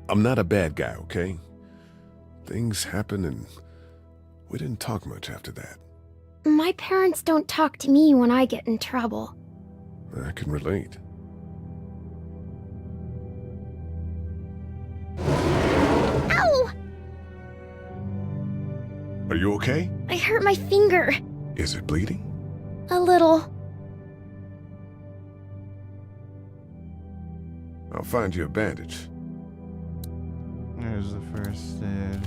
I'm not a bad guy, okay? Things happen and we didn't talk much after that. My parents don't talk to me when I get in trouble. I can relate. Ow! Are you okay? I hurt my finger. Is it bleeding? A little. I'll find you a bandage. There's the first aid.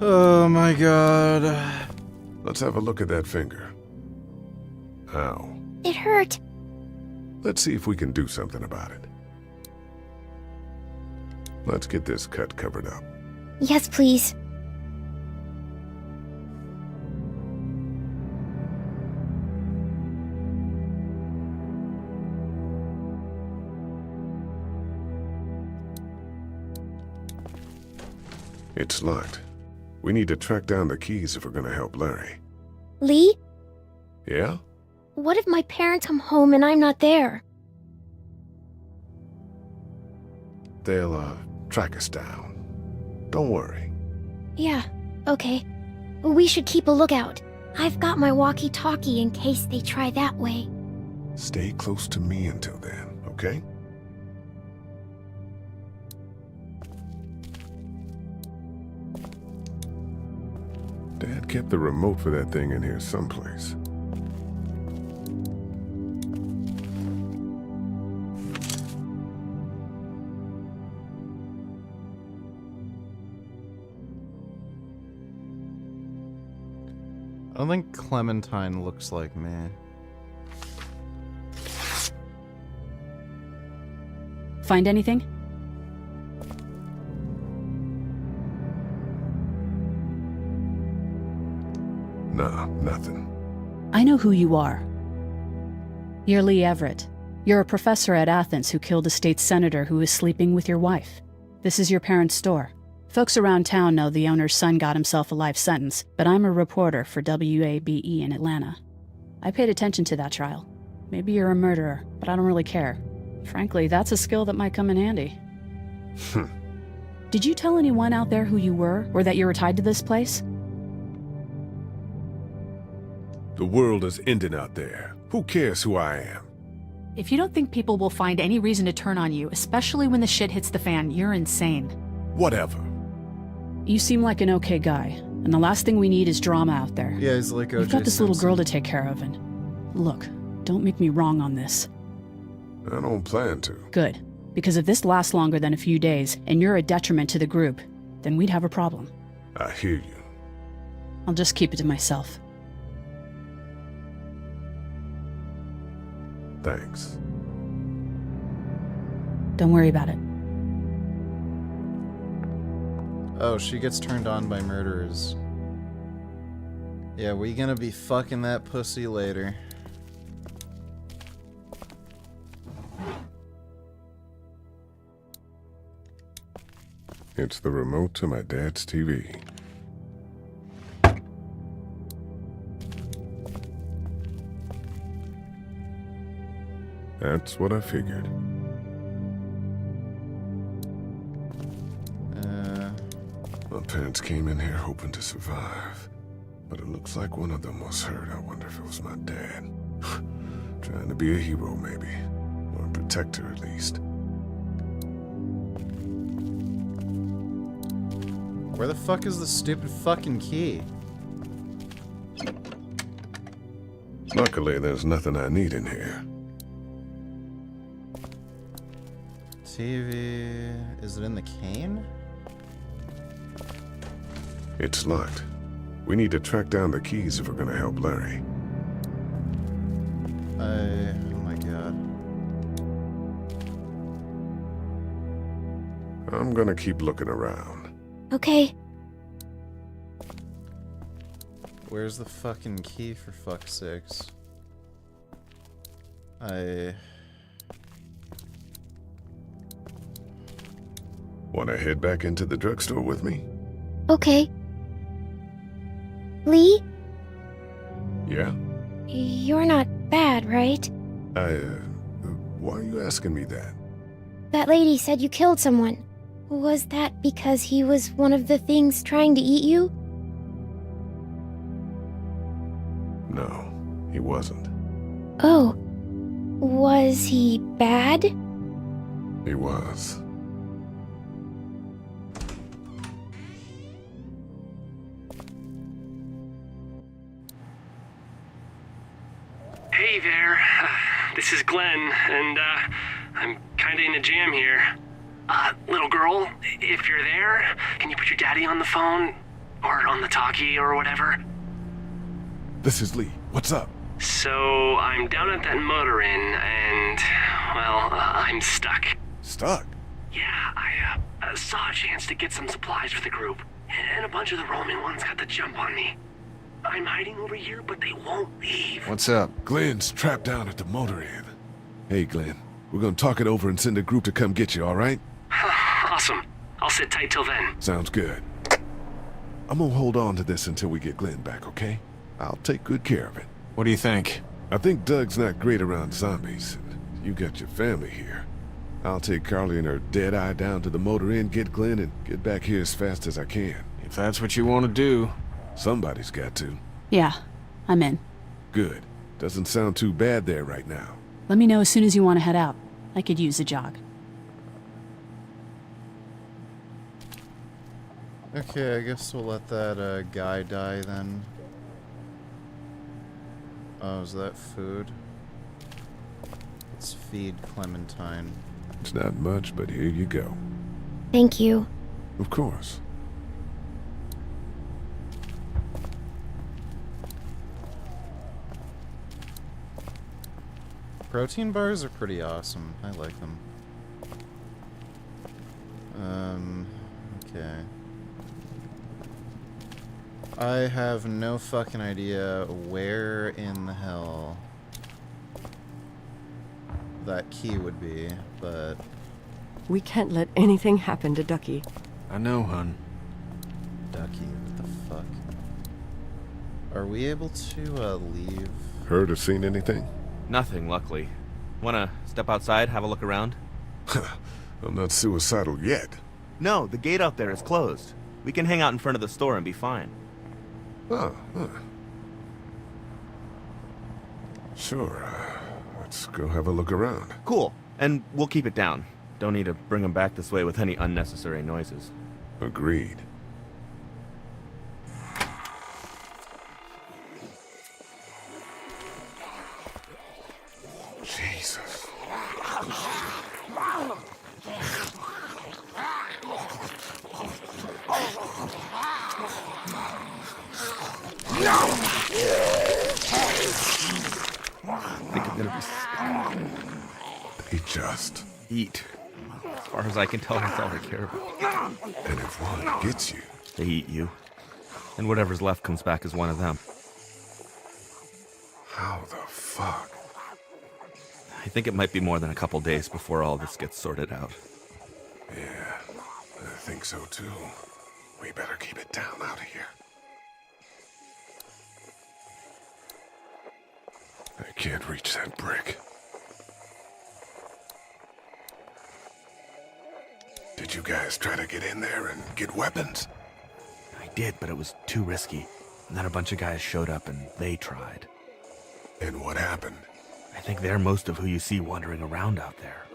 Oh my god. Let's have a look at that finger. Ow. It hurt. Let's see if we can do something about it. Let's get this cut covered up. Yes, please. It's locked. We need to track down the keys if we're gonna help Larry. Lee? Yeah? What if my parents come home and I'm not there? They'll, track us down. Don't worry. Yeah, okay. We should keep a lookout. I've got my walkie-talkie in case they try that way. Stay close to me until then, okay? Dad kept the remote for that thing in here someplace. I don't think Clementine looks like me. Find anything? Nah, nothing. I know who you are. You're Lee Everett. You're a professor at Athens who killed a state senator who was sleeping with your wife. This is your parents' store. Folks around town know the owner's son got himself a life sentence, but I'm a reporter for WABE in Atlanta. I paid attention to that trial. Maybe you're a murderer, but I don't really care. Frankly, that's a skill that might come in handy. Did you tell anyone out there who you were, or that you were tied to this place? The world is ending out there. Who cares who I am? If you don't think people will find any reason to turn on you, especially when the shit hits the fan, you're insane. Whatever. You seem like an okay guy, and the last thing we need is drama out there. Yeah, he's like You've O.J. got this little Simpson. girl to take care of, and look, don't make me wrong on this. I don't plan to. Good, because if this lasts longer than a few days, and you're a detriment to the group, then we'd have a problem. I hear you. I'll just keep it to myself. Thanks. Don't worry about it. Oh, she gets turned on by murderers. Yeah, we gonna be fucking that pussy later. It's the remote to my dad's TV. That's what I figured. My parents came in here hoping to survive, but it looks like one of them was hurt. I wonder if it was my dad. Trying to be a hero, maybe. Or a protector, at least. Where the fuck is the stupid fucking key? Luckily, there's nothing I need in here. TV... Is it in the cane? It's locked. We need to track down the keys if we're gonna help Larry. Oh my god. I'm gonna keep looking around. Okay. Where's the fucking key, for fuck's sakes? Wanna head back into the drugstore with me? Okay. Lee? Yeah? You're not bad, right? Why are you asking me that? That lady said you killed someone. Was that because he was one of the things trying to eat you? No, he wasn't. Oh. Was he bad? He was. Hey there, this is Glenn, and I'm kinda in a jam here. Little girl, if you're there, can you put your daddy on the phone? Or on the talkie or whatever? This is Lee. What's up? So, I'm down at that motor inn, and, well, I'm stuck. Stuck? Yeah, I saw a chance to get some supplies for the group, and a bunch of the Roman ones got the jump on me. I'm hiding over here, but they won't leave. What's up? Glenn's trapped down at the motor inn. Hey, Glenn. We're gonna talk it over and send a group to come get you, alright? Awesome. I'll sit tight till then. Sounds good. I'm gonna hold on to this until we get Glenn back, okay? I'll take good care of it. What do you think? I think Doug's not great around zombies. You got your family here. I'll take Carly and her dead eye down to the motor inn, get Glenn, and get back here as fast as I can. If that's what you want to do. Somebody's got to. Yeah, I'm in. Good. Doesn't sound too bad there right now. Let me know as soon as you want to head out. I could use a jog. Okay, I guess we'll let that guy die then. Oh, is that food? Let's feed Clementine. It's not much, but here you go. Thank you. Of course. Protein bars are pretty awesome. I like them. Okay. I have no fucking idea where in the hell that key would be, but... We can't let anything happen to Ducky. I know, hun. Ducky, what the fuck? Are we able to, leave? Heard or seen anything? Nothing, luckily. Wanna step outside, have a look around? I'm not suicidal yet. No, the gate out there is closed. We can hang out in front of the store and be fine. Oh, Sure, let's go have a look around. Cool, and we'll keep it down. Don't need to bring them back this way with any unnecessary noises. Agreed. Jesus. Think I'm gonna They just eat. As far as I can tell, that's all they care about. And if one gets you, they eat you. And whatever's left comes back as one of them. How the fuck? I think it might be more than a couple days before all this gets sorted out. Yeah, I think so too. We better keep it down out of here. I can't reach that brick. Did you guys try to get in there and get weapons? I did, but it was too risky. And then a bunch of guys showed up and they tried. And what happened? I think they're most of who you see wandering around out there.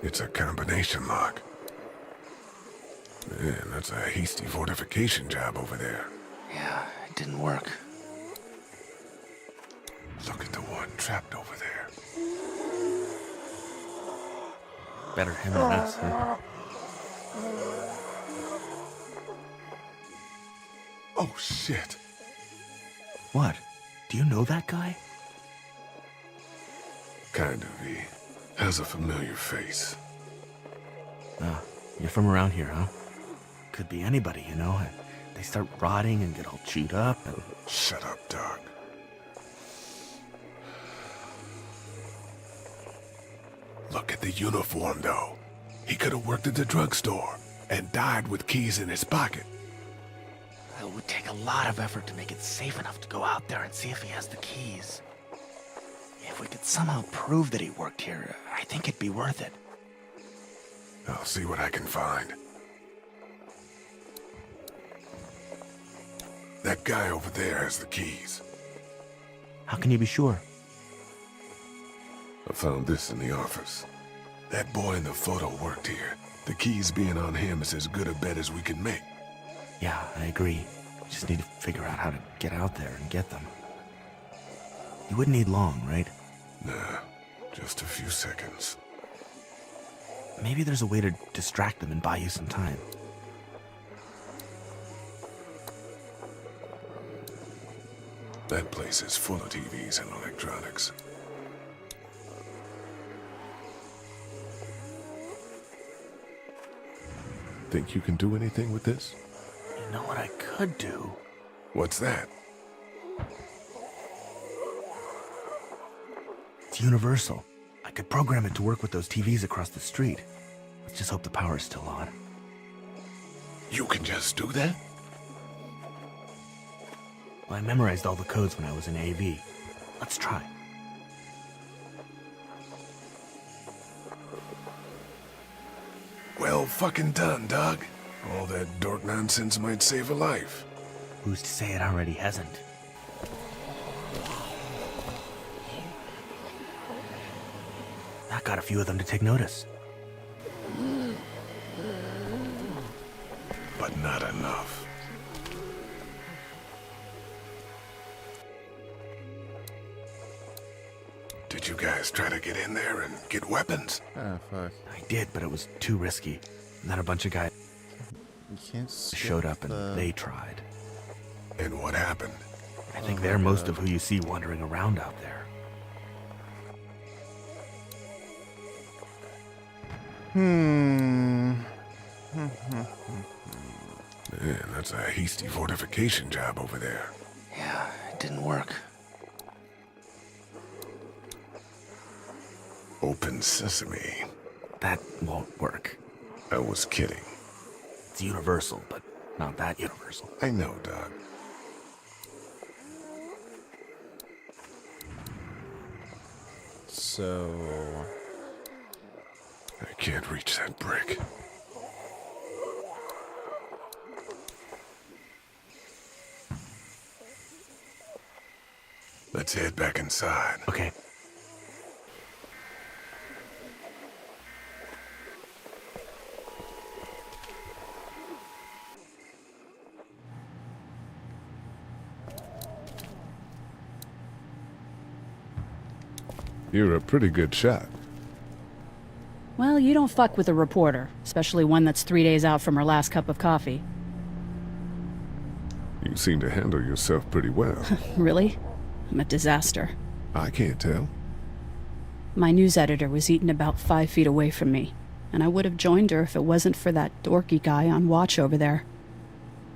It's a combination lock. Man, that's a hasty fortification job over there. Yeah, it didn't work. Look at the one trapped over there. Better him than us, huh? Oh, shit. What? Do you know that guy? Kind of, he has a familiar face. Oh, you're from around here, huh? Could be anybody, you know? They start rotting and get all chewed up and... Shut up, dog. Look at the uniform, though. He could have worked at the drugstore and died with keys in his pocket. It would take a lot of effort to make it safe enough to go out there and see if he has the keys. If we could somehow prove that he worked here, I think it'd be worth it. I'll see what I can find. That guy over there has the keys. How can you be sure? I found this in the office. That boy in the photo worked here. The keys being on him is as good a bet as we can make. Yeah, I agree. Just need to figure out how to get out there and get them. You wouldn't need long, right? Nah, just a few seconds. Maybe there's a way to distract them and buy you some time. That place is full of TVs and electronics. Think you can do anything with this? You know what I could do? What's that? It's universal. I could program it to work with those TVs across the street. Let's just hope the power's still on. You can just do that? Well, I memorized all the codes when I was in AV. Let's try. Well fucking done, Doug. All that dork nonsense might save a life. Who's to say it already hasn't? That got a few of them to take notice. But not enough. Did you guys try to get in there and get weapons? Ah, fuck. I did, but it was too risky. And then a bunch of guys You can't showed up and they tried. And what happened? I think they're most of who you see wandering around out there. Man, that's a hasty fortification job over there. Yeah, it didn't work. Open sesame. That won't work. I was kidding. It's universal, but not that universal. I know, Doug. So... I can't reach that brick. Let's head back inside. Okay. You're a pretty good shot. Well, you don't fuck with a reporter, especially one that's 3 days out from her last cup of coffee. You seem to handle yourself pretty well. Really? I'm a disaster. I can't tell. My news editor was eaten about 5 feet away from me, and I would have joined her if it wasn't for that dorky guy on watch over there.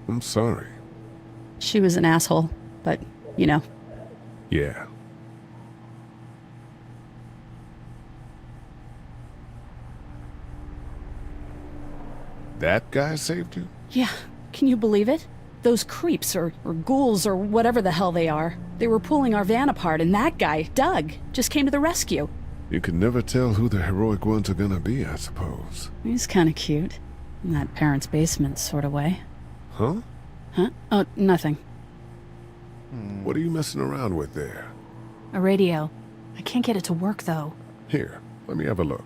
I'm sorry. She was an asshole, but, you know. Yeah. That guy saved you? Yeah, can you believe it? Those creeps, or ghouls, or whatever the hell they are. They were pulling our van apart, and that guy, Doug, just came to the rescue. You can never tell who the heroic ones are gonna be, I suppose. He's kinda cute. In that parents' basement sort of way. Huh? Huh? Oh, nothing. What are you messing around with there? A radio. I can't get it to work, though. Here, let me have a look.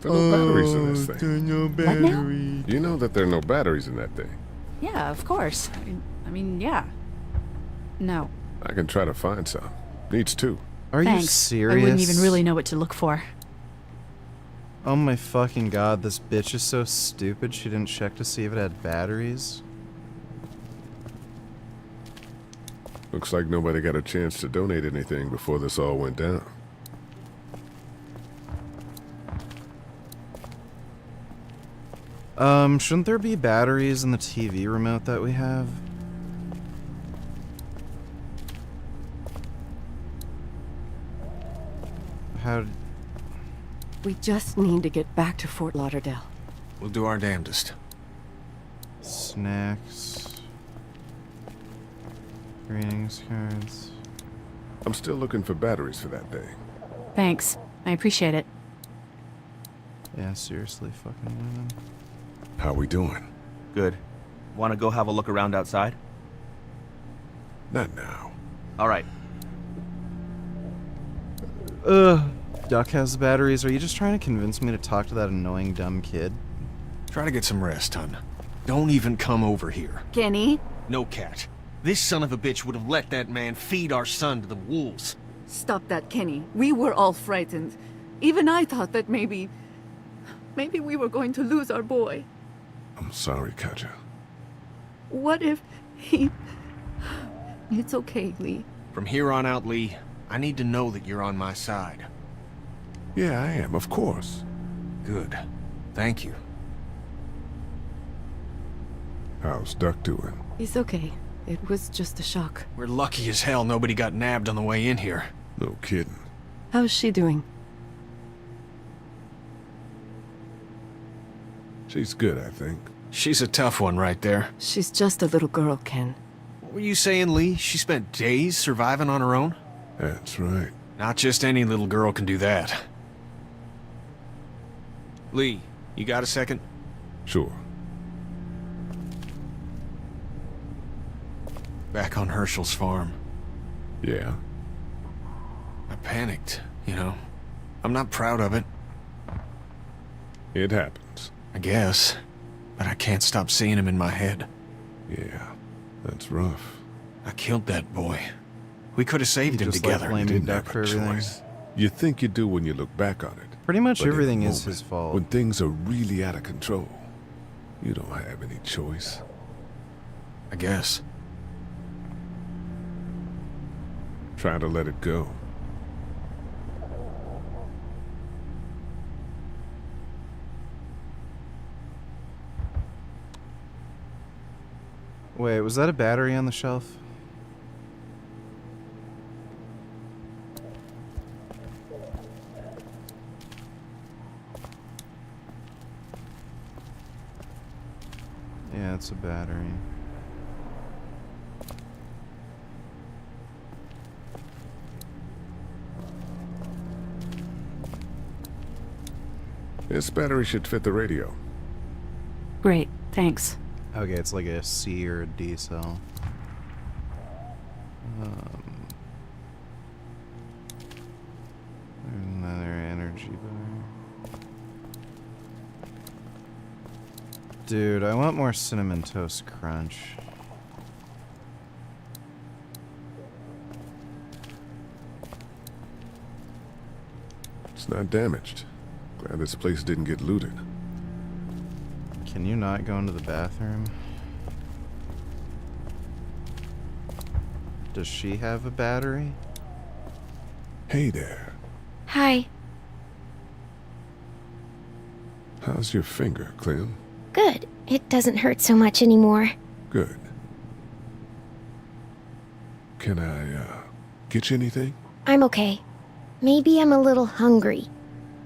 There are no batteries in this thing. What now? You know that there are no batteries in that thing. Yeah, of course. I mean, yeah. No. I can try to find some. Needs two. Are you Thanks. serious? I wouldn't even really know what to look for. Oh my fucking god, this bitch is so stupid she didn't check to see if it had batteries. Looks like nobody got a chance to donate anything before this all went down. Shouldn't there be batteries in the TV remote that we have? How... We just need to get back to Fort Lauderdale. We'll do our damnedest. Snacks. Greetings cards. I'm still looking for batteries for that thing. Thanks. I appreciate it. Yeah, seriously, fucking women. How we doing? Good. Want to go have a look around outside? Not now. All right. Duck has the batteries. Are you just trying to convince me to talk to that annoying dumb kid? Try to get some rest, hon. Don't even come over here. Kenny? No, Cat. This son of a bitch would have let that man feed our son to the wolves. Stop that, Kenny. We were all frightened. Even I thought that maybe we were going to lose our boy. I'm sorry, Katja. What if he... It's okay, Lee. From here on out, Lee, I need to know that you're on my side. Yeah, I am, of course. Good. Thank you. How's Duck doing? He's okay. It was just a shock. We're lucky as hell nobody got nabbed on the way in here. No kidding. How's she doing? She's good, I think. She's a tough one right there. She's just a little girl, Ken. What were you saying, Lee? She spent days surviving on her own? That's right. Not just any little girl can do that. Lee, you got a second? Sure. Back on Herschel's farm. Yeah? I panicked, you know. I'm not proud of it. It happens. I guess. But I can't stop seeing him in my head. Yeah, that's rough. I killed that boy. We could have saved him together. You didn't have a choice. You think you do when you look back on it. Pretty much But in everything the is moment, his fault. When things are really out of control, you don't have any choice. I guess. Try to let it go. Wait, was that a battery on the shelf? Yeah, it's a battery. This battery should fit the radio. Great, thanks. Okay, it's like a C or a D cell. There's another energy bar. Dude, I want more Cinnamon Toast Crunch. It's not damaged. Glad this place didn't get looted. Can you not go into the bathroom? Does she have a battery? Hey there. Hi. How's your finger, Clem? Good. It doesn't hurt so much anymore. Good. Can I, get you anything? I'm okay. Maybe I'm a little hungry.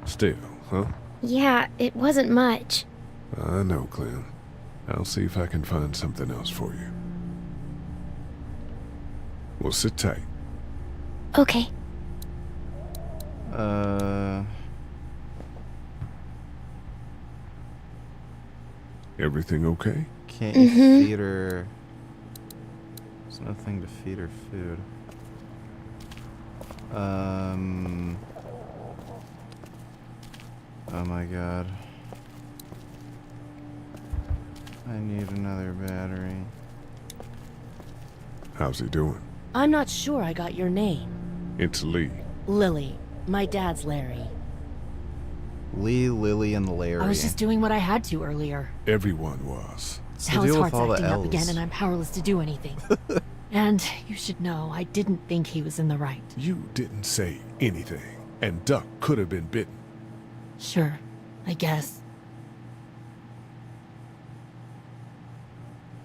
Still, huh? Yeah, it wasn't much. I know, Clem. I'll see if I can find something else for you. Well, sit tight. Okay. Everything okay? Can't you feed her? There's nothing to feed her food. Oh my god. I need another battery. How's he doing? I'm not sure I got your name. It's Lee. Lily. My dad's Larry. Lee, Lily, and Larry. I was just doing what I had to earlier. Everyone was. Now his heart's acting up again and I'm powerless to do anything. And you should know, I didn't think he was in the right. You didn't say anything, and Duck could have been bitten. Sure, I guess.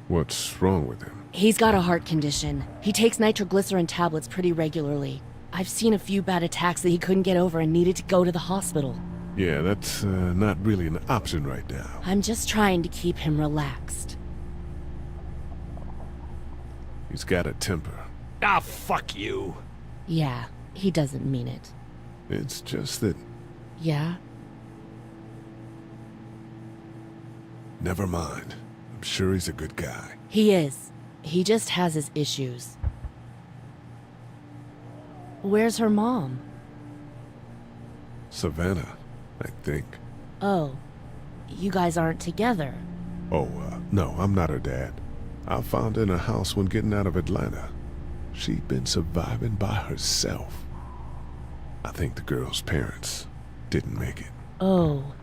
What's wrong with him? He's got a heart condition. He takes nitroglycerin tablets pretty regularly. I've seen a few bad attacks that he couldn't get over and needed to go to the hospital. Yeah, that's not really an option right now. I'm just trying to keep him relaxed. He's got a temper. Ah, fuck you. Yeah, he doesn't mean it. It's just that... Yeah? Never mind. I'm sure he's a good guy. He is. He just has his issues. Where's her mom? Savannah, I think. Oh, you guys aren't together. Oh, no, I'm not her dad. I found her in a house when getting out of Atlanta. She'd been surviving by herself. I think the girl's parents didn't make it. Oh.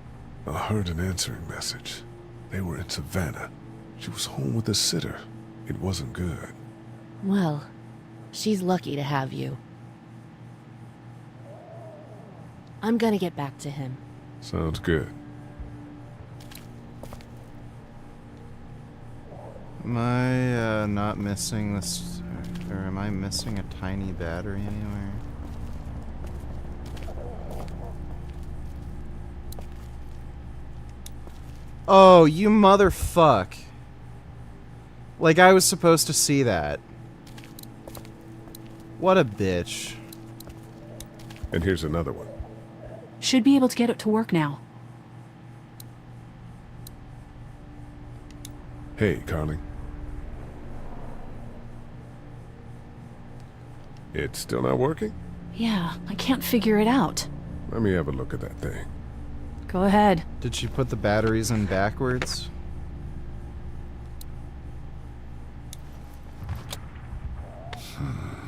I heard an answering message. They were in Savannah. She was home with a sitter. It wasn't good. Well, she's lucky to have you. I'm gonna get back to him. Sounds good. Am I not missing this, or am I missing a tiny battery anywhere? Oh, you motherfuck. Like I was supposed to see that. What a bitch. And here's another one. Should be able to get it to work now. Hey, Carly. It's still not working? Yeah, I can't figure it out. Let me have a look at that thing. Go ahead. Did she put the batteries in backwards?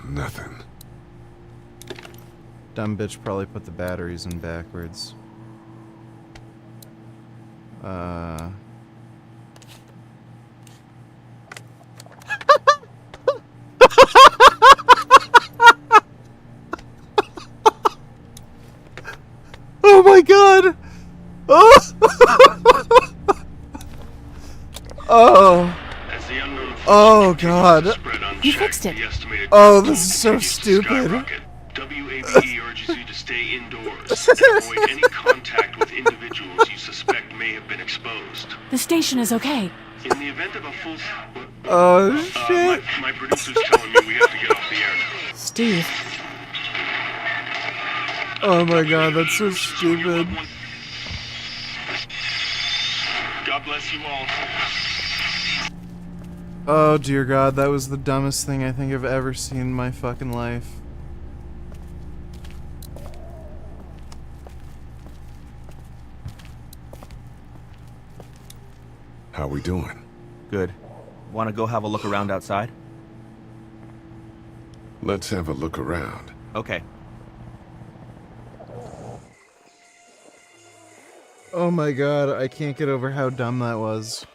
Nothing. Dumb bitch probably put the batteries in backwards. Oh my god! Oh! Oh! Oh god! You fixed it. Oh, this is so stupid. WABE urges you to stay indoors and avoid any contact with individuals you suspect may have been exposed. The station is okay. In the event of a full... Oh, shit. My producer's telling me we have to get off the air now. Steve. Oh my god, that's so stupid. God bless you all. Oh dear god, that was the dumbest thing I think I've ever seen in my fucking life. How we doing? Good. Want to go have a look around outside? Let's have a look around. Okay. Oh my god, I can't get over how dumb that was.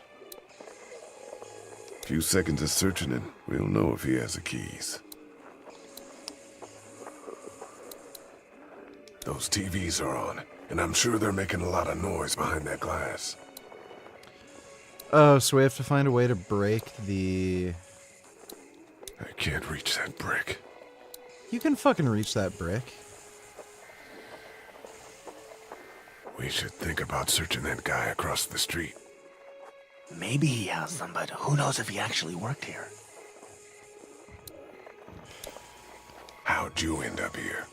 Few seconds of searching him, we'll know if he has the keys. Those TVs are on, and I'm sure they're making a lot of noise behind that glass. Oh, so we have to find a way to break the... I can't reach that brick. You can fucking reach that brick. We should think about searching that guy across the street. Maybe he has them, but who knows if he actually worked here. How'd you end up here?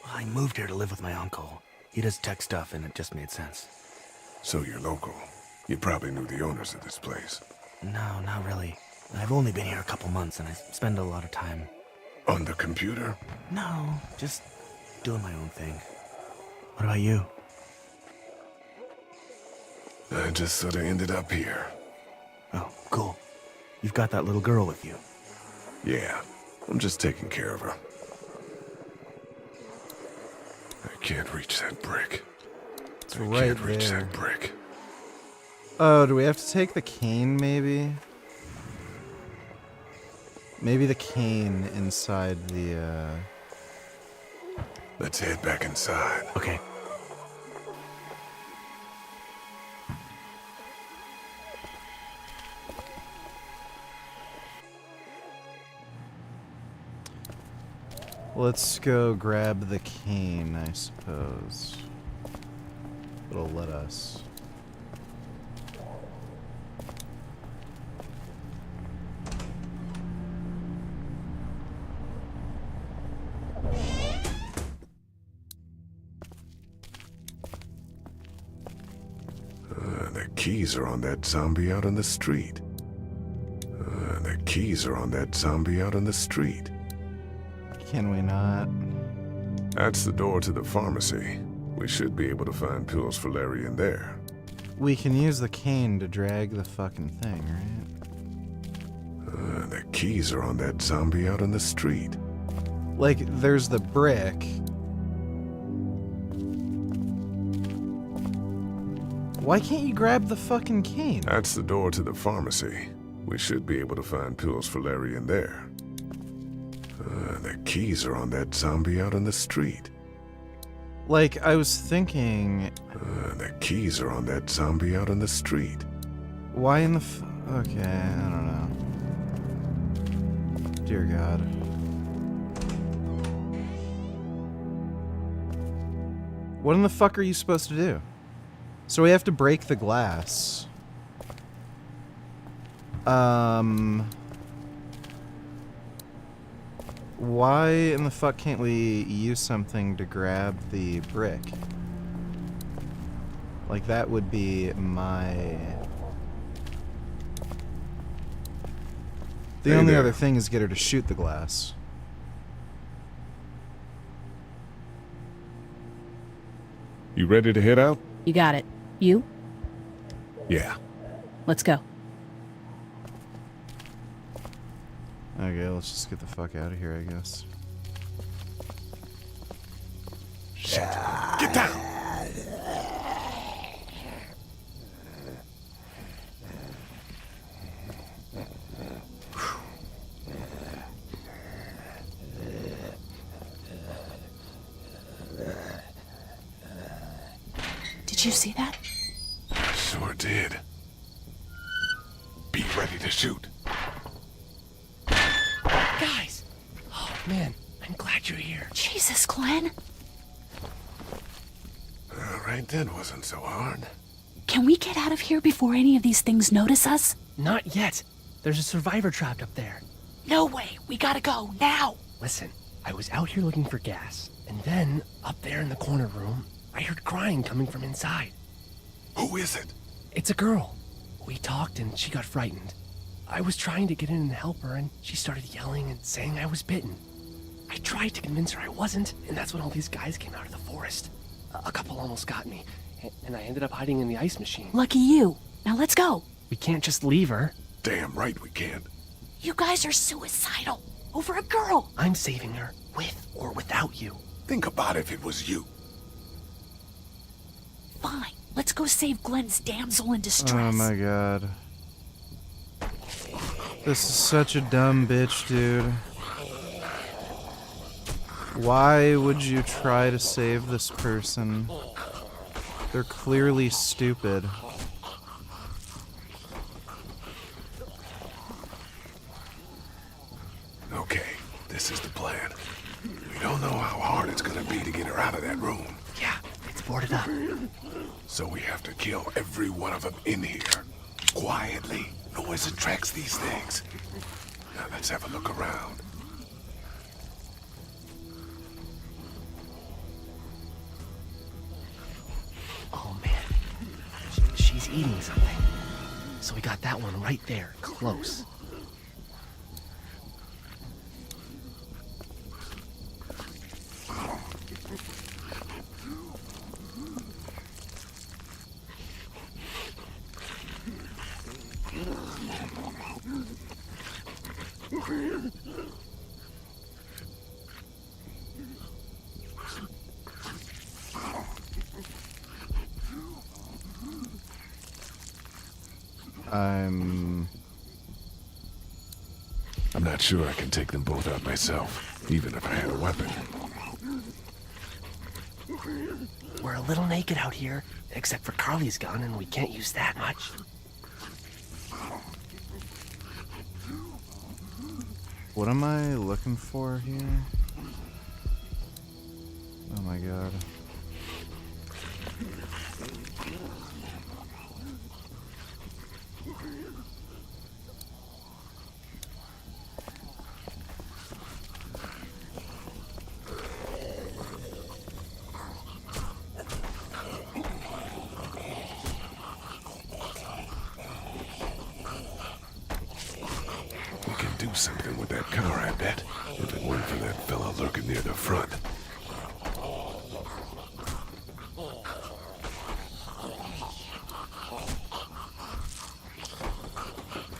I moved here to live with my uncle. He does tech stuff, and it just made sense. So you're local. You probably knew the owners of this place. No, not really. I've only been here a couple months, and I spend a lot of time... On the computer? No, just doing my own thing. What about you? I just sort of ended up here. Oh, cool. You've got that little girl with you. Yeah, I'm just taking care of her. I can't reach that brick. It's I right can't reach there. that brick. Oh, do we have to take the cane, maybe? Maybe the cane inside the, Let's head back inside. Okay. Let's go grab the cane, I suppose. It'll let us. The keys are on that zombie out on the street. The keys are on that zombie out on the street. Can we not? That's the door to the pharmacy. We should be able to find pills for Larry in there. We can use the cane to drag the fucking thing, right? The keys are on that zombie out on the street. Like, there's the brick. Why can't you grab the fucking cane? That's the door to the pharmacy. We should be able to find pills for Larry in there. The keys are on that zombie out on the street. Like, I was thinking... The keys are on that zombie out on the street. Why in the okay, I don't know. Dear God. What in the fuck are you supposed to do? So we have to break the glass. Why in the fuck can't we use something to grab the brick? Like, that would be my... The only other thing is get her to shoot the glass. You ready to head out? You got it. You? Yeah. Let's go. Okay, let's just get the fuck out of here, I guess. Shit. Get down! Did you see that? Sure did. Be ready to shoot. Guys! Oh, man. I'm glad you're here. Jesus, Glenn. Right then wasn't so hard. Can we get out of here before any of these things notice us? Not yet. There's a survivor trapped up there. No way. We gotta go, now. Listen, I was out here looking for gas, and then, up there in the corner room, I heard crying coming from inside. Who is it? It's a girl. We talked and she got frightened. I was trying to get in and help her, and she started yelling and saying I was bitten. I tried to convince her I wasn't, and that's when all these guys came out of the forest. A couple almost got me, and I ended up hiding in the ice machine. Lucky you. Now let's go. We can't just leave her. Damn right we can't. You guys are suicidal. Over a girl. I'm saving her, with or without you. Think about if it was you. Fine. Let's go save Glenn's damsel in distress. Oh my God. This is such a dumb bitch, dude. Why would you try to save this person? They're clearly stupid. Okay, this is the plan. We don't know how hard it's gonna be to get her out of that room. Yeah, it's boarded up. So we have to kill every one of them in here. Quietly. Noise attracts these things. Now let's have a look around. Oh, man. She's eating something. So we got that one right there, close. I'm not sure I can take them both out myself, even if I had a weapon. We're a little naked out here, except for Carly's gun, and we can't use that much. What am I looking for here? Oh my god. We can do something with that car, I bet. If it weren't for that fella lurking near the front.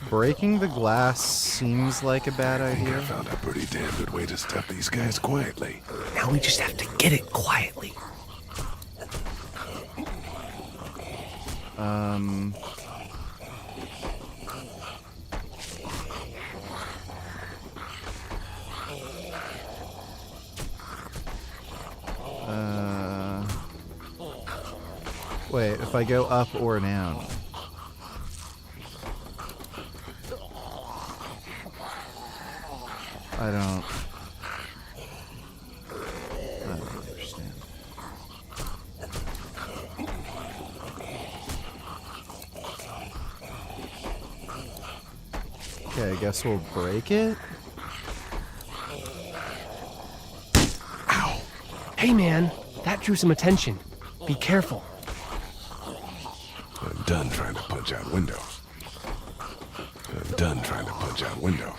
Breaking the glass seems like a bad I think idea. I found a pretty damn good way to stop these guys quietly. Now we just have to get it quietly. Wait, if I go up or down? I don't understand. Okay, I guess we'll break it. Ow! Hey man, that drew some attention. Be careful. I'm done trying to punch out windows. I'm done trying to punch out windows.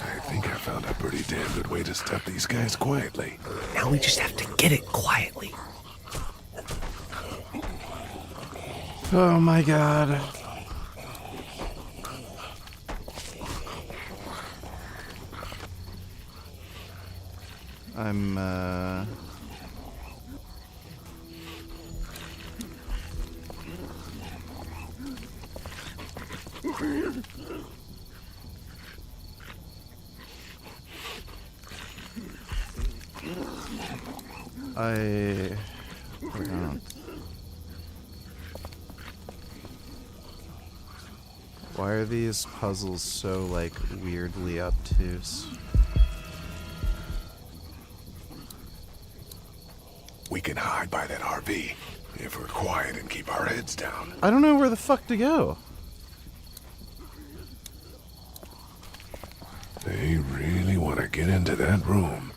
I think I found a pretty damn good way to stop these guys quietly. Now we just have to get it quietly. Oh my god. I'm I don't. Why are these puzzles so, like, weirdly obtuse? We can hide by that RV if we're quiet and keep our heads down. I don't know where the fuck to go. They really want to get into that room.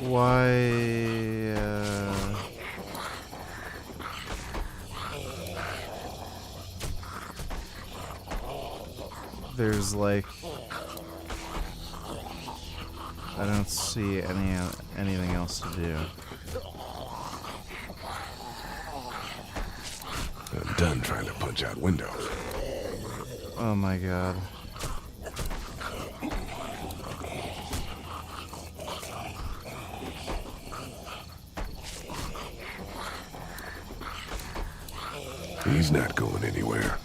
Why, there's like, I don't see anything else to do. I'm done trying to punch out windows. Oh my god. He's not going anywhere.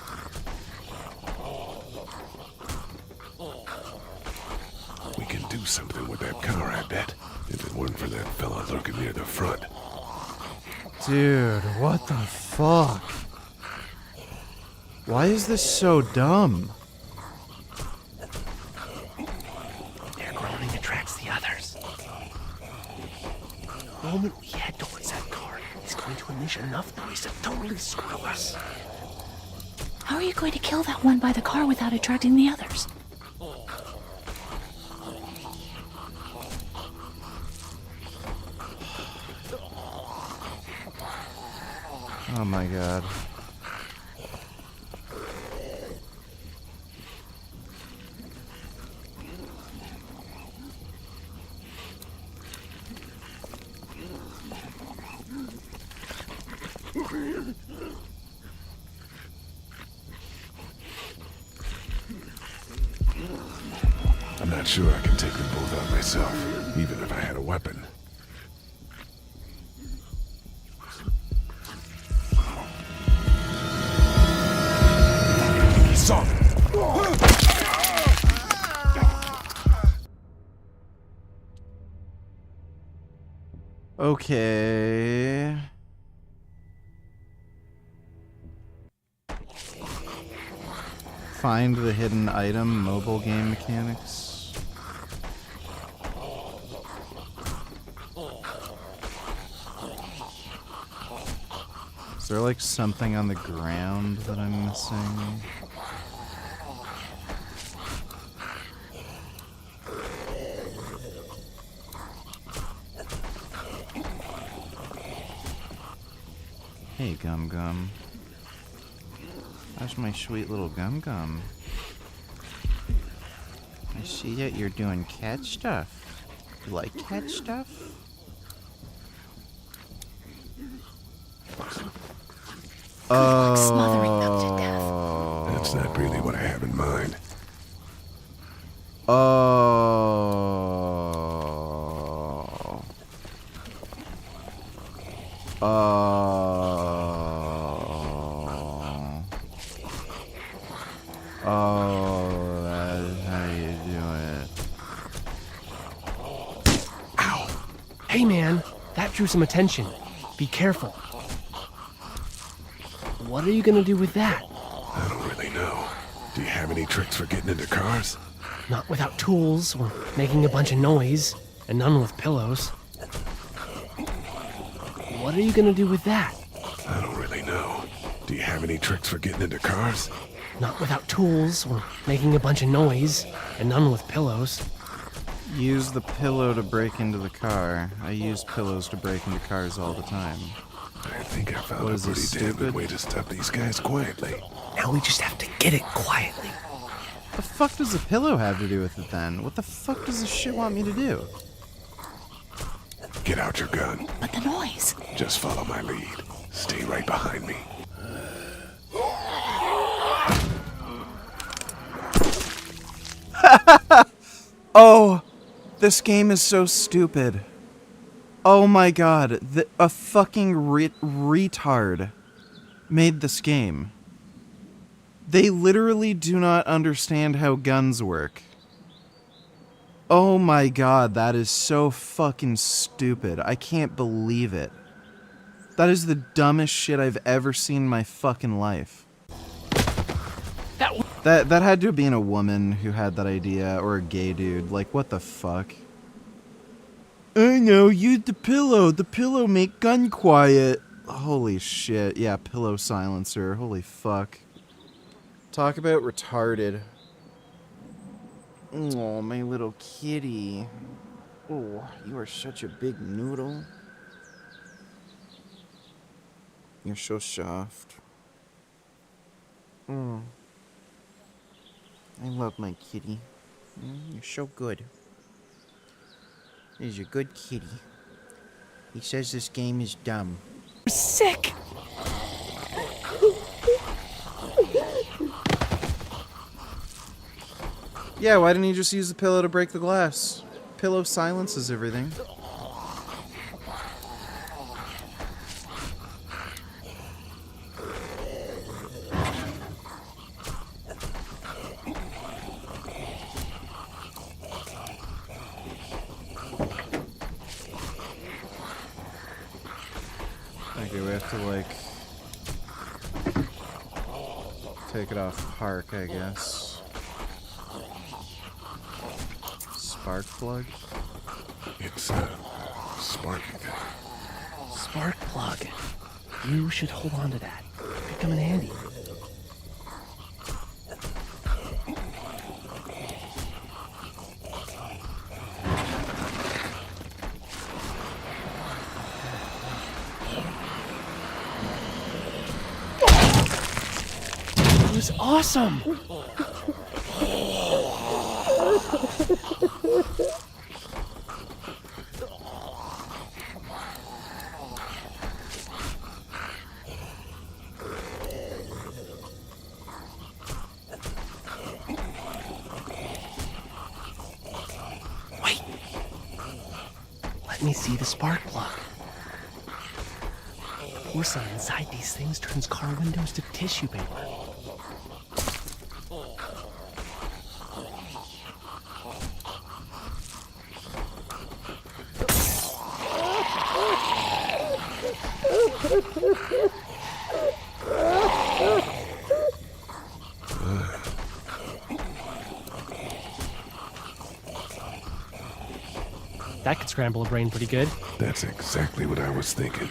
We can do something with that car, I bet. If it weren't for that fella lurking near the front. Dude, what the fuck? Why is this so dumb? Their groaning attracts the others. The moment we head towards that car, he's going to emit enough noise to totally screw us. How are you going to kill that one by the car without attracting the others? Oh my god. I'm not sure I can take them both out myself, even if I had a weapon. He saw me. Okay. Find the hidden item, mobile game mechanics. Is there like something on the ground that I'm missing? Hey, Gum Gum. How's my sweet little Gum Gum? I see that you're doing cat stuff. You like cat stuff? Smothering them to death. That's not really what I have in mind. That's how you do it. Ow! Hey man, that drew some attention. Be careful. What are you gonna do with that? I don't really know. Do you have any tricks for getting into cars? Not without tools or making a bunch of noise, and none with pillows. What are you gonna do with that? I don't really know. Do you have any tricks for getting into cars? Not without tools or making a bunch of noise, and none with pillows. Use the pillow to break into the car. I use pillows to break into cars all the time. I think I found What a is this, pretty damn good stupid? way to stop these guys quietly. Now we just have to get it quietly. The fuck does the pillow have to do with it then? What the fuck does this shit want me to do? Get out your gun. But the noise. Just follow my lead. Stay right behind me. Oh, this game is so stupid. Oh my god, a fucking retard made this game. They literally do not understand how guns work. Oh my god, that is so fucking stupid. I can't believe it. That is the dumbest shit I've ever seen in my fucking life. That had to have been a woman who had that idea, or a gay dude. Like, what the fuck? I know, use the pillow. The pillow make gun quiet. Holy shit. Yeah, pillow silencer. Holy fuck. Talk about retarded. Oh, my little kitty. Oh, you are such a big noodle. You're so soft. Mm. I love my kitty. You're so good. He's a good kitty. He says this game is dumb. Sick! Yeah, why didn't he just use the pillow to break the glass? Pillow silences everything. Okay, we have to, like, take it off Park, I guess. Spark plug? It's spark. Spark plug. You should hold on to that. Could come in handy. It was awesome! me see the spark plug. Porcelain inside these things turns car windows to tissue paper. That could scramble a brain pretty good. That's exactly what I was thinking.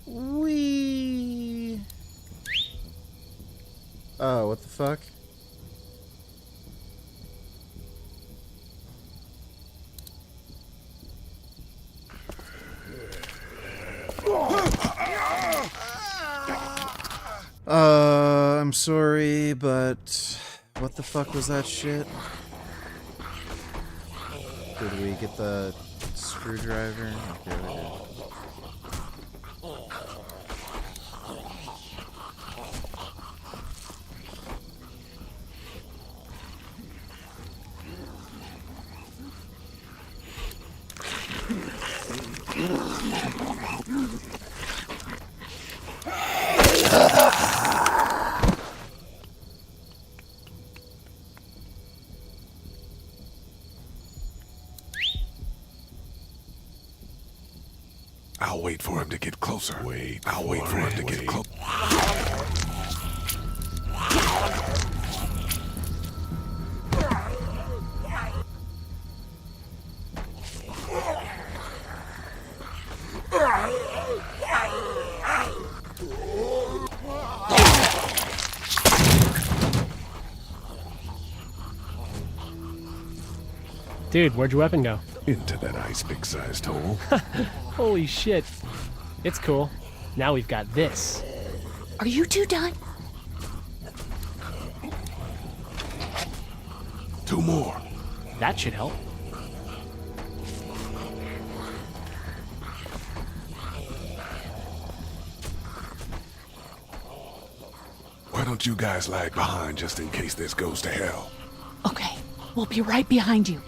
Wee. Oh, what the fuck? I'm sorry, but what the fuck was that shit? Did we get the screwdriver? Okay, we did. I'll wait for him to get closer. I'll wait for him to get closer. Dude, where'd your weapon go? Into that ice big-sized hole. Holy shit. It's cool. Now we've got this. Are you two done? 2 more. That should help. Why don't you guys lag behind just in case this goes to hell? Okay, we'll be right behind you.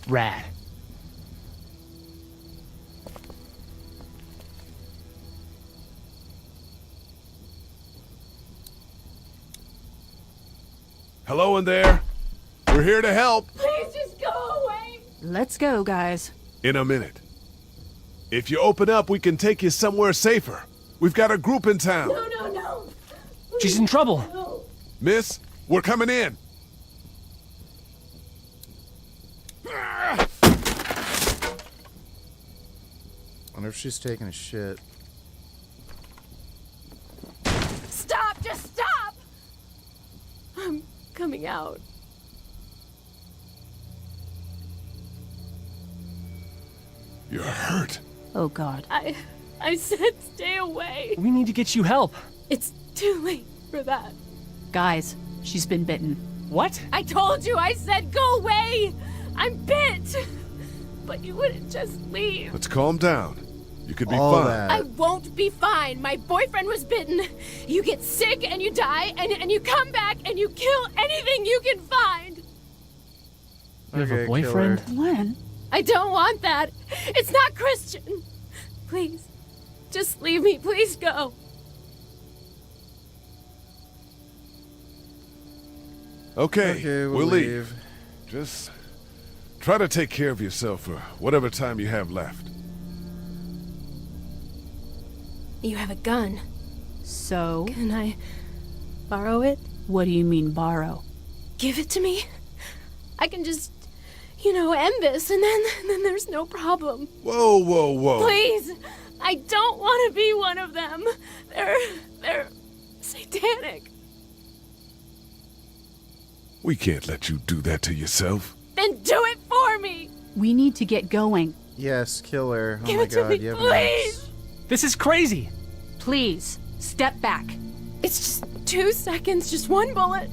Rad. Hello in there. We're here to help. Please just go away. Let's go, guys. In a minute. If you open up, we can take you somewhere safer. We've got a group in town. No, no, no. She's in trouble. No. Miss, we're coming in. Wonder if she's taking a shit. Stop! Just stop! I'm coming out. You're hurt. Oh, God. I said stay away. We need to get you help. It's too late for that. Guys, she's been bitten. What? I told you, I said go away! I'm bit! But you wouldn't just leave. Let's calm down. You could be All fine. that. I won't be fine. My boyfriend was bitten. You get sick and you die, and you come back and you kill anything you can find. You have a Okay, boyfriend? Glenn? I don't want that. It's not Christian. Please, just leave me. Please go. Okay, we'll leave. Just Try to take care of yourself for whatever time you have left. You have a gun. So? Can I borrow it? What do you mean, borrow? Give it to me. I can just, end this, and then there's no problem. Whoa, whoa, whoa. Please! I don't want to be one of them. They're satanic. We can't let you do that to yourself. Then do it for me! We need to get going. Yes, kill her. Oh Give my it to god, me, you have please! This is crazy! Please, step back. It's just 2 seconds, just one bullet,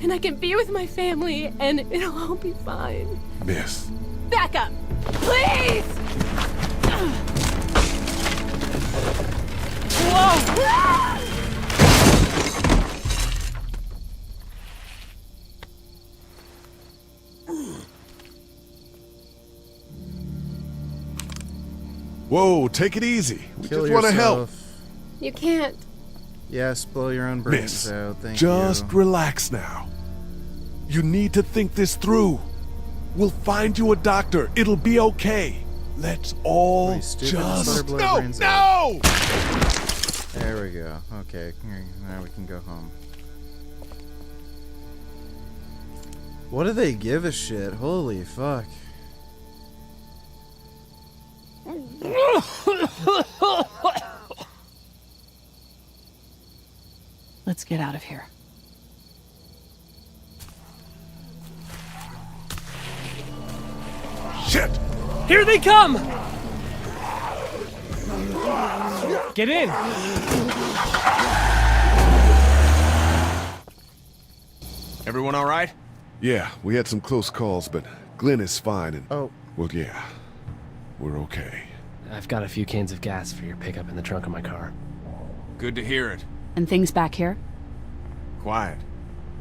and I can be with my family, and it'll all be fine. Miss. Back up! Please! Whoa! Whoa, take it easy. We Kill just want to help. yourself. You can't. Yes, blow your own brains Miss, out. Thank just you. relax now. You need to think this through. We'll find you a doctor. It'll be okay. Let's all Stupid, just let her just... blow her No, brains out. no! There we go. Okay, now we can go home. What do they give a shit? Holy fuck. Let's get out of here. Shit! Here they come! Get in! Everyone all right? Yeah, we had some close calls, but Glenn is fine and... Oh. Well, yeah. We're okay. I've got a few cans of gas for your pickup in the trunk of my car. Good to hear it. And things back here? Quiet.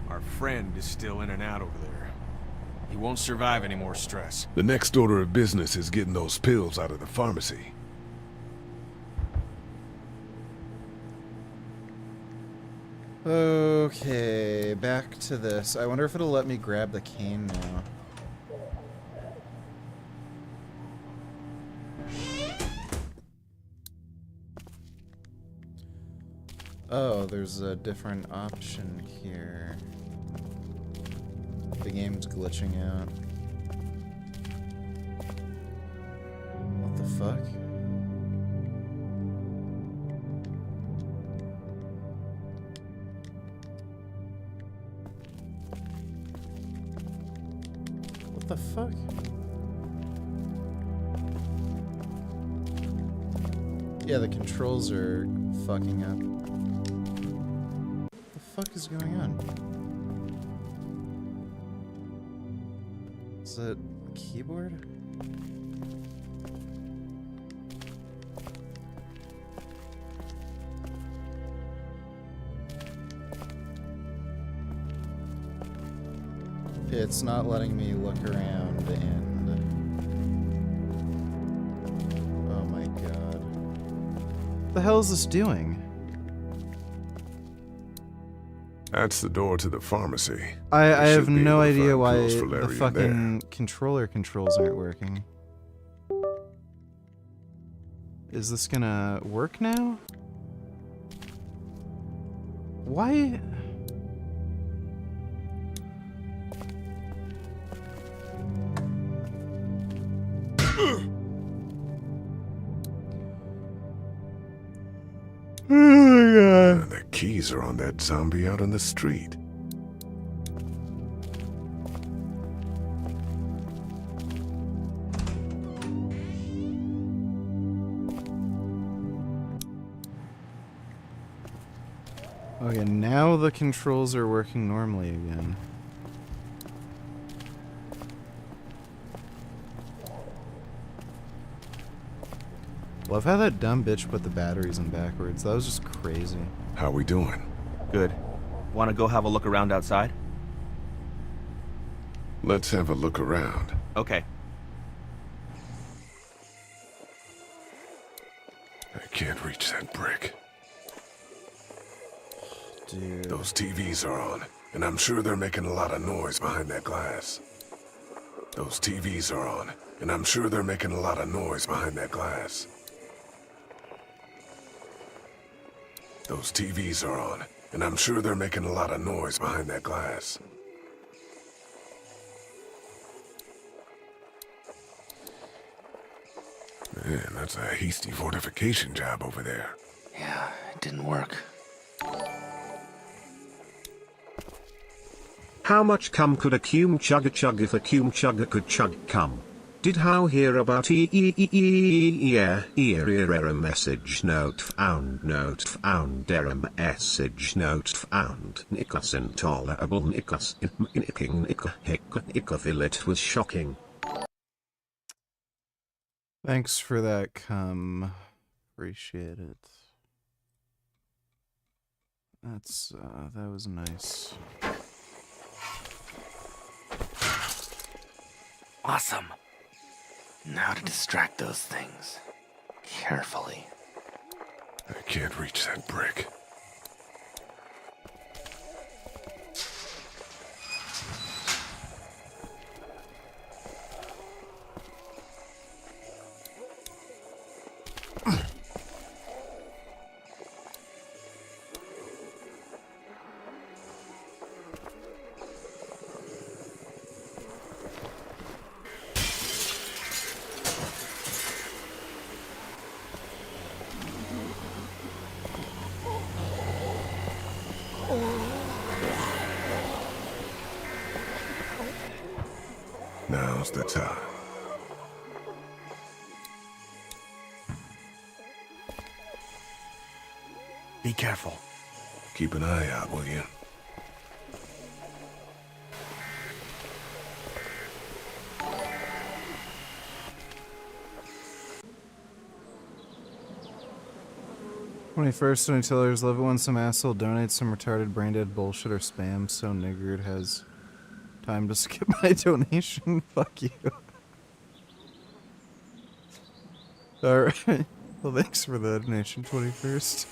Our friend is still in and out over there. He won't survive any more stress. The next order of business is getting those pills out of the pharmacy. Okay, back to this. I wonder if it'll let me grab the cane now. Oh, there's a different option here. The game's glitching out. What the fuck? What the fuck? Yeah, the controls are fucking up. What the fuck is going on? Is it a keyboard? It's not letting me look around and... Oh my god. What the hell is this doing? That's the door to the pharmacy. I We have should be no able to idea find why pills for the Larry in there. fucking controller controls aren't working. Is this gonna work now? Why? Oh my god. The keys are on that zombie out on the street. Okay, now the controls are working normally again. Love how that dumb bitch put the batteries in backwards. That was just crazy. How we doing? Good. Want to go have a look around outside? Let's have a look around. Okay. I can't reach that brick. Dude. Those TVs are on, and I'm sure they're making a lot of noise behind that glass. Those TVs are on, and I'm sure they're making a lot of noise behind that glass. Those TVs are on, and I'm sure they're making a lot of noise behind that glass. Man, that's a hasty fortification job over there. Yeah, it didn't work. How much cum could a cum chugga chug if a cum chugga could chug cum? Did how hear about error message note found error message note found Nicholas intolerable Nicholas it was shocking. Thanks for that, cum. Appreciate it. That's, that was nice. Awesome. Now to distract those things. Carefully. I can't reach that brick. Now's the time. Be careful. Keep an eye out, will you? $21st Unitillers love it when some asshole donates some retarded brain-dead bullshit or spam so niggard has time to skip my donation. Fuck you. Alright. Well, thanks for the donation, 21st.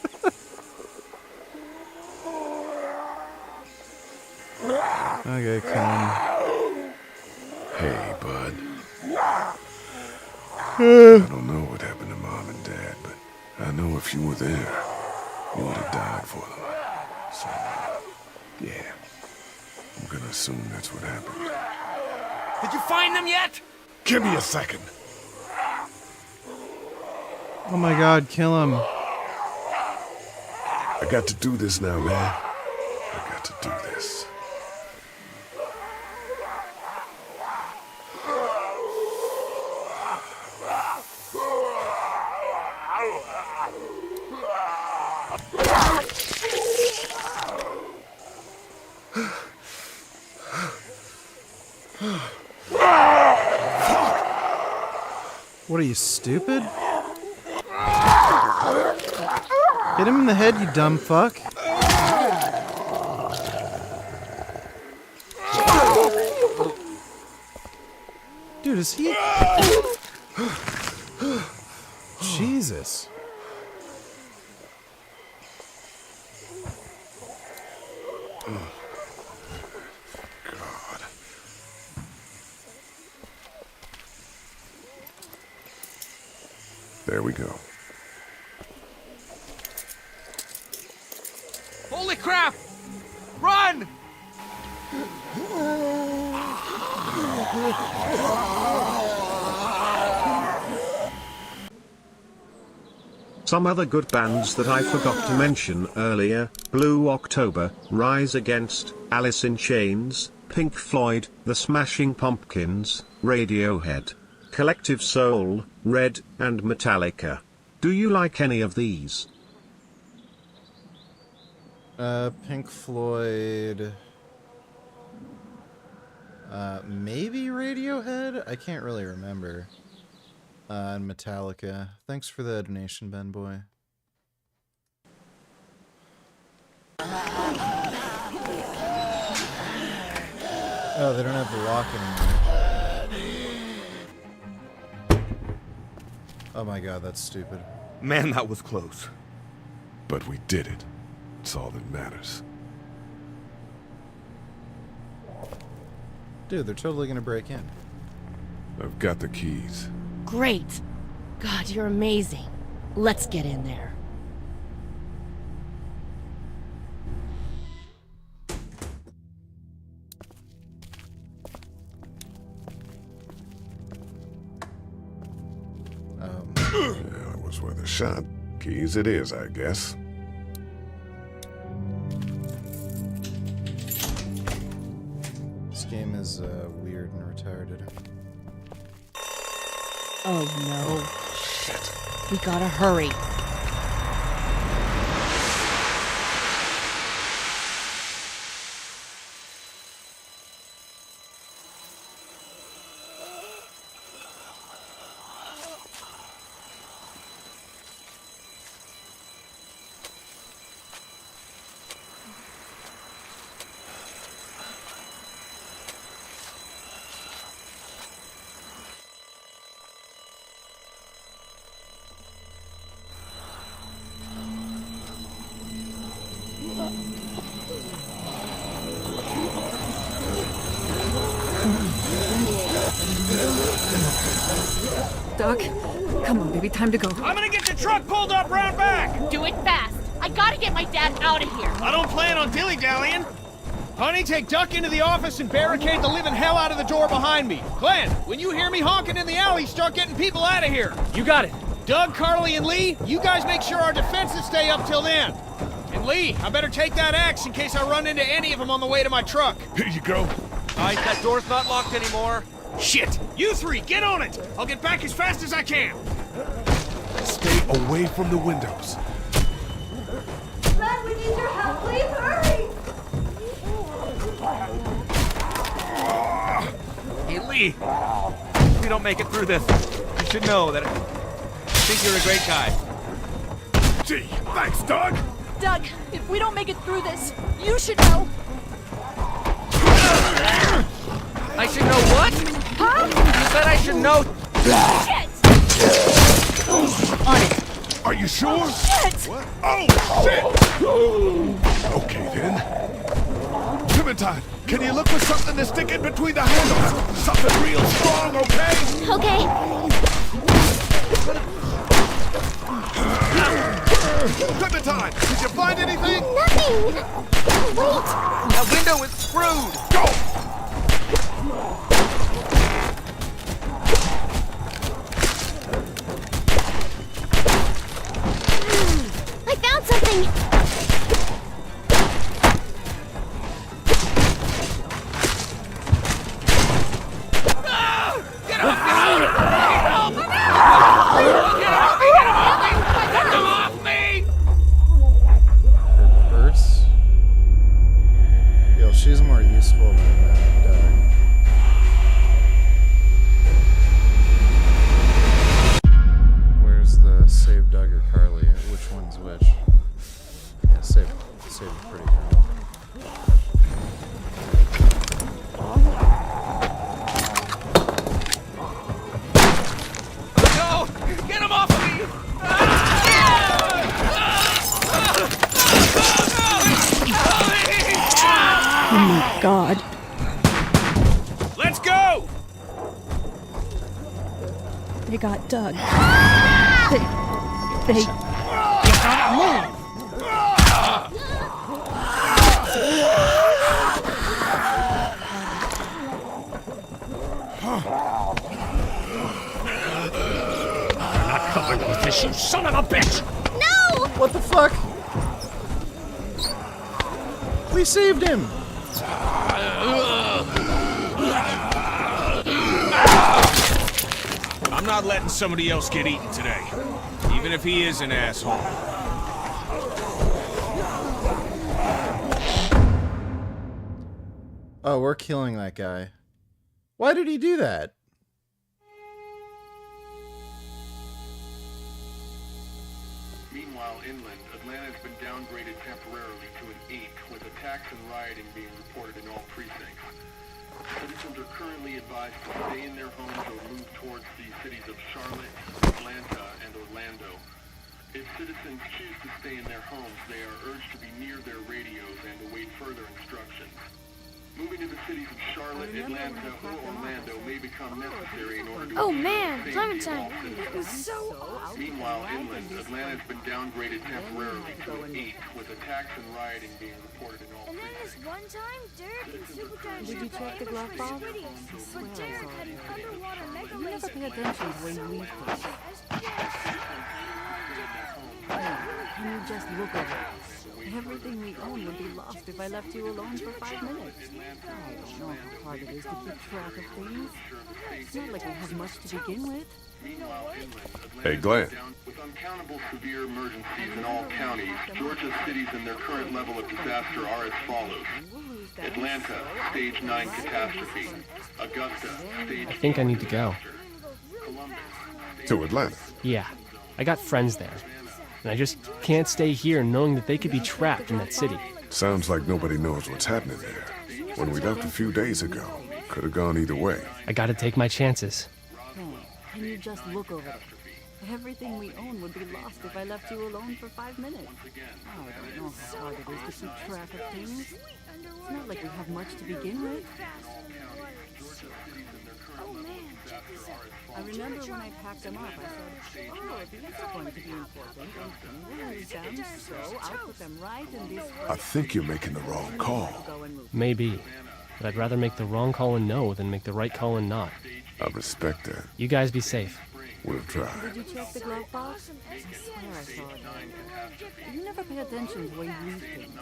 Okay, come. Hey, bud. I don't know what happened to Mom and Dad, but I know if you were there, you would have died for them. So, yeah. I'm gonna assume that's what happened. Did you find them yet? Give me a second. Oh my god, kill him. I got to do this now, man. I got to do this. What are you, stupid? Hit him in the head, you dumb fuck. Dude, is he... Jesus. God. There we go. Holy crap! Run! Some other good bands that I forgot to mention earlier: Blue October, Rise Against, Alice in Chains, Pink Floyd, The Smashing Pumpkins, Radiohead, Collective Soul, Red, and Metallica. Do you like any of these? Pink Floyd... maybe Radiohead? I can't really remember. And Metallica. Thanks for the donation, Ben Boy. Oh, they don't have the lock anymore. Oh my god, that's stupid. Man, that was close. But we did it. It's all that matters. Dude, they're totally gonna break in. I've got the keys. Great. God, you're amazing. Let's get in there. Yeah, it was worth a shot. Keys it is, I guess. This game is weird and retarded. Oh no. Shit. We gotta hurry. Doc, come on, baby, time to go. I'm gonna get the truck pulled up round back! Do it fast. I gotta get my dad out of here. I don't plan on dilly-dallying. Honey, take Duck into the office and barricade the living hell out of the door behind me. Glenn, when you hear me honking in the alley, start getting people out of here. You got it. Doug, Carly, and Lee, you guys make sure our defenses stay up till then. And Lee, I better take that axe in case I run into any of them on the way to my truck. Here you go. Alright, that door's not locked anymore. Shit! You three, get on it! I'll get back as fast as I can! Stay away from the windows. Glenn, we need your help. Please hurry! Hey, Lee. If we don't make it through this, you should know that I think you're a great guy. Gee, thanks, Doug. Doug, if we don't make it through this, you should know. I should know what? Huh? You said I should know. Shit! On it. Are you sure? Shit! What? Oh, shit! Okay, then. Clementine, can you look for something to stick in between the handles? Something real strong, okay? Okay. Clementine, did you find anything? Nothing. Wait. That window is screwed. Go! I found something. Get off me! Get off me! Her purse? Yo, she's more useful than Doug. Where's the save Doug or Carly? Which one's which? Yeah, save the pretty girl. No! Get him off of me! Oh my god. Let's go! They got Doug. They... You gotta move! I'm not covering with this, you son of a bitch! No! What the fuck? We saved him! I'm not letting somebody else get eaten today, even if he is an asshole. Oh, we're killing that guy. Why did he do that? Meanwhile, inland, Atlanta has been downgraded temporarily to an 8, with attacks and rioting being reported in all precincts. Citizens are currently advised to stay in their homes or move towards the cities of Charlotte, Atlanta, and Orlando. If citizens choose to stay in their homes, they are urged to be near their radios and await further instructions. Moving to the cities of Charlotte, Atlanta, or Orlando may become necessary in order to Oh achieve man, safe Clementine, and it lawful was so awesome. Meanwhile, inland, Atlanta has been downgraded temporarily to an 8, with attacks and rioting being reported in all And then this one time, Derek and Supergiant Did you check the glove box? But Derek had an underwater mega You never laser. pay attention when you leave things. Can you just look over it? Everything we own would be lost if I left you alone for 5 minutes. I don't know how hard it is to keep track of things. It's not like we have much to begin with. Hey, Glenn. With uncountable severe emergencies in all counties, Georgia's cities and their current level of disaster are as follows. Atlanta, stage 9 catastrophe. Augusta, stage I think I need to go. To Atlanta? Yeah, I got friends there. And I just can't stay here knowing that they could be trapped in that city. Sounds like nobody knows what's happening there. When we left a few days ago, could have gone either way. I gotta take my chances. Can you just look over it? Everything we own would be lost if I left you alone for 5 minutes. I don't know how hard it is to keep track of things. It's not like we have much to begin with. Oh man, check this out. I remember when I packed them up, I said, oh, these are going to be important, and we'll use them, so I'll put them right in this... I think you're making the wrong call. Maybe. But I'd rather make the wrong call and no than make the right call and not. I respect that. You guys be safe. We'll try. Did you check the glove box? I swear I saw it earlier. You never pay attention to where you leave things.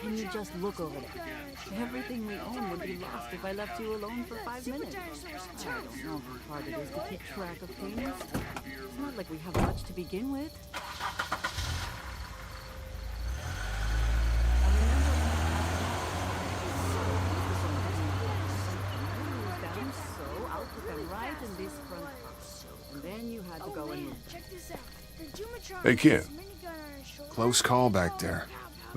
Can you just look over there? Everything we own would be lost if I left you alone for 5 minutes. I don't know how hard it is to keep track of things. It's not like we have much to begin with. So I'll put them right in this front box. And then you had to go and move them. Hey, Ken. Close call back there.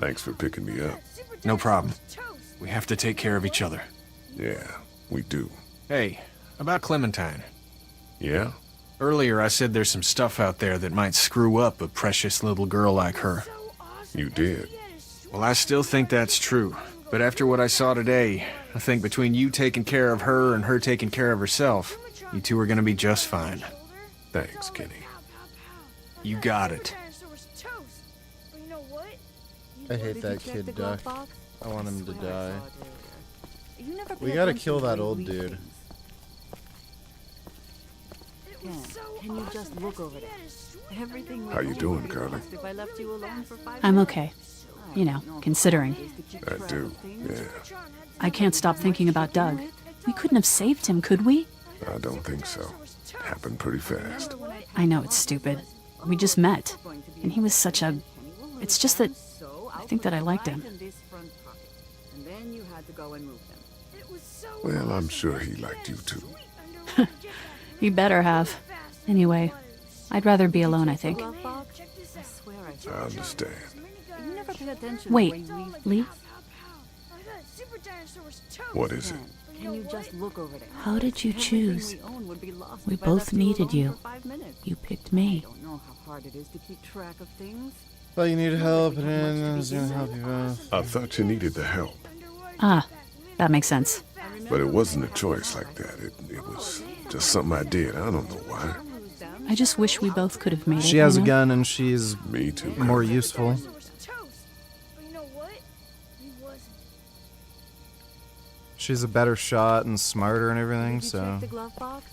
Thanks for picking me up. No problem. We have to take care of each other. Yeah, we do. Hey, about Clementine. Yeah? Earlier I said there's some stuff out there that might screw up a precious little girl like her. You did. Well, I still think that's true. But after what I saw today, I think between you taking care of her and her taking care of herself, you two are gonna be just fine. Thanks, Kenny. You got it. I hate that kid, Duck. I want him to die. We gotta kill that old dude. Can you just look over there? Everything How you doing, Carly? if I left you alone for 5 minutes. I'm okay. You know, considering. I do, yeah. I can't stop thinking about Doug. We couldn't have saved him, could we? I don't think so. Happened pretty fast. I know it's stupid. We just met. And he was such a... It's just that... I think that I liked him. And then you had to go and move them. Well, I'm sure he liked you too. He better have. Anyway, I'd rather be alone, I think. I understand. You never pay attention Wait, when you leave Lee? What is it? Can you just look over there? How did you choose? We both needed you. You picked me. I don't know how hard it is to keep track of things. Well, you need help, and I was gonna help you both. I thought you needed the help, Ah, that makes sense. but it wasn't a choice like that. It was just something I did. I don't know why. I just wish we both could have made it. She has a you know? gun, and she's Me too. more useful. She's a better shot and smarter and everything, Did you so... check the glove box?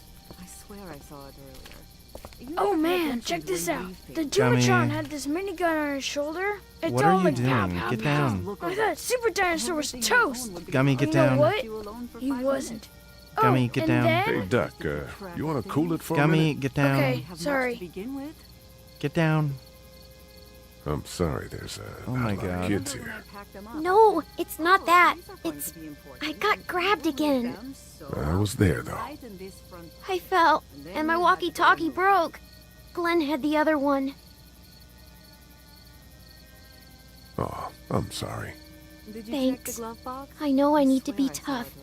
I swear I saw it earlier. You Oh never pay man, attention check this when you out. leave The things. Gummy. Dumatron had this minigun on his shoulder. It's What all are you like pow, doing? pow, Get pow. down. I thought Super Dinosaur was toast. Gummy, get You know down. what? He wasn't. Gummy, Oh, get and down. then- Hey, Duck, you want to cool it for a Gummy, minute? get down. Okay, sorry. Get down. I'm sorry, there's Oh not my a lot of God. kids here. No, it's not that. It's... I got grabbed again. I was there, though. I fell, and my walkie-talkie broke. Glenn had the other one. Oh, I'm sorry. Thanks. I know I need to be tough.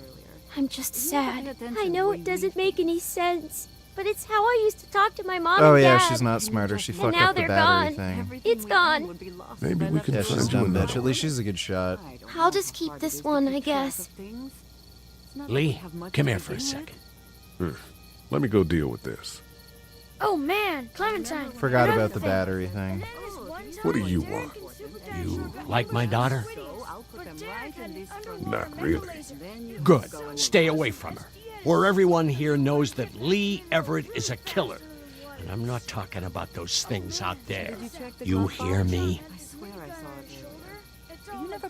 I'm just sad. I know it doesn't make any sense. but it's how I used to talk to my mom Oh and yeah, Dad. she's not smarter. She And fucked now up the they're battery gone. thing. It's gone. Maybe we can Yeah, she's a find you dumb another bitch. At least she's a good shot. I'll just keep this one, I guess. Lee, come here for a second. Let me go deal with this. Oh man, Clementine. Forgot about the battery thing. What do you want? You like my daughter? Not really. Good. Stay away from her. Or everyone here knows that Lee Everett is a killer. And I'm not talking about those things out there. You hear me?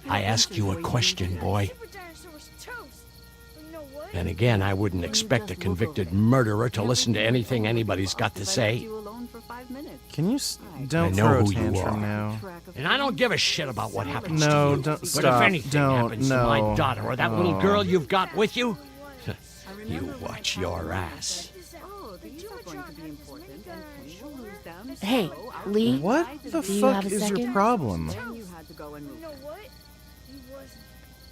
I asked you a question, boy. And again, I wouldn't expect a convicted murderer to listen to anything anybody's got to say. Can you don't I know throw a who you tantrum are. now? And I don't give a shit about what happens No, to you. don't But stop. if anything Don't, happens no. to my daughter or that little Oh. girl you've got with you, you watch your ass. Hey, Lee. What the do you fuck have a is your second? problem?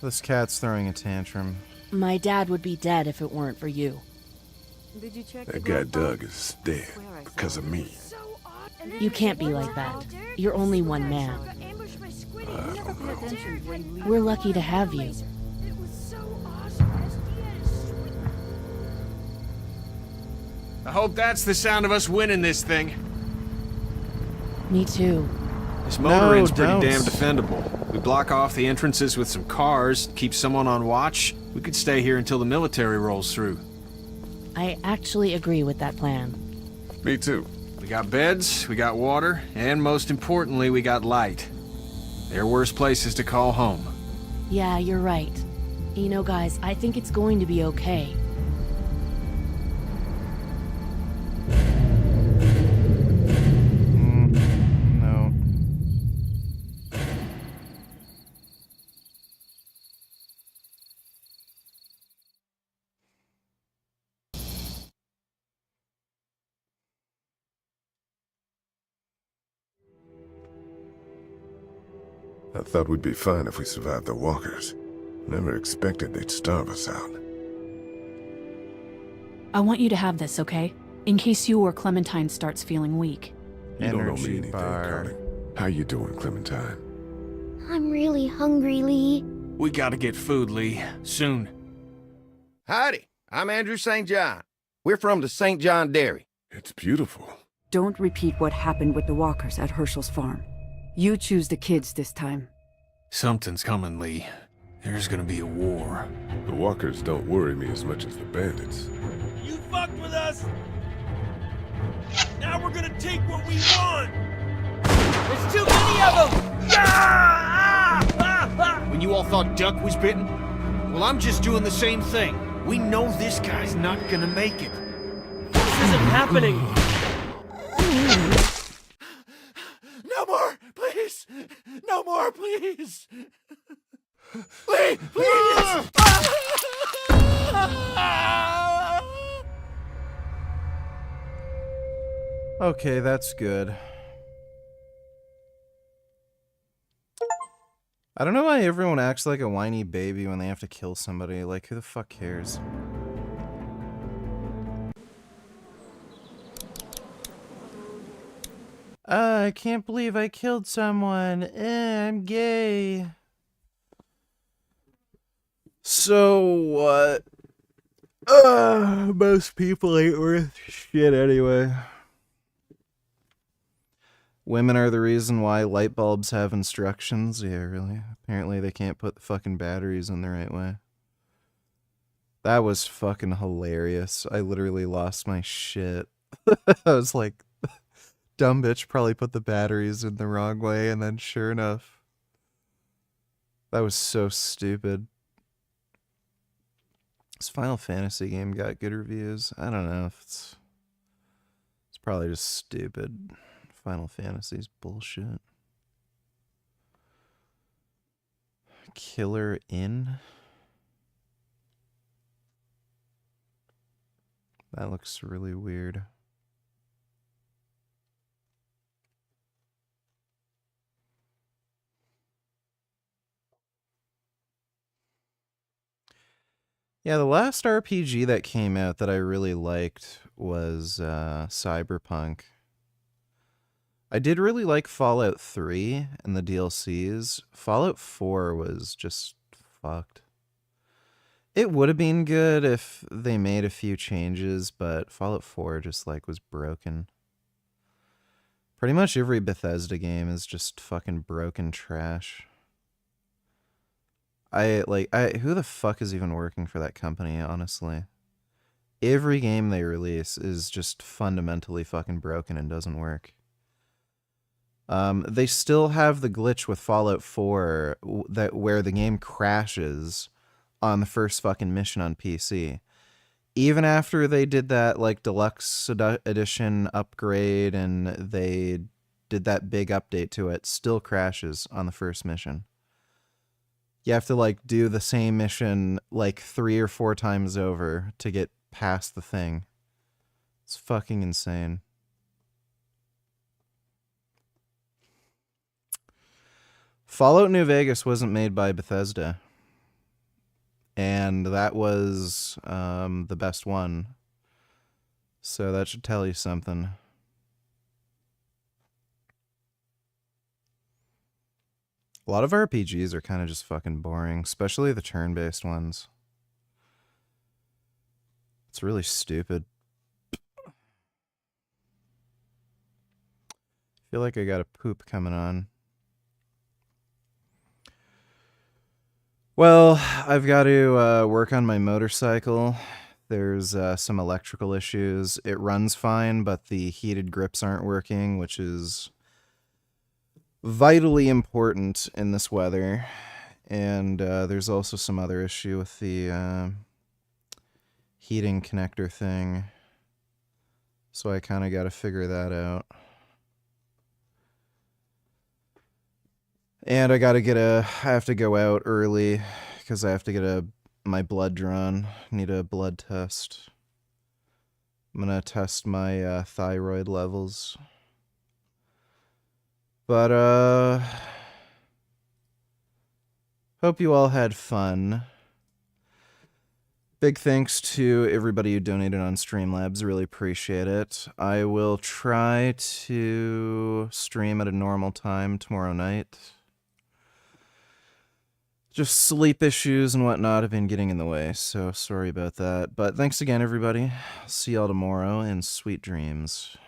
This cat's throwing a tantrum. My dad would be dead if it weren't for you. That guy Doug is dead because of me. You can't be like that. You're only one man. We're lucky to have you. I hope that's the sound of us winning this thing. Me too. This motor inn's pretty don't. damn defendable. We block off the entrances with some cars, keep someone on watch. We could stay here until the military rolls through. I actually agree with that plan. Me too. We got beds, we got water, and most importantly, we got light. There are worse places to call home. Yeah, you're right. You know, guys, I think it's going to be okay. No. I thought we'd be fine if we survived the walkers. Never expected they'd starve us out. I want you to have this, okay? In case you or Clementine starts feeling weak. You don't know Energy me anything, bar. Connie. How you doing, Clementine? I'm really hungry, Lee. We gotta get food, Lee. Soon. Howdy, I'm Andrew St. John. We're from the St. John Dairy. It's beautiful. Don't repeat what happened with the walkers at Herschel's farm. You choose the kids this time. Something's coming, Lee. There's gonna be a war. The walkers don't worry me as much as the bandits. You fucked with us! Now we're gonna take what we want! There's too many of them! When you all thought Duck was bitten? Well, I'm just doing the same thing. We know this guy's not gonna make it. This isn't happening! No more, please! No more, please! Lee, please! Okay, that's good. I don't know why everyone acts like a whiny baby when they have to kill somebody. Like, who the fuck cares? I can't believe I killed someone. I'm gay. So what? Most people ain't worth shit anyway. Women are the reason why light bulbs have instructions. Yeah, really? Apparently they can't put the fucking batteries in the right way. That was fucking hilarious. I literally lost my shit. I was like, dumb bitch probably put the batteries in the wrong way, and then sure enough. That was so stupid. This Final Fantasy game got good reviews. I don't know if it's probably just stupid. Final Fantasy's bullshit. Killer Inn. That looks really weird. Yeah, the last RPG that came out that I really liked was Cyberpunk. I did really like Fallout 3 and the DLCs. Fallout 4 was just fucked. It would have been good if they made a few changes, but Fallout 4 just like was broken. Pretty much every Bethesda game is just fucking broken trash. Who the fuck is even working for that company, honestly? Every game they release is just fundamentally fucking broken and doesn't work. They still have the glitch with Fallout 4 where the game crashes on the first fucking mission on PC. Even after they did that like deluxe edition upgrade and they did that big update to it, still crashes on the first mission. You have to like do the same mission like 3 or 4 times over to get past the thing. It's fucking insane. Fallout New Vegas wasn't made by Bethesda. And that was the best one. So that should tell you something. A lot of RPGs are kind of just fucking boring, especially the turn-based ones. It's really stupid. I feel like I got a poop coming on. Well, I've got to work on my motorcycle. There's some electrical issues. It runs fine, but the heated grips aren't working, which is vitally important in this weather. And there's also some other issue with the heating connector thing. So I kind of got to figure that out. And I have to go out early because I have to get my blood drawn. Need a blood test. I'm gonna test my thyroid levels. But hope you all had fun. Big thanks to everybody who donated on Streamlabs. Really appreciate it. I will try to stream at a normal time tomorrow night. Just sleep issues and whatnot have been getting in the way, so sorry about that. But thanks again, everybody. See y'all tomorrow, and sweet dreams.